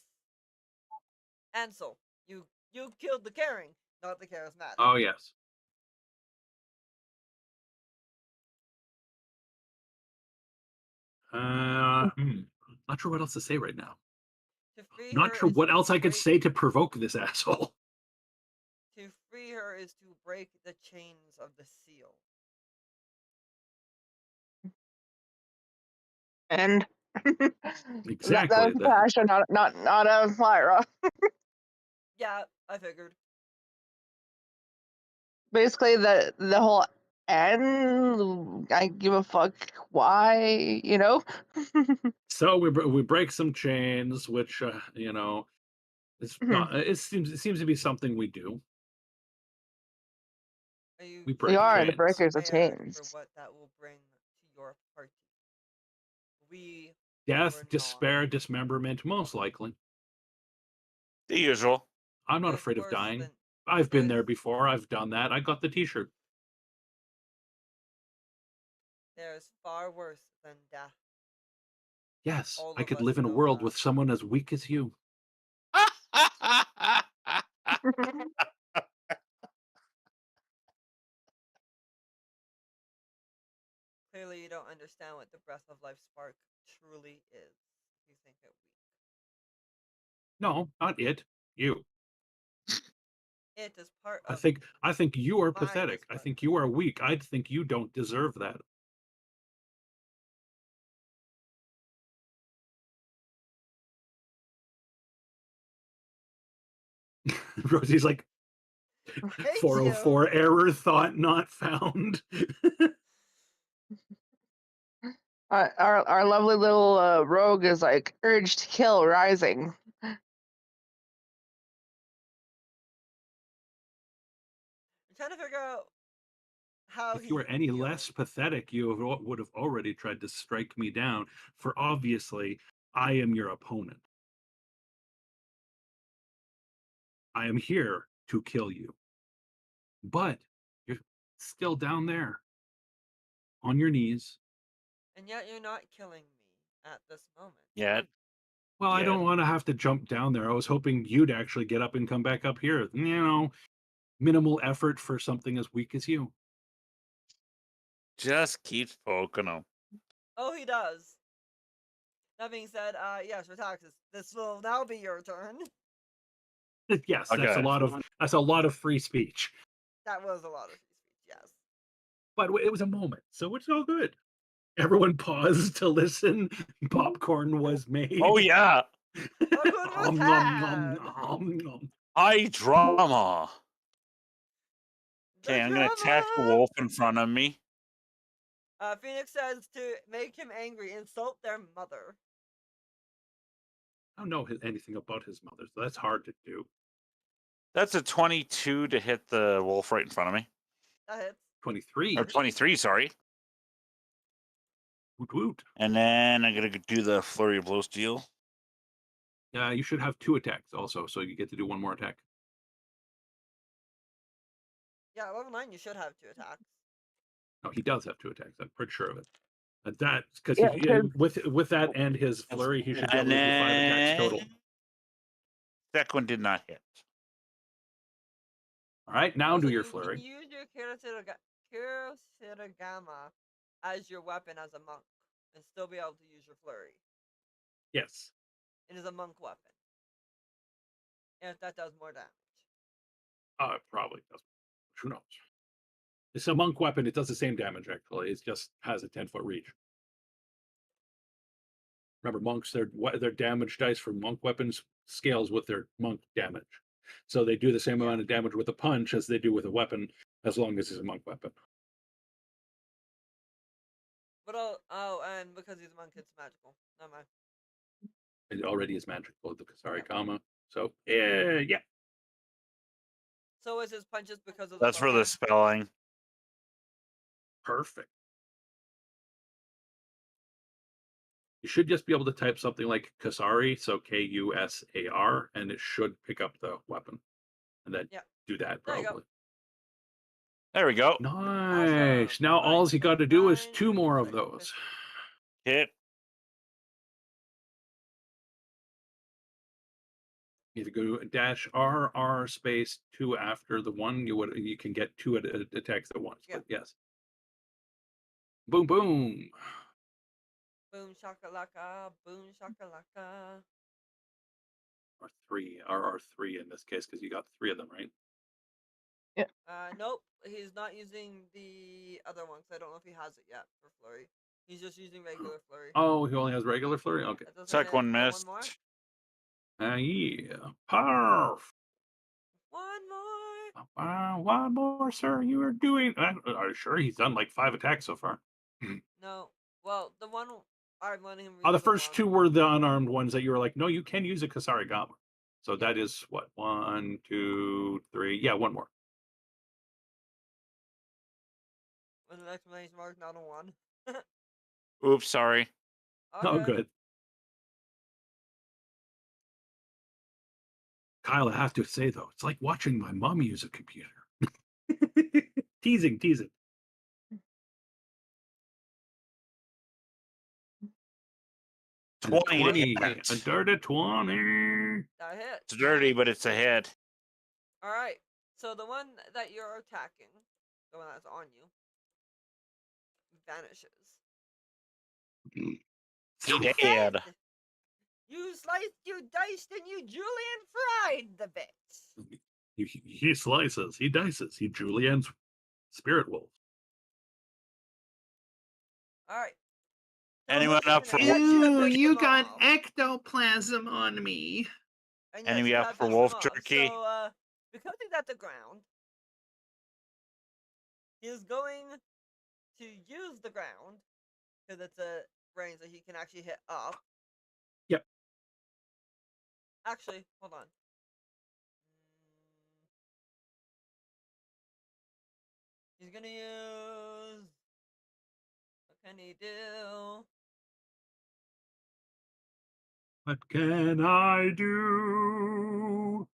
Ansel. You killed the caring, not the charismatic. Oh yes. Not sure what else to say right now. To free Not her sure is what to else I could break. say to provoke this asshole. To free her is to break the chains of the seal. And that Exactly. was Tasha, not Lyra. Yeah, I figured. Basically, the whole and I give a fuck why, So we break some chains, which it's not. It seems to be something we do. Are you We We break are the chains. breakers of prepared for chains. what that will bring to your party? We Death, were not. despair, dismemberment, most likely. The usual. I'm not There's afraid of worse dying. than I've been there's there before. I've done that. I got the T-shirt. there's far worse than death. Yes, All I of could us live in a know world that. with someone as weak as you. Clearly, you don't understand what the breath of life spark truly is. You think it weak. No, not it. You. It is part I of think I think you are mine pathetic. is I part think of you are weak. I think you don't deserve that. Rosie's like hate you. 404 error thought not found. Our lovely little rogue is like urge to kill rising. I'm trying to figure out how If you were he any feels. less pathetic, you would have already tried to strike me down, for obviously I am your opponent. I am here to kill you. But you're still down there on your knees. And yet you're not killing me at this moment. Yet. Well, I Yeah. don't want to have to jump down there. I was hoping you'd actually get up and come back up here. Minimal effort for something as weak as you. Just keep poking them. Oh, he does. That being said, yes, Retaxis, this will now be your turn. Yes, Okay. that's a lot of free speech. That was a lot of free speech, yes. But it was a moment, so it's all good. Everyone paused to listen. Popcorn was made. Oh yeah. Popcorn was had. High drama. The Okay, I'm gonna attack the drama. wolf in front of me. Phoenix says to make him angry, insult their mother. I don't know anything about his mother, so that's hard to do. That's a 22 to hit the wolf right in front of me. That hits. 23. Or 23, sorry. Woot woot. And then I'm gonna do the flurry of blows deal. You should have 2 attacks also, so you get to do 1 more attack. Yeah, level 9, you should have 2 attacks. No, he does have 2 attacks. I'm pretty sure of it. That's because Yeah, 'cause- with that and his flurry, he should be able And to do 5 attacks total. Second one did not hit. All right, now Also, do your you flurry. can use your Kirasiragama as your weapon as a monk and still be able to use your flurry. Yes. It is a monk weapon. And if that does more damage. It probably does. Who knows? It's a monk weapon. It does the same damage, actually. It just has a 10-foot reach. Remember, monks, their damage dice for monk weapons scales with their monk damage. So they do the same amount of damage with a punch as they do with a weapon, as long as it's a monk weapon. But and because he's a monk, it's magical. Never mind. It already is magical with the Kasari Kama. So, yeah. So is his punches because of That's the for the spelling. Perfect. You should just be able to type something like Kasari, so Kusar, and it should pick up the weapon. And then do that, There you probably. go. There we go. Nice. Awesome. Now all you got to do is 9, 2 more of 6, those. Hit. Either go -R space 2 after the one. You can get 2 attacks at once. But yes. Boom, boom. Boom shakalaka, boom shakalaka. Or 3, RR3 in this case, because you got 3 of them, right? Nope, he's not using the other one, because I don't know if he has it yet for flurry. He's just using regular flurry. Oh, he only has regular flurry? Okay. Second one missed. One more? Yeah. Perf. One more. One more, sir. You are doing. Are you sure he's done like 5 attacks so far? No. Well, the one I'm letting him. The first 2 were the unarmed ones that you were like, no, you can use a Kasari Gama. So that is what? 1, 2, 3. Yeah, one more. With an exclamation mark, not a 1. Oops, sorry. Oh, good. Kyle, I have to say though, it's like watching my mom use a computer. Teasing. 20. A dirty 20. That hit. It's dirty, but it's a hit. All right. So the one that you're attacking, the one that's on you, vanishes. He did. You sliced, you diced, and you julienne fried the bits. He slices, he dices, he julienne's spirit wolf. All right. Anyone up for Ooh, you got ectoplasm on me. And enemy you up have for pissed wolf him off. jerky? So, because he's at the ground, he is going to use the ground because it's a range that he can actually hit up. Yep. Actually, hold on. He's gonna use. What can he do? What can I do?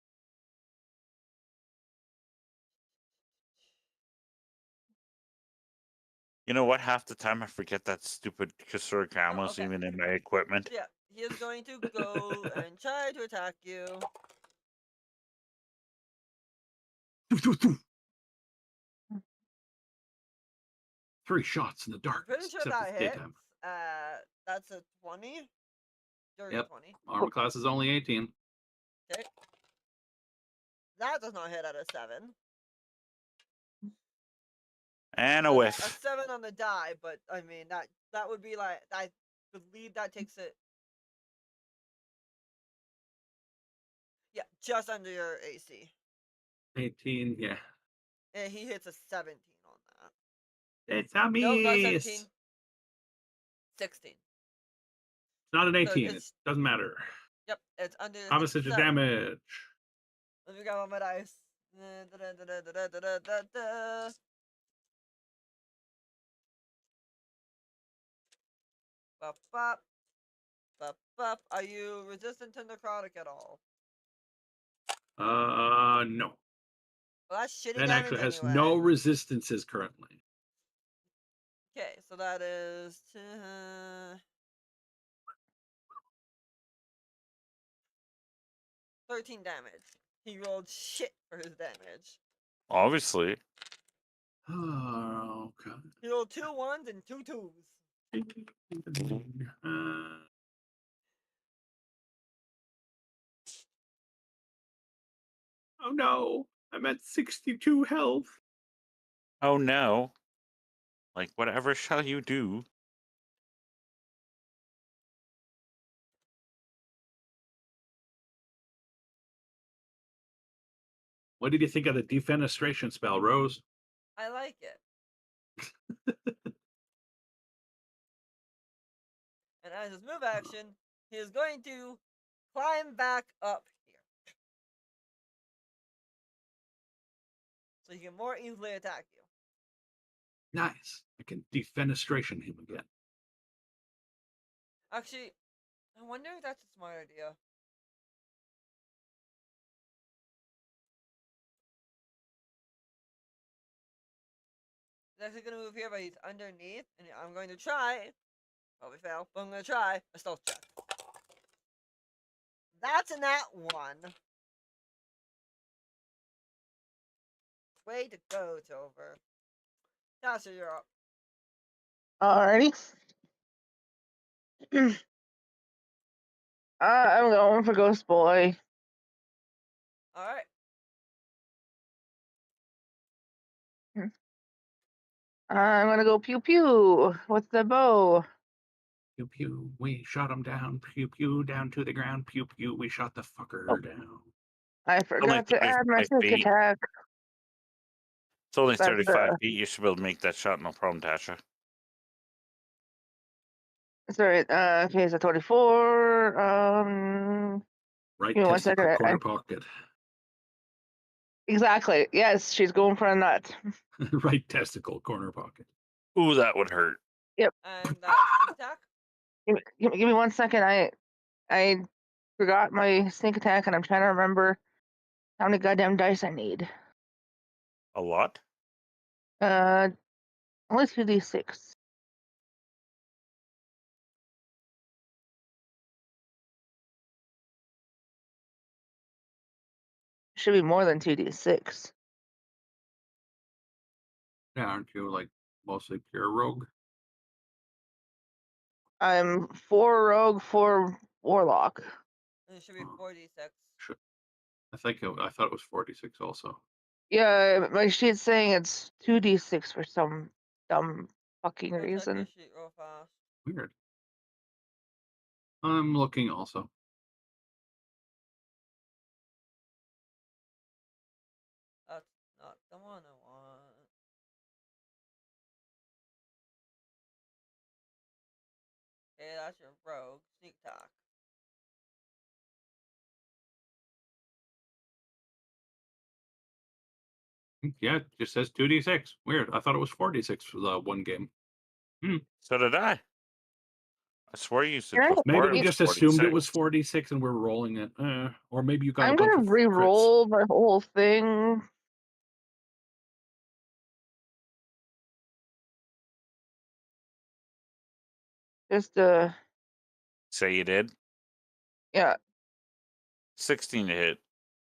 You know what? Half the time I forget that stupid Kasura Kama's okay. even in my equipment. Yeah, he is going to go and try to attack you. 3 shots in the dark. I'm pretty sure that hits. That's a 20. Dirty 20. Armor class is only 18. Okay. That does not hit at a 7. And a whiff. A 7 on the die, but I mean that would be like, I believe that takes it. Yeah, just under your AC. 18, yeah. And he hits a 17 on that. It's a miss. No, not 17. 16. Not an 18. So it doesn't matter. Yep, it's under. How much is your damage? Let me grab all my dice. Bop, bop. Bop, bop. Are you resistant to necrotic at all? No. Well, that's shitty That damage actually has anyway. no resistances currently. Okay, so that is 13 damage. He rolled shit for his damage. Obviously. Oh, God. He rolled 2 1s and 2 2s. Oh no, I'm at 62 health. Oh no. Like, whatever shall you do? What did you think of the defenestration spell, Rose? I like it. And as his move action, he is going to climb back up here. So he can more easily attack you. Nice. I can defenestration him again. Actually, I wonder if that's a smart idea. He's actually going to move here, but he's underneath. And I'm going to try. Probably fail, but I'm going to try a stealth check. That's a nat 1. Way to go, Tyl'ver. Tasha, you're up. Alrighty. I'm going for Ghost Boy. Alright. I'm gonna go pew pew with the bow. Pew pew. We shot him down. Pew pew. Down to the ground. Pew pew. We shot the fucker Oh, down. I Only forgot to add my 35 sneak feet. attack. It's only That's 35 feet. You should be able to make that shot, no problem, Tasha. sorry. Okay, so 24. Right Give me 1 testicle, second. corner pocket. Exactly. Yes, she's going for a nut. Right testicle, corner pocket. Ooh, that would hurt. And that sneak attack. Give me 1 second. I forgot my sneak attack, and I'm trying to remember how many goddamn dice I need. A lot? Only 2d6. Should be more than 2d6. Yeah, aren't you like mostly pure rogue? I'm 4 rogue, 4 warlock. And it should be Oh. 4d6. I thought it was 46 also. Yeah, my sheet's saying it's 2d6 for some dumb fucking Go check your reason. sheet real fast. Weird. I'm looking also. That's not the one I want. Okay, that's your rogue sneak attack. Yeah, it just says 2d6. Weird. I thought it was 46 for the one game. So did I. I swear you said Right. before Maybe it we was just assumed it 46. was 46 and we're rolling it. Or maybe you got a I'm bunch gonna of crits. re-roll the whole thing. Just Say you did. yeah, 16 to hit.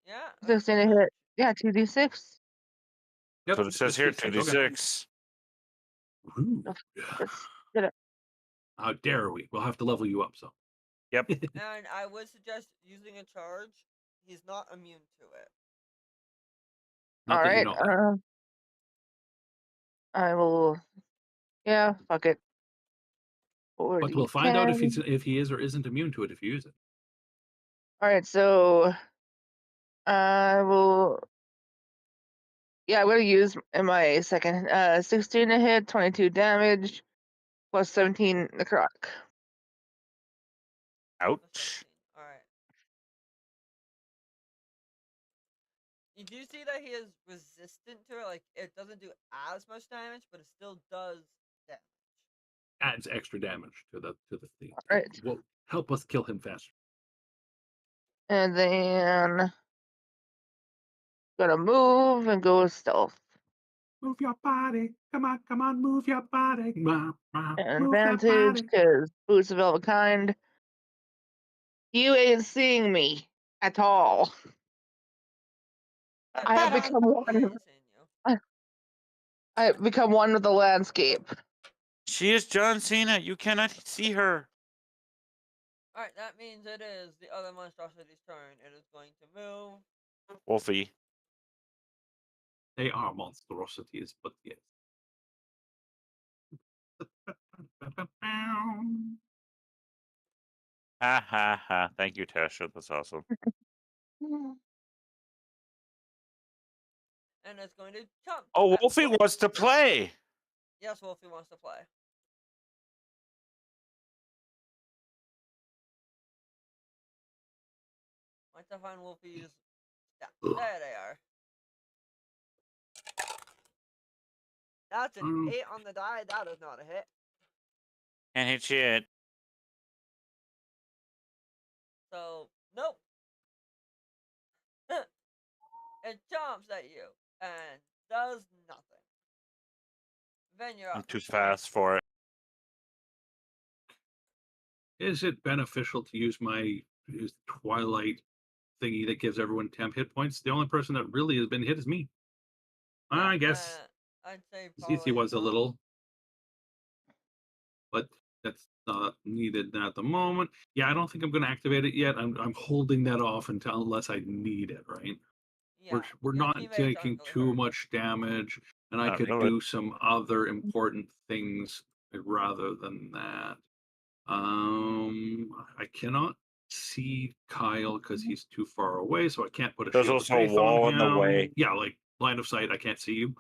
Yeah, that's 16 to pretty much. hit. Yeah, 2d6. Yep, So it says just here D6. Okay. 2d6. Ooh. Let's get it. How dare we? We'll have to level you up. So. Yep. And I would suggest using a charge. He's not immune to it. Not All that you right. know that. I will. Yeah, fuck it. But we'll find out if 4d10. he is or isn't immune to it if you use it. All right, so I will. Yeah, I'm gonna use in my second 16 to hit, 22 damage, plus 17 necrotic. Ouch. Alright. You do see that he is resistant to it. Like, it doesn't do as much damage, but it still does damage. Adds extra damage to the thing. Right. Will help us kill him faster. And then gonna move and go stealth. Move your body. Come on, move your body. Move Advantage that body. because boots of all kind. You ain't seeing me at all. I have become He one. ain't seeing you. I have become one with the landscape. She is John Cena. You cannot see her. Alright, that means it is the other monstrosity's turn. It is going to move. Wolfie. They are monstrosities, but yes. Ha ha ha. Thank you, Tasha. That's awesome. And it's going to jump. Oh, at Wolfie Wolf. wants to play. Yes, Wolfie wants to play. Let's find Wolfie's stats. There they are. That's an 8 on the die. That is not a hit. Can't hit shit. So, nope. It jumps at you and does nothing. Then you're I'm up. too fast for it. Is it beneficial to use my Twilight thingy that gives everyone 10 hit points? The only person that really has been hit is me. Yeah, I guess I'd say ZZ probably was a not. little, but that's not needed at the moment. Yeah, I don't think I'm going to activate it yet. I'm holding that off unless I need it, right? Yeah, We're your not teammates aren't taking really too hurt. much damage, and I Not could really. do some other important things rather than that. I cannot see Kyle because he's too far away, so I can't put a There's shield of also a faith on wall him. in the way. Yeah, like line of sight, I can't see you.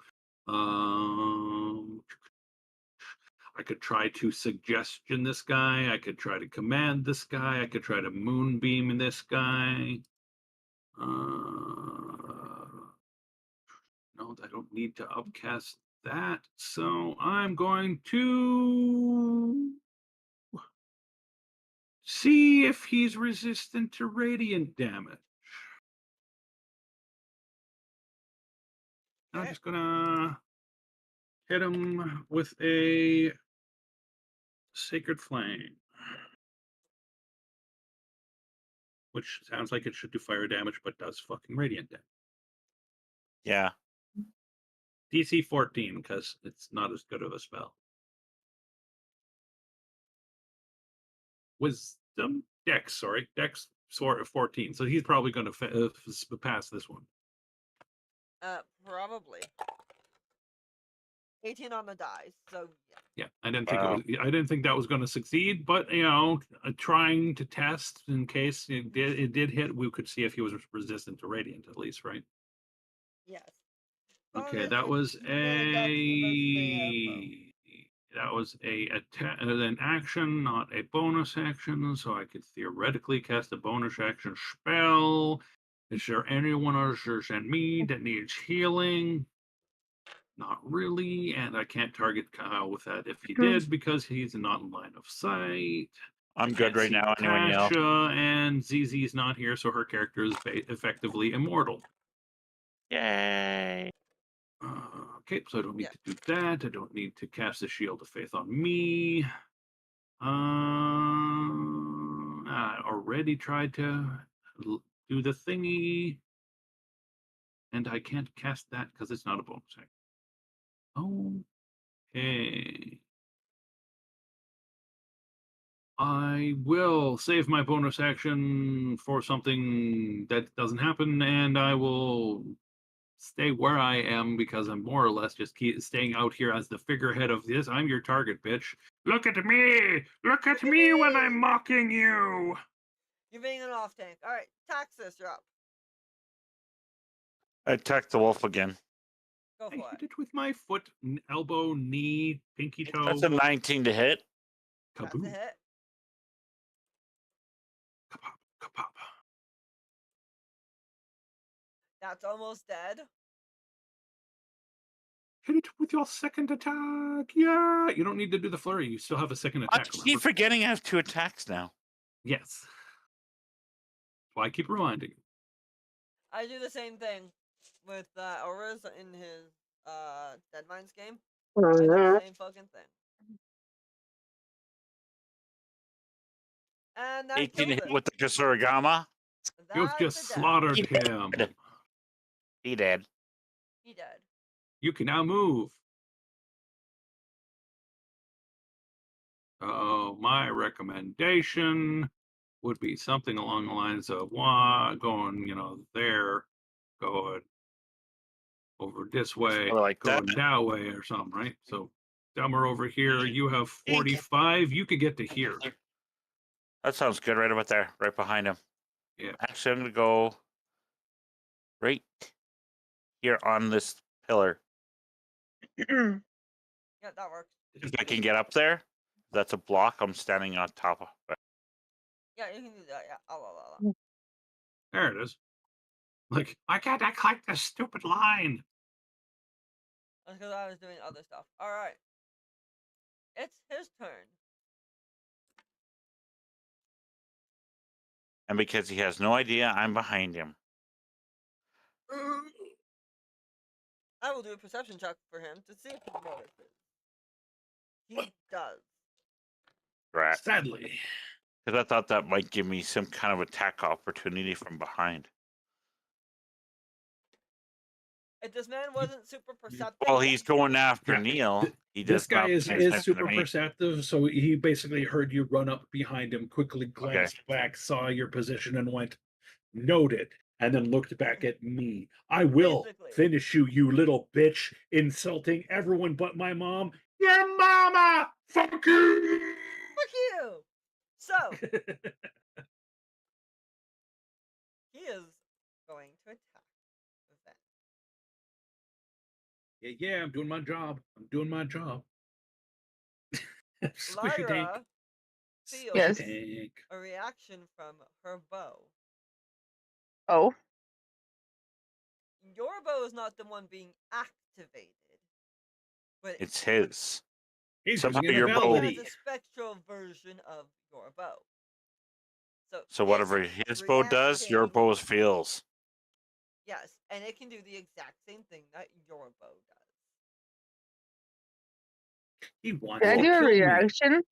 I could try to suggestion this guy. I could try to command this guy. I could try to moonbeam this guy. No, I don't need to upcast that. So I'm going to see if he's resistant to radiant damage. I'm Okay. just gonna hit him with a Sacred Flame, which sounds like it should do fire damage, but does fucking radiant damage. Yeah. DC 14, because it's not as good of a spell. Wisdom? Dex, sorry. Dex 14. So he's probably going to pass this one. Probably. 18 on the die, so yeah. Yeah, I didn't think it was. I didn't think that was going to succeed, but trying to test in case it did hit, we could see if he was resistant to radiant at least, right? Yes. Okay, that was an action, not a bonus action, so I could theoretically cast a bonus action spell. Is there anyone other than me that needs healing? Not really, and I can't target Kyle with that if he did because he's not in line of sight. I'm good right now anyway, Neil. Tasha, and ZZ's not here, so her character is effectively immortal. Yay! Okay, so I don't need to do that. I don't need to cast a Shield of Faith on me. I already tried to do the thingy, and I can't cast that because it's not a bonus action. Okay. I will save my bonus action for something that doesn't happen, and I will stay where I am because I'm more or less just staying out here as the figurehead of this. I'm your target, bitch. Look at me! Look at me when I'm mocking you! You're being an off tank. Alright, Taxus, you're up. I attacked the wolf again. Go for I it. hit it with my foot, elbow, knee, pinky toe. That's a 19 to hit. That's a hit. Kapop, kapop. That's almost dead. Hit it with your second attack. Yeah, you don't need to do the flurry. You still have a second attack. I keep forgetting I have 2 attacks now. Yes. That's why I keep reminding you. I do the same thing with Auras in his Dead Minds game. I do the same fucking thing. And that 18 kills hit it. with the Kasuragama. You've just slaughtered him. He dead. He dead. You can now move. Oh, my recommendation would be something along the lines of going, there, going over this way, Or like going that. that way or something, right? So Dumber over here, you have 45. You could get to here. That sounds good. Right about there, right behind him. Yeah. Actually, I'm gonna go right here on this pillar. Yeah, that works. If I can get up there, that's a block. I'm standing on top of it. Yeah, you can do that. Yeah. Oh. There it is. Like, I can't click this stupid line. That's because I was doing other stuff. All right. It's his turn. And because he has no idea I'm behind him. I will do a perception check for him to see if he notices. He does. Right. Sadly. Because I thought that might give me some kind of attack opportunity from behind. If this man wasn't super perceptive, Well, he's going after Yeah. Neil. He This does guy not is pay attention to super me. perceptive, so he basically heard you run up behind him, quickly glanced back, saw your position, and went, noted, and then looked back at me. I will Basically. finish you, you little bitch, insulting everyone but my mom. Your mama! Fuck you! Fuck you! So, he is going to attack Ven. Yeah, I'm doing my job. I'm doing my job. Squishy tank. Lyra feels Yes. Tank. a reaction from her bow. Oh. Your bow is not the one being activated, but It's his. He's Somehow using an your bow- he ability. has a spectral version of your bow. So it's whatever his bow does, your reacting- bow feels. Yes, and it can do the exact same thing that your bow does. He wants Can I to do a kill me. reaction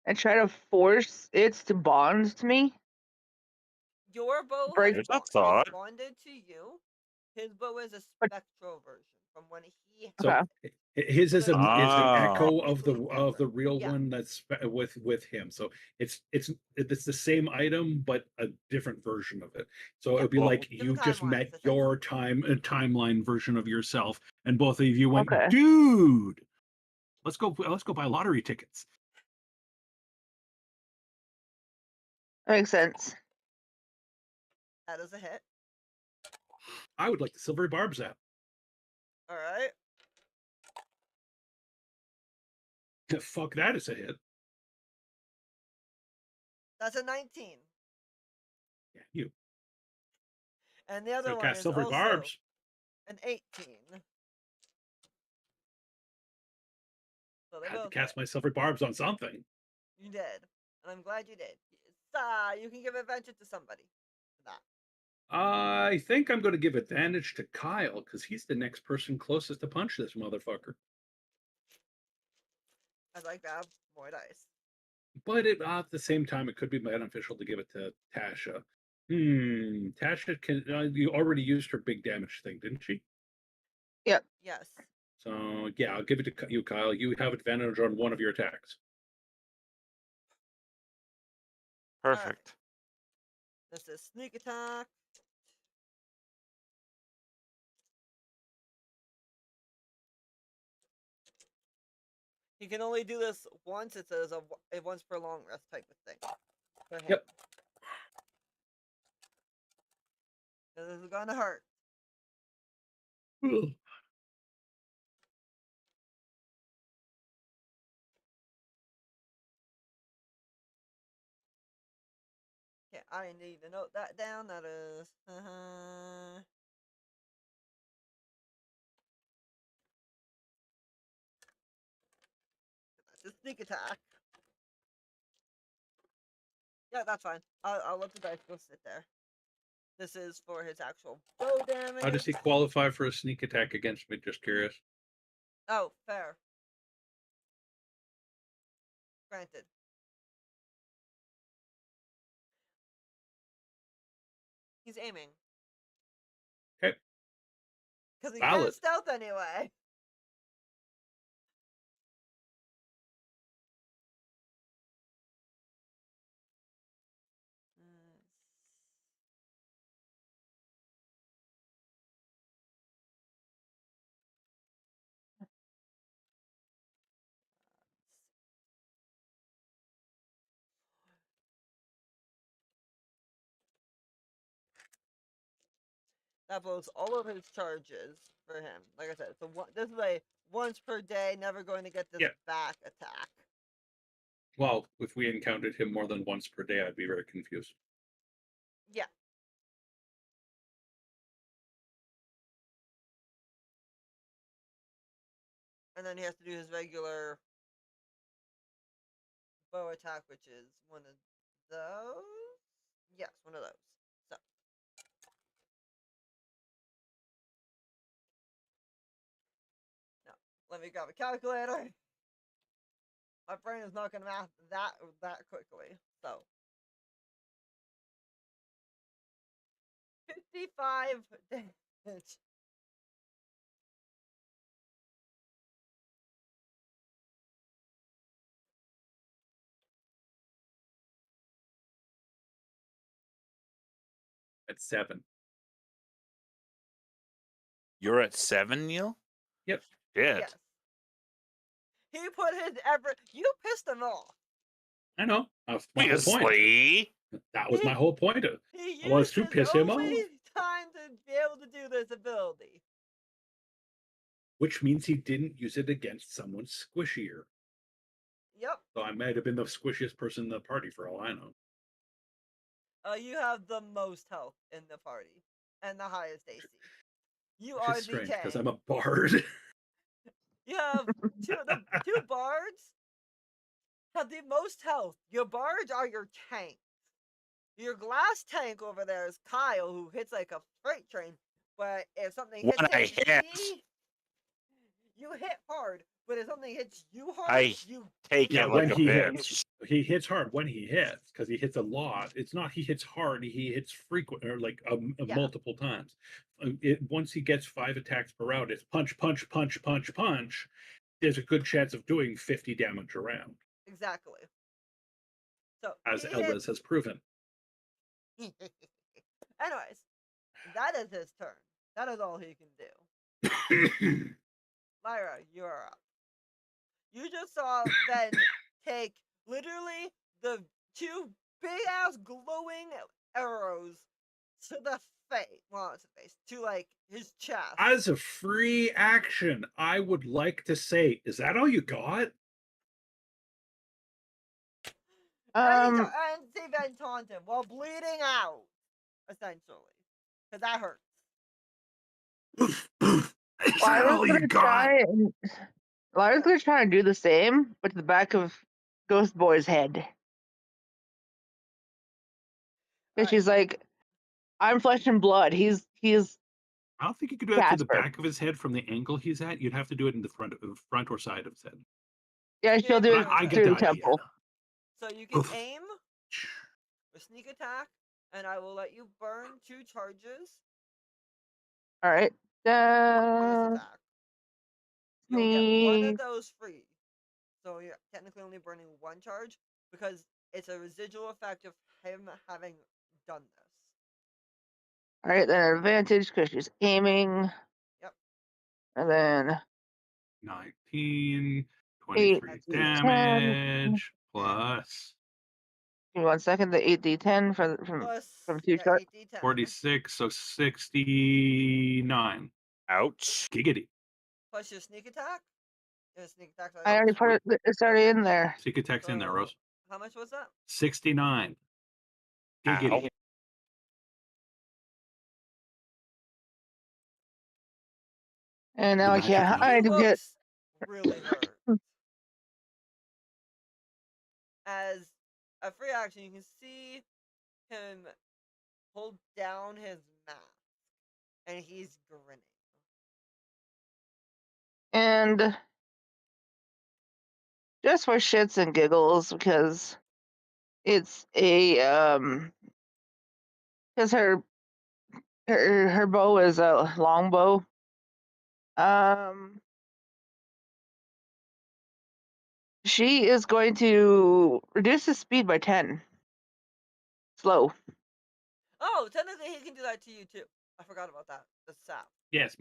and try to force it to bond to me? Your bow Break- has There's a thought. bonded to you. His bow is a But- spectral version from when he So Okay. his is an Ah. echo of the Technically real yeah. one that's with him. So it's the same item but a different version of it. So Yeah. it'd be like Different you just timelines, met essentially. your timeline version of yourself, and both of you went, Okay. dude, let's go buy lottery tickets. That makes sense. That is a hit. I would like the silvery barbs app. All right. Fuck, that is a hit. That's a 19. Yeah, you. And the other So one cast is silvery also barbs. an 18. So I they had to both cast hit. my silvery barbs on something. You did. And I'm glad you did. You can give advantage to somebody for that. I think I'm going to give advantage to Kyle because he's the next person closest to punch this motherfucker. I'd like to have more dice. But at the same time, it could be beneficial to give it to Tasha. Tasha can. You already used her big damage thing, didn't she? Yep. Yes. So yeah, I'll give it to you, Kyle. You have advantage on one of your attacks. Perfect. This is sneak attack. He can only do this once. It says a once per long rest type of thing. For him. Yep. This is gonna hurt. Ugh. Okay, I need to note that down. That is. That's a sneak attack. Yeah, that's fine. I'll let the dice go sit there. This is for his actual bow damage. How does he qualify for a sneak attack against me? Just curious. Oh, fair. Granted. He's aiming. Okay. Because he Valid. can't stealth anyway. That blows all of his charges for him. Like I said, so this is a once per day, never going to get this Yeah. back attack. Well, if we encountered him more than once per day, I'd be very confused. Yeah. And then he has to do his regular bow attack, which is one of those. Yes, one of those. So. Now, let me grab a calculator. My brain is not going to math that quickly. So. 55 damage. At 7. You're at 7, Neil? Yep. Shit. Yes. He put his effort. You pissed him off. I know. That's my whole point. Obviously. That was my whole point. He I was used to his piss him off. only time to be able to do this ability. Which means he didn't use it against someone squishier. Yep. So I might have been the squishiest person in the party for all I know. You have the most health in the party and the highest AC. You Which are is the strange because tank. I'm a bard. You have the two bards have the most health. Your bards are your tanks. Your glass tank over there is Kyle, who hits like a freight train. But if something hits When I his hit, AC, you hit hard. But if something hits you hard, I you take Yeah, it when like a he bitch. hits. He hits hard when he hits because he hits a lot. It's not he hits hard, he hits frequent or like Yeah. multiple times. Once he gets 5 attacks per round, it's punch, punch, punch, punch, punch. There's a good chance of doing 50 damage a round, exactly. So as he Elvis has proven. Anyways, that is his turn. That is all he can do. Lyra, you're up. You just saw Ben take literally the 2 big ass glowing arrows to the face. Well, not to the face, to like his chest. As a free action, I would like to say, is that all you got? And see Ben taunt him while bleeding out, essentially. Because that hurts. Is that all you got? Lyra's gonna try and do the same, but to the back of Ghost Boy's head. And she's like, I'm flesh and blood. He's I don't think you could do that to the Casper. back of his head from the angle he's at. You'd have to do it in the front or side of his head. Yeah, she'll do it I get through the the temple. So you can Oof. aim with sneak attack, and I will let you burn 2 charges All right. on this attack. You'll get one of Sneak. those free. So you're technically only burning 1 charge because it's a residual effect of him having done this. All right, then advantage because she's aiming. Yep. And then 19, 8 23 d10. damage plus Give me 1 second. The 8d10 Plus, from 2 yeah, charge. 8d10. 46, so 69. Ouch. Giggity. Plus your sneak attack. Your sneak attack. I already put it. It's already in there. Sneak attack's in there, Rose. How much was that? 69. Giggity. Ow. And now The I can't magic hide He to get. looks really hurt. As a free action, you can see him hold down his mask, and he's grinning. And just for shits and giggles, because it's a because her bow is a long bow. She is going to reduce his speed by 10. Slow. Oh, technically he can do that to you too. I forgot about that. The sap. Yes,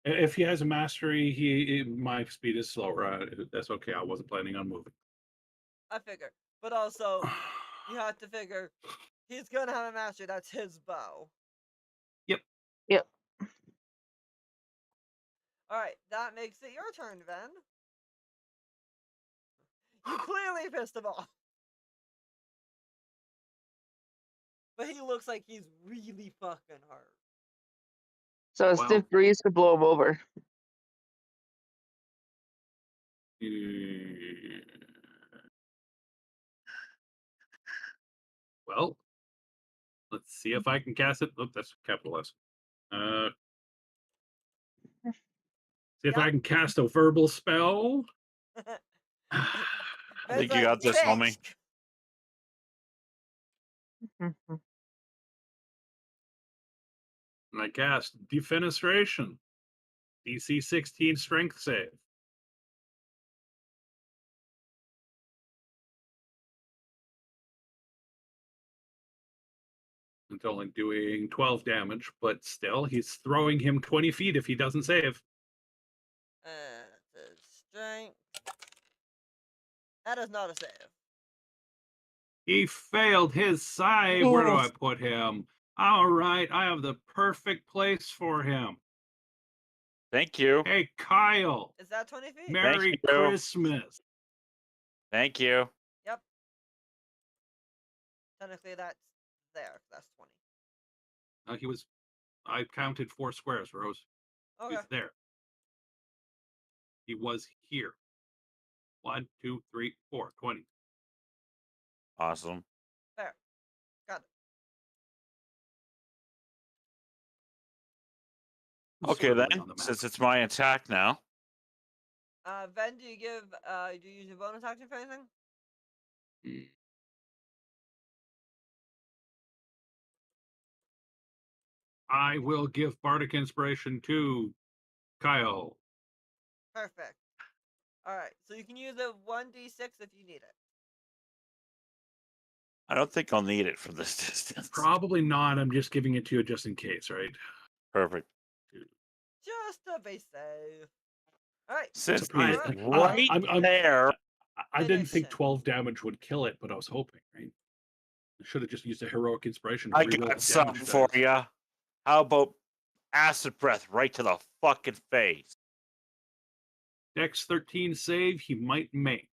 if he has a mastery, my speed is slower. That's okay. I wasn't planning on moving. I figure. But also, you have to figure he's gonna have a mastery. That's his bow. Yep. Yep. Alright, that makes it your turn, Ven. You clearly pissed him off. But he looks like he's really fucking hurt. So a Wow. stiff breeze could blow him over. Well, let's see if I can cast it. Oh, that's capital S. See if I can cast a verbal spell. I Ven's think you like, got this, homie. "Thanks." And I cast Defenestration. DC 16 strength save. It's only doing 12 damage, but still, he's throwing him 20 feet if he doesn't save. Strength. That is not a save. He failed his save. Where do I put him? All right, I have the perfect place for him. Thank you. Hey, Kyle. Is that 20 feet? Merry you. Christmas. Thank you. Yep. Technically, that's there. That's 20. I counted 4 squares, Rose. Okay. He's there. He was here. 1, 2, 3, 4, 20. Awesome. Fair. Got it. Okay, then, since it's my attack now. Ven, do you use your bonus action for anything? I will give Bardic Inspiration to Kyle. Perfect. Alright, so you can use a 1d6 if you need it. I don't think I'll need it from this distance. Probably not. I'm just giving it to you just in case, right? Perfect. Just to be safe. Alright. Since Surprised. he's right I'm there. I didn't think Finish him. 12 damage would kill it, but I was hoping, right? I should have just used a heroic inspiration. I reroll got the something damage for dice. you. How about acid breath right to the fucking face? Dex 13 save he might make.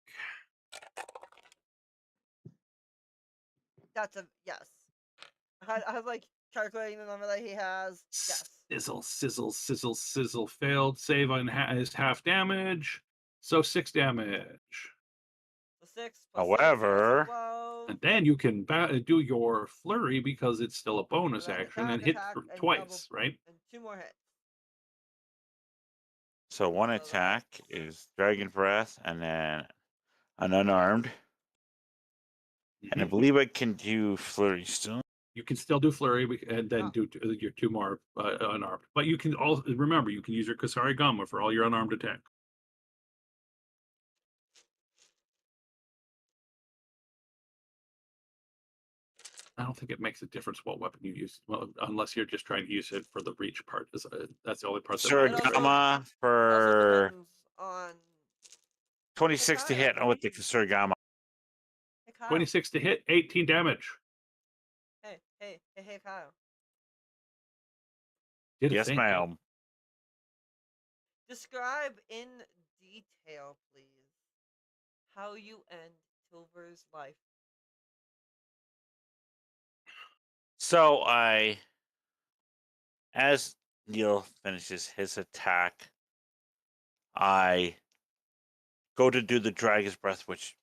That's a yes. I was like calculating the number that he has. Yes. Sizzle, sizzle, sizzle, sizzle. Failed save on his half damage. So 6 damage. So 6 plus However- 6 plus 12. And then you can do your flurry because it's still a bonus So then action and hit attack, and twice, right? And 2 more hits. So one So attack that's- is Dragon Breath and then an unarmed. And I Mhm. believe I can do Flurry still. You can still do flurry and then Oh. do your 2 more unarmed. But you can also remember you can use your Kasari Gama for all your unarmed attacks. I don't think it makes a difference what weapon you use, well, unless you're just trying to use it for the reach part. That's the only part that Sir matters. also- Gamma Also for depends on 26 to Hey, hit with the Kasurigama. Hey Kyle. 26 to hit, 18 damage. Hey Kyle. Did a Yes, thing. ma'am. Describe in detail, please, how you end Tyl'ver's life. So as Neil finishes his attack, I go to do the Dragon's Breath, which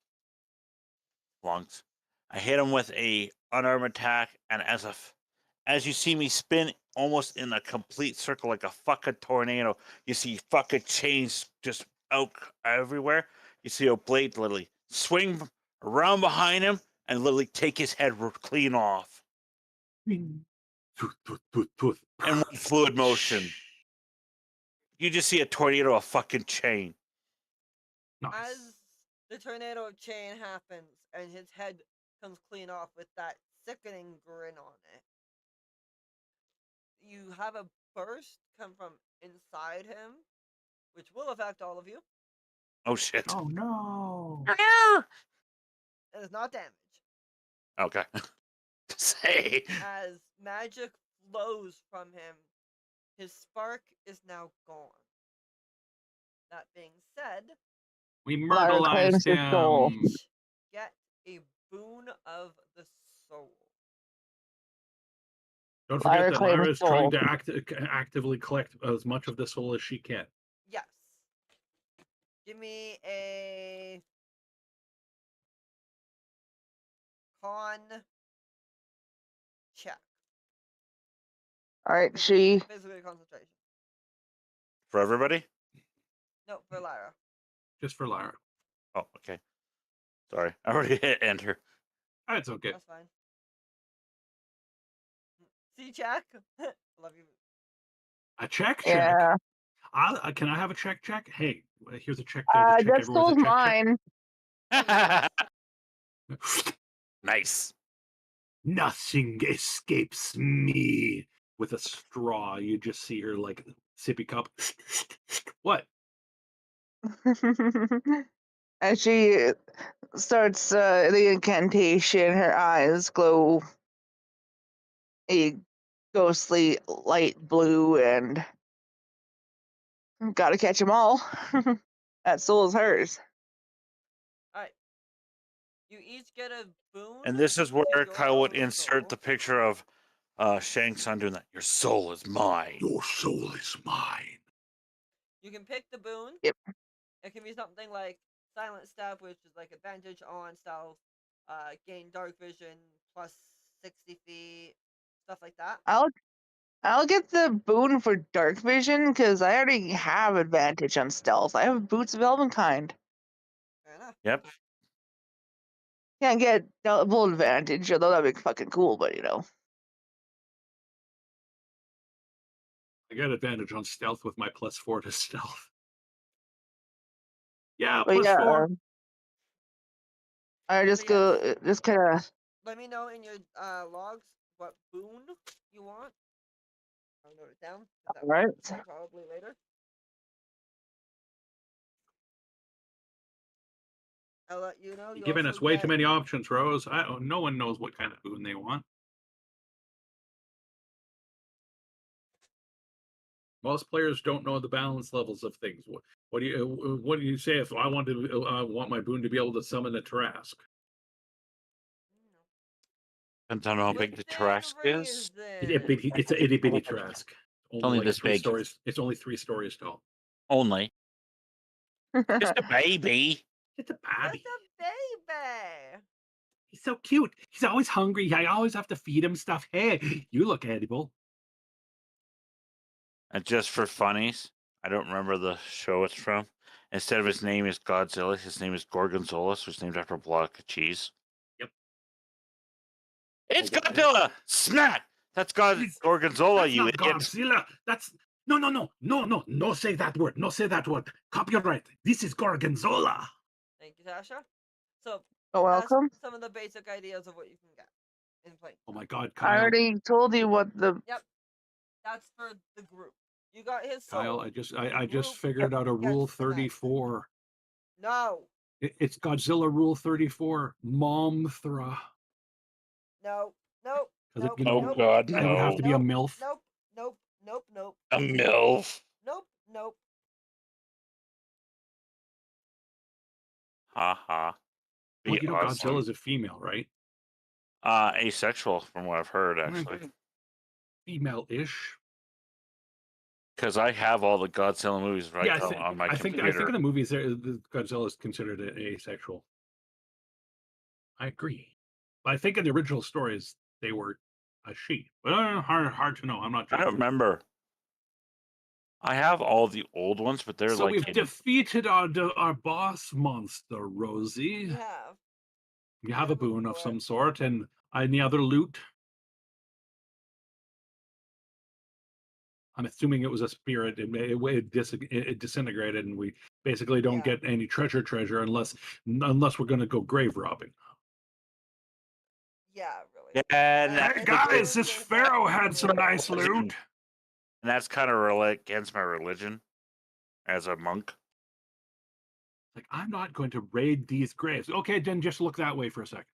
belongs. I hit him with a unarmed attack, and as you see me spin almost in a complete circle like a fucking tornado, you see fucking chains just out everywhere. You see a blade literally swing around behind him and literally take his head clean off. In one fluid motion. You just see a tornado of fucking chain. Nice. As the tornado chain happens and his head comes clean off with that sickening grin on it, you have a burst come from inside him, which will affect all of you. Oh shit. Oh no. It is not damage. Okay. Say. As magic flows from him His spark is now gone. That being said, We Lyra claims myrtleized his soul. him. each get a boon of the soul. Don't forget Lyra that claims Lyra is trying soul. to actively collect as much of the soul as she can. Yes. Give me a con check. All right, she. Physical concentration. For everybody? No, for Lyra. Just for Lyra. Oh, okay. Sorry. I already hit enter. That's okay. That's fine. See, Jack? Love you. A check? Yeah. Can I have a check? Hey, here's a check. There's a check. That Everyone's a soul's check. mine. Nice. Nothing escapes me. With a straw, you just see her like sippy cup. What? As she starts the incantation, her eyes glow a ghostly light blue, and gotta catch them all. That soul is hers. Alright. You each get a boon. And this is which where your Kyle would own insert soul. the picture of Shang Tsung doing that. Your soul is mine. Your soul is mine. You can pick the boon. Yep. It can be something like Silent Step, which is like advantage on stealth, gain dark vision, plus 60 feet, stuff like that. I'll get the boon for dark vision because I already have advantage on stealth. I have boots of elvenkind. Fair enough. Yep. Can't get double advantage, although that'd be fucking cool, but you know. I got advantage on stealth with my +4 to stealth. Yeah, But yeah, +4. I just So yes. just kind of. Let me know in your logs what boon you want. I'll note it down. 'cause that will Right. come probably later. I'll let you know. You're giving us way too many options, Rose. No one knows what kind of boon they want. Most players don't know the balance levels of things. What do you say if I want my boon to be able to summon a Tarask? Depends on how big the Tarrasque is. It's a itty bitty Tarask. Only like this 3 big. stories. It's only 3 stories tall. Only. Just a baby. It's a That's baby. a baby. He's so cute. He's always hungry. I always have to feed him stuff. Hey, you look edible. And just for funnies, I don't remember the show it's from. Instead of his name is Godzilla, his name is Gorgonzola, so it's named after a block of cheese. Yep. It's Godzilla! Smack! That's Gorgonzola, That's you not idiot. Godzilla. That's no. Say that word. No, say that word. Copyright. This is Gorgonzola. Thank you, Tasha. So welcome. that's some of the basic ideas of what you can get in play. Oh my God, I Kyle. already told you what the. Yep. That's for the group. You got his soul. Kyle, I just figured out a rule 34. No. It's Godzilla rule 34. Momthra. No. Because Nope. you know, Oh God, and you have no. to be a MILF. Nope. A MILF. Nope. Haha. Well, Be you know, awesome. Godzilla's a female, right? Asexual, from what I've heard, actually. Female-ish. Because I have all the Godzilla movies right on my computer. I think in the movies, Godzilla is considered an asexual. I agree. But I think in the original stories, they were a she. But hard to know. I'm not I sure. don't remember. I have all the old ones, but they're So like. we've defeated our boss monster, Rosie. We have. You have a boon of some sort, and any other loot? I'm assuming it was a spirit. It disintegrated, and we basically don't get any treasure unless we're going to go grave robbing. Yeah, really. Yeah, hey guys, this Pharaoh had some nice loot. And that's kind of against my religion as a monk. Like, I'm not going to raid these graves. Okay, then just look that way for a second.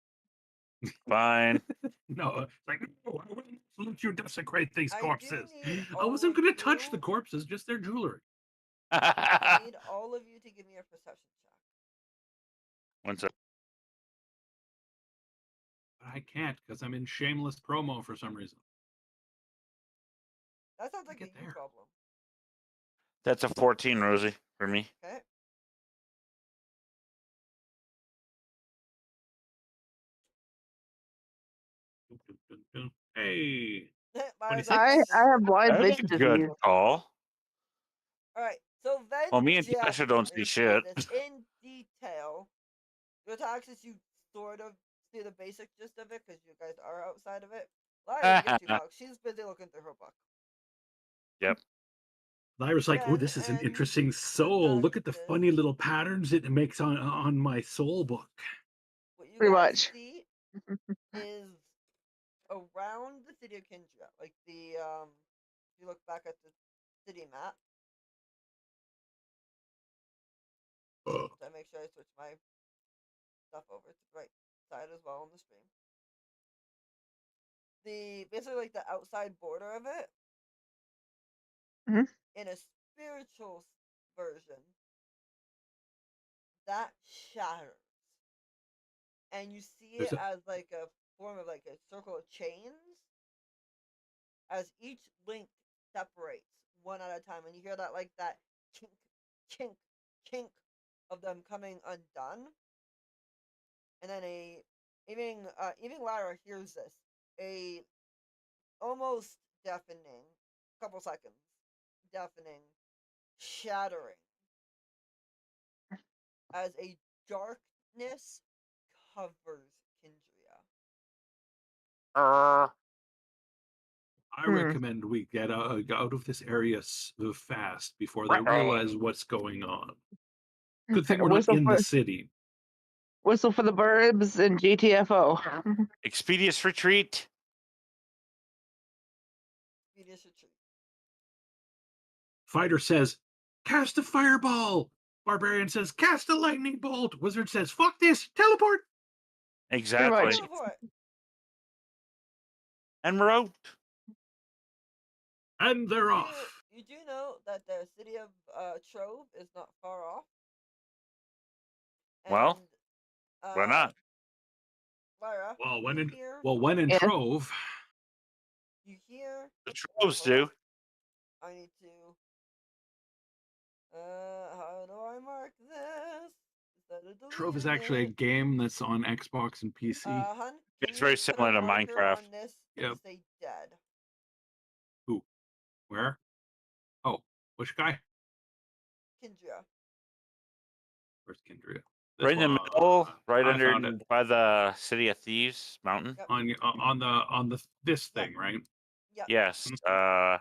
Fine. No, it's like, no, I wouldn't Don't you desecrate these I do corpses. need I all wasn't of going to touch you- the corpses, just their jewelry. I need all of you to give me a perception check. One sec. But I can't because I'm in shameless promo for some reason. That sounds like a Get you there. problem. That's a 14, Rosie, for me. Okay. Hey. Lyra's 26. like, I "This is have blind That's vision a good disease. call. All right, so Ven Well, me and Jet Tasha don't see shit. this in detail. Your taxes, you sort of see the basic gist of it because you guys are outside of it. Lyra didn't give two fucks. She's busy looking through her book. Yep. Lyra's like, oh, Ven this is an and interesting soul. Look at the Taxes, funny little patterns it makes on my soul book. what you Pretty guys much. see is around the city of Kindra, like the if you look back at the city map. So I make sure I switch my stuff over to the right side as well on the stream. The basically like the outside border of it, Mhm. in a spiritual version, that shatters, and you see There's it a, as like a form of like a circle of chains, as each link separates one at a time, and you hear that like that kink, kink, kink of them coming undone, and then even Lyra hears this, a almost deafening, couple seconds, deafening shattering as a darkness covers Kindria. I Hmm. recommend we get out of this area fast before they realize what's going on. Good thing we're not Whistle in for the city. the birds and GTFO. Expeditious retreat. Expeditious retreat. Fighter says, cast a fireball. Barbarian says, cast a lightning bolt. Wizard says, fuck this, teleport. Exactly. much. Teleport. And we're out. And they're off. You do know that the city of Trove is not far off. And, Well, why not? Lyra, Well, you hear when in Yeah. Trove, you hear The Troves hold on. do. I need to how do I mark this? Is that a Trove is deleted actually a it? game that's on Xbox and PC. Hun, can It's you very put similar a to marker Minecraft. on this Yep. and say dead? Who? Where? Oh, which guy? Kindria. Where's Kindria? Right in the middle, right I under found it. by the City of Thieves mountain. Yep. On the this thing, right? Yep. Yes. Because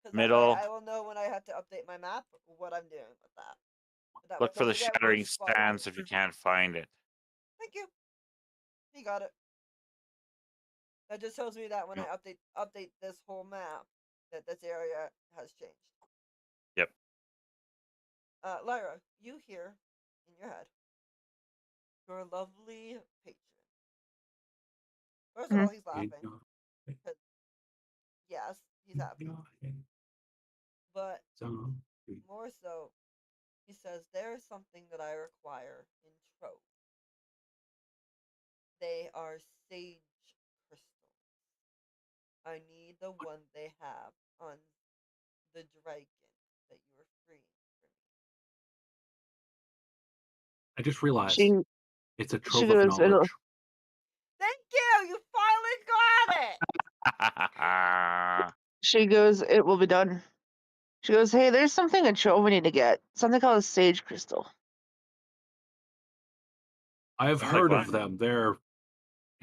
that way Middle. I will know when I have to update my map what I'm doing with that. That way, Look for don't the forget shattering which spot it stands is. if you can't find it. Thank you. You got it. That just tells me that when I update this whole map, that this area has changed. Yep. Lyra, you hear in your head your lovely patron. First of all, he's laughing. Yes, he's happy. But more so, he says, there is something that I require in Trove. They are sage crystals. I need the one they have on the dragon that you were freeing for me. I just realized She it's a she trove of goes, knowledge. Thank you! You finally got it! it will be done. She goes, hey, there's something a Trove we need to get. Something called a sage crystal. I've Sounds like heard fun. of them. They're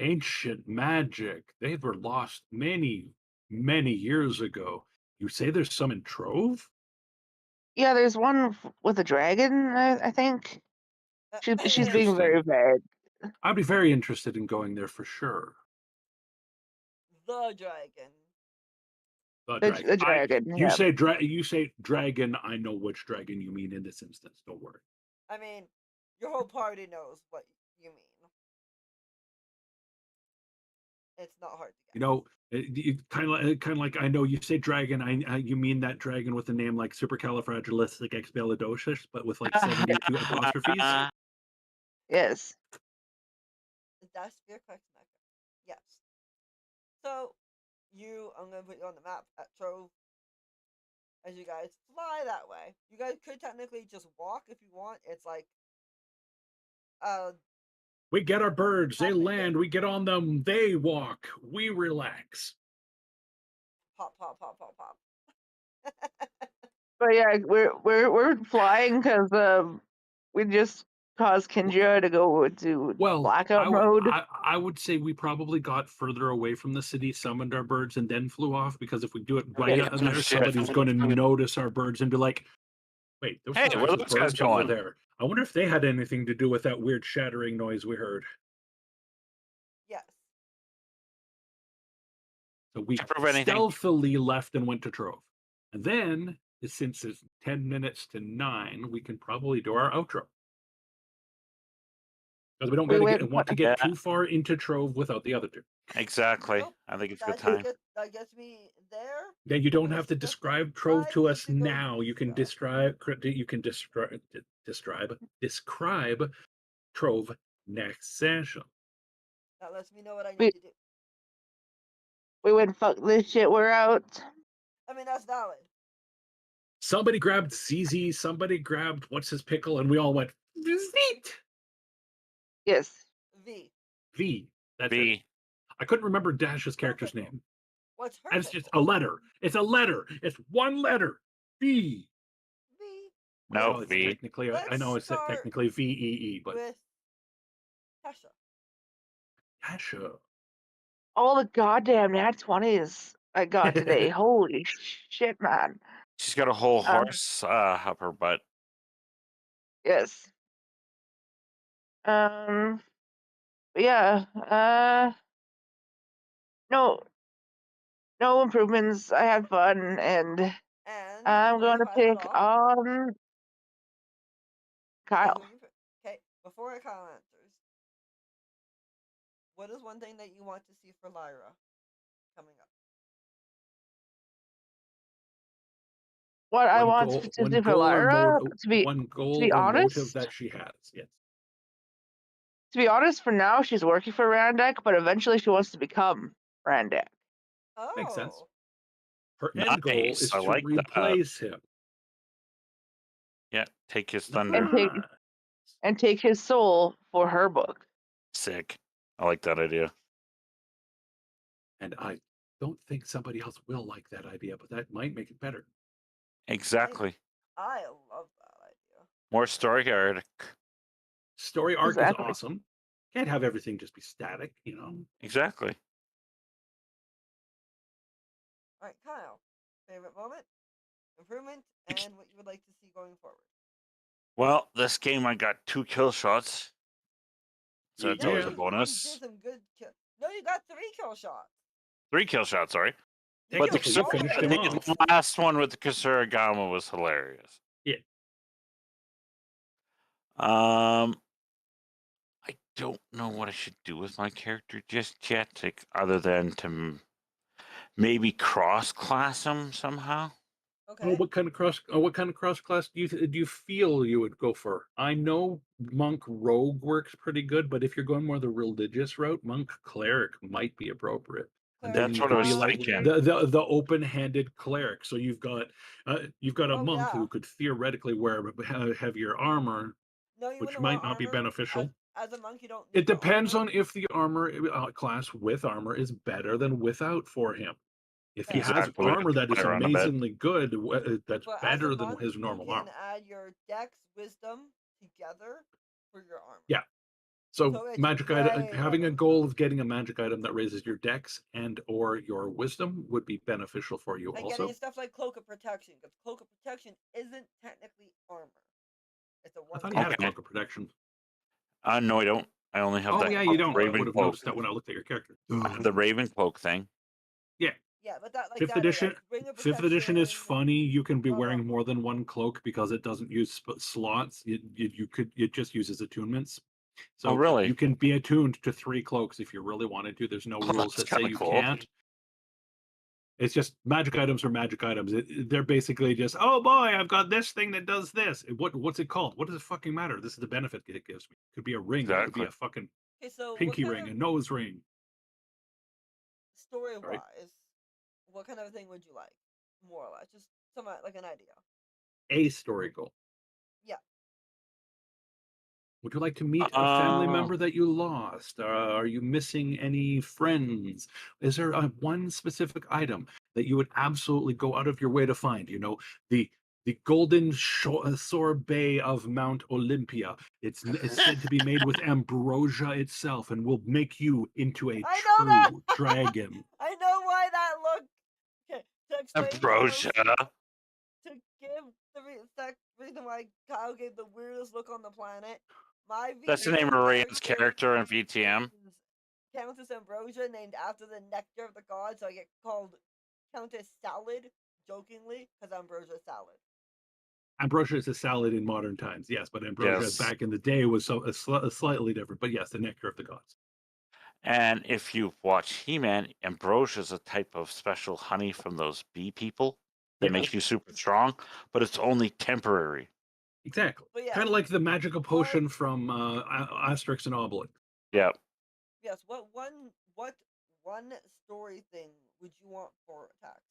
ancient magic. They were lost many, many years ago. You say there's some in Trove? Yeah, there's one with a dragon, I think. She's being very vague. I'd be very interested in going there for sure. The dragon. The The dragon. dragon, You yeah. say dragon. I know which dragon you mean in this instance. Don't worry. I mean, your whole party knows what you mean. It's not hard to guess. You know, Kind of like I know you say dragon. You mean that dragon with a name like supercalifragilisticexpialidocious, but with like 72 apostrophes. Yes. Das Vierkreuzmecker. Yes. So, I'm going to put you on the map at Trove as you guys fly that way. You guys could technically just walk if you want. It's like, we get our birds, they traffic land, thing. we get on them, they walk, we relax. Pop, pop, pop, pop, pop. But yeah, we're flying because we just caused Kendra to go into blackout mode. I would say we probably got further away from the city, summoned our birds, and then flew off, because if we do it right out there, somebody's going to notice our birds and be like, wait, there's Hey, where are those guys birds over going? there. I wonder if they had anything to do with that weird shattering noise we heard. Yes. So we stealthily left and went to Trove. And then, since it's 10 minutes to 9, we can probably do our outro. Because we don't want to get too far into Trove without the other two. Exactly. Nope. I think it's a good time. That gets me there. Yeah, you don't have to describe Trove to us now. You can describe Trove next session. That lets me know what I need to do. We went, fuck this shit, we're out. I mean, that's valid. Somebody grabbed CZ, somebody grabbed what's his pickle, and we all went, Vzeet! Yes. V. That's V. it. I couldn't remember Dash's character's name. What's her? And it's just a letter. It's a letter. It's one letter. V. No, it's V. Technically, I know it's technically VEE, but with Tasha. Tasha. All the goddamn nat 20s I got today. Holy shit, man. She's got a whole horse up her butt. Yes. Yeah. No improvements. I had fun, and I'm going to pick on Kyle. Okay, before Kyle answers, what is one thing that you want to see for Lyra coming up? What I want to do for Lyra, to be honest, motive that she has. Yes. To be honest, for now she's working for Randak, but eventually she wants to become Randak. Oh, makes sense. Her end goal is to replace him. Yeah, take his thunder. And take his soul for her book. Sick. I like that idea. And I don't think somebody else will like that idea, but that might make it better. Exactly. I love that idea. More story arc. Story arc is awesome. Can't have everything just be static, you know. Exactly. All right, Kyle. Favorite moment, improvement, and what you would like to see going forward. Well, this game I got 2 kill shots. So that's always a bonus. You did some good No, you got 3 kill shots. 3 kill shots, sorry. But the last one with the Kasuragama was hilarious. Yeah. I don't know what I should do with my character just yet, other than to maybe cross-class him somehow. Okay. Oh, what kind of cross class do you feel you would go for? I know monk rogue works pretty good, but if you're going more the religious route, monk cleric might be appropriate. And that's what I was thinking. The open-handed cleric. So you've got a monk who could theoretically wear heavier armor, which might not be beneficial. As a monk, you don't. It depends on if the armor class with armor is better than without for him. If he has armor that is amazingly good, that's better than his normal armor. You can add your dex, wisdom together for your armor. Yeah. So magic item, having a goal of getting a magic item that raises your dex and or your wisdom would be beneficial for you also. Getting stuff like Cloak of Protection, because Cloak of Protection isn't technically armor. It's a one. I thought you had a Cloak of Protection. No, I don't. I only have that. Oh yeah, you don't. I would have Cloak. noticed that when I looked at your character. I have the Raven Cloak thing. Yeah. Yeah, but that Fifth edition is funny. You can be wearing more than one cloak because it doesn't use slots. It just uses attunements. So really? You can be attuned to 3 cloaks if you really wanted to. There's no rules that say you can't. It's just magic items are magic items. They're basically just, oh boy, I've got this thing that does this. What's it called? What does it fucking matter? This is the benefit it gives me. It could be a ring. It could be Exactly. a fucking Okay, so what pinky kind ring, of a nose ring. story Right? wise, what kind of thing would you like? More or less, just some like an idea. A story goal. Yeah. Would you like to meet a family member that you lost? Are you missing any friends? Is there one specific item that you would absolutely go out of your way to find? You know, the golden sorbet of Mount Olympia. It's said to be made with ambrosia itself and will make you into a I know that. true dragon. I know why that looked. Okay, to explain Ambrosia. to give the reason why Kyle gave the weirdest look on the planet. My VTM That's the name of Ryan's character in VTM. Countess Ambrosia, named after the nectar of the gods, so I get called Countess Salad, jokingly, because Ambrosia salad. Ambrosia is a salad in modern times, yes, but ambrosia Yes. back in the day was slightly different. But yes, the nectar of the gods. And if you watch He-Man, ambrosia is a type of special honey from those bee people that makes Yes. you super strong, but it's only temporary. Exactly. But yes, Kind of like the magical potion from Asterix and Obelix. Yeah. yes. What one story thing would you want for taxes?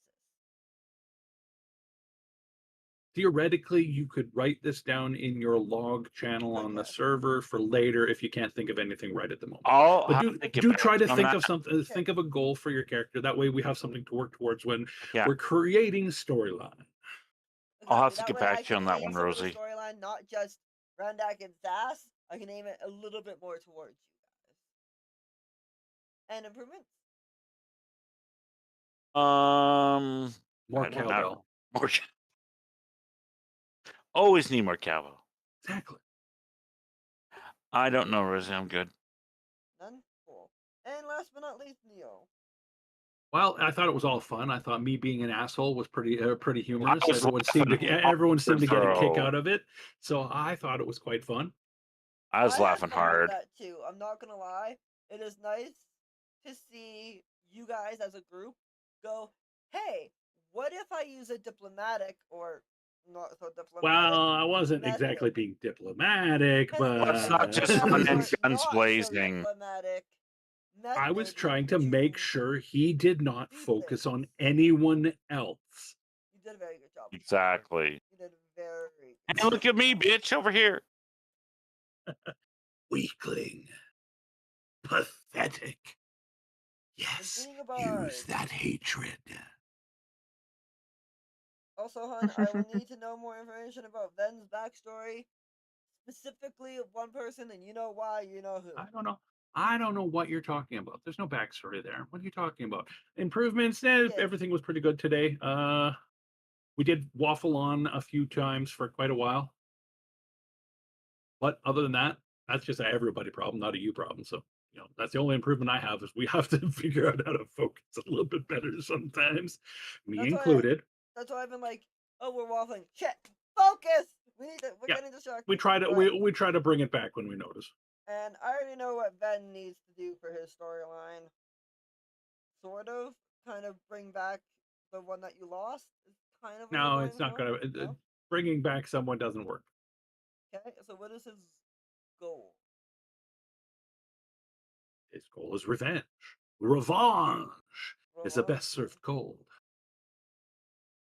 Theoretically, you could write this down in your log channel on the Okay. server for later if you can't think of anything right at the moment. I'll But have to get do back try to on think that. of something. Think of a goal for your character. That way, we have something to work towards when Yeah. we're creating storyline. I'll have to That get way back I to you can on that name one, some of the Rosie. storyline, not just Randak and Sass. I can name it a little bit more towards you guys. And improvements? More I don't know. cowbell. More. Always need more cowbell. Exactly. I don't know, Rosie. I'm good. None? Cool. And last but not least, Neo. Well, I thought it was all fun. I thought me being an asshole was pretty humorous. was Everyone seemed laughing to get a kick through. out of it. So I thought it was quite fun. I was had laughing fun with hard. that too. I'm not gonna lie. It is nice to see you guys as a group go, hey, what if I use a diplomatic or not so diplomatic? Well, I wasn't method? exactly being diplomatic, but Let's not just Method run in or guns not so blazing. diplomatic I was method trying to would make you sure he did not do focus on things? anyone else. You did a very good job. Exactly. You did a very And good look at me, bitch, over here. Weakling. Pathetic. Yes, being a bard. use that hatred. Also, hon, I will need to know more information about Ven's backstory, specifically of one person, and you know why, you know who. I don't know. I don't know what you're talking about. There's no backstory there. What are you talking about? Improvements? Everything was pretty good today. We did waffle on a few times for quite a while. But other than that, that's just an everybody problem, not a you problem. So, that's the only improvement I have is we have to figure out how to focus a little bit better sometimes, me That's included. That's why I've been like, oh, we're waffling. Shit, focus. We're Yeah. getting distracted. We try to But- we try to bring it back when we notice. And I already know what Ben needs to do for his storyline. Sort of, kind of bring back the one that you lost. Is kind of what No, you're it's not going gonna. for? No? Bringing back someone doesn't work. Okay, so what is his goal? His goal is revenge. Revenge is the Revenge. best served cold.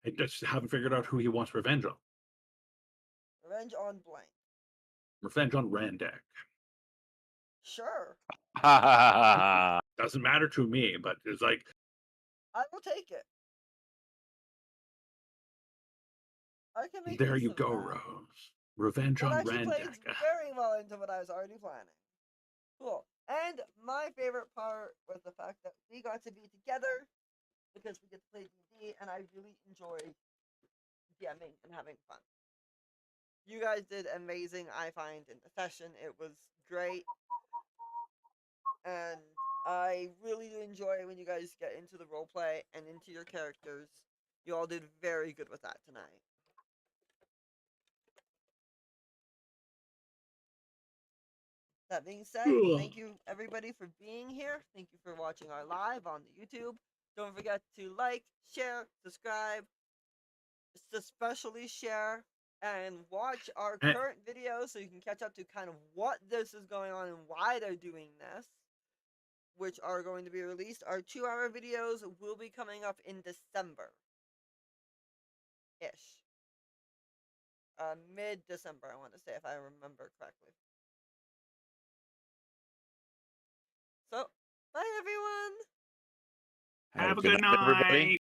I just haven't figured out who he wants revenge on. Revenge on blank. Revenge on Randak. Sure, Doesn't matter to me, but it's like, I will take it. I can make there use you of go, that. Rose. Revenge That on actually plays Randak. very well into what I was already planning. Cool. And my favorite part was the fact that we got to be together because we get to play D&D, and I really enjoyed DMing and having fun. You guys did amazing, I find, in the session. It was great. And I really do enjoy when you guys get into the roleplay and into your characters. You all did very good with that tonight. That being said, thank you everybody for being here. Thank you for watching our live on the YouTube. Don't forget to like, share, subscribe, especially share, and watch our Eh. current videos so you can catch up to kind of what this is going on and why they're doing this, which are going to be released. Our 2-hour videos will be coming up in December ish. Mid December, I want to say, if I remember correctly. So, bye everyone! Have a good night, everybody.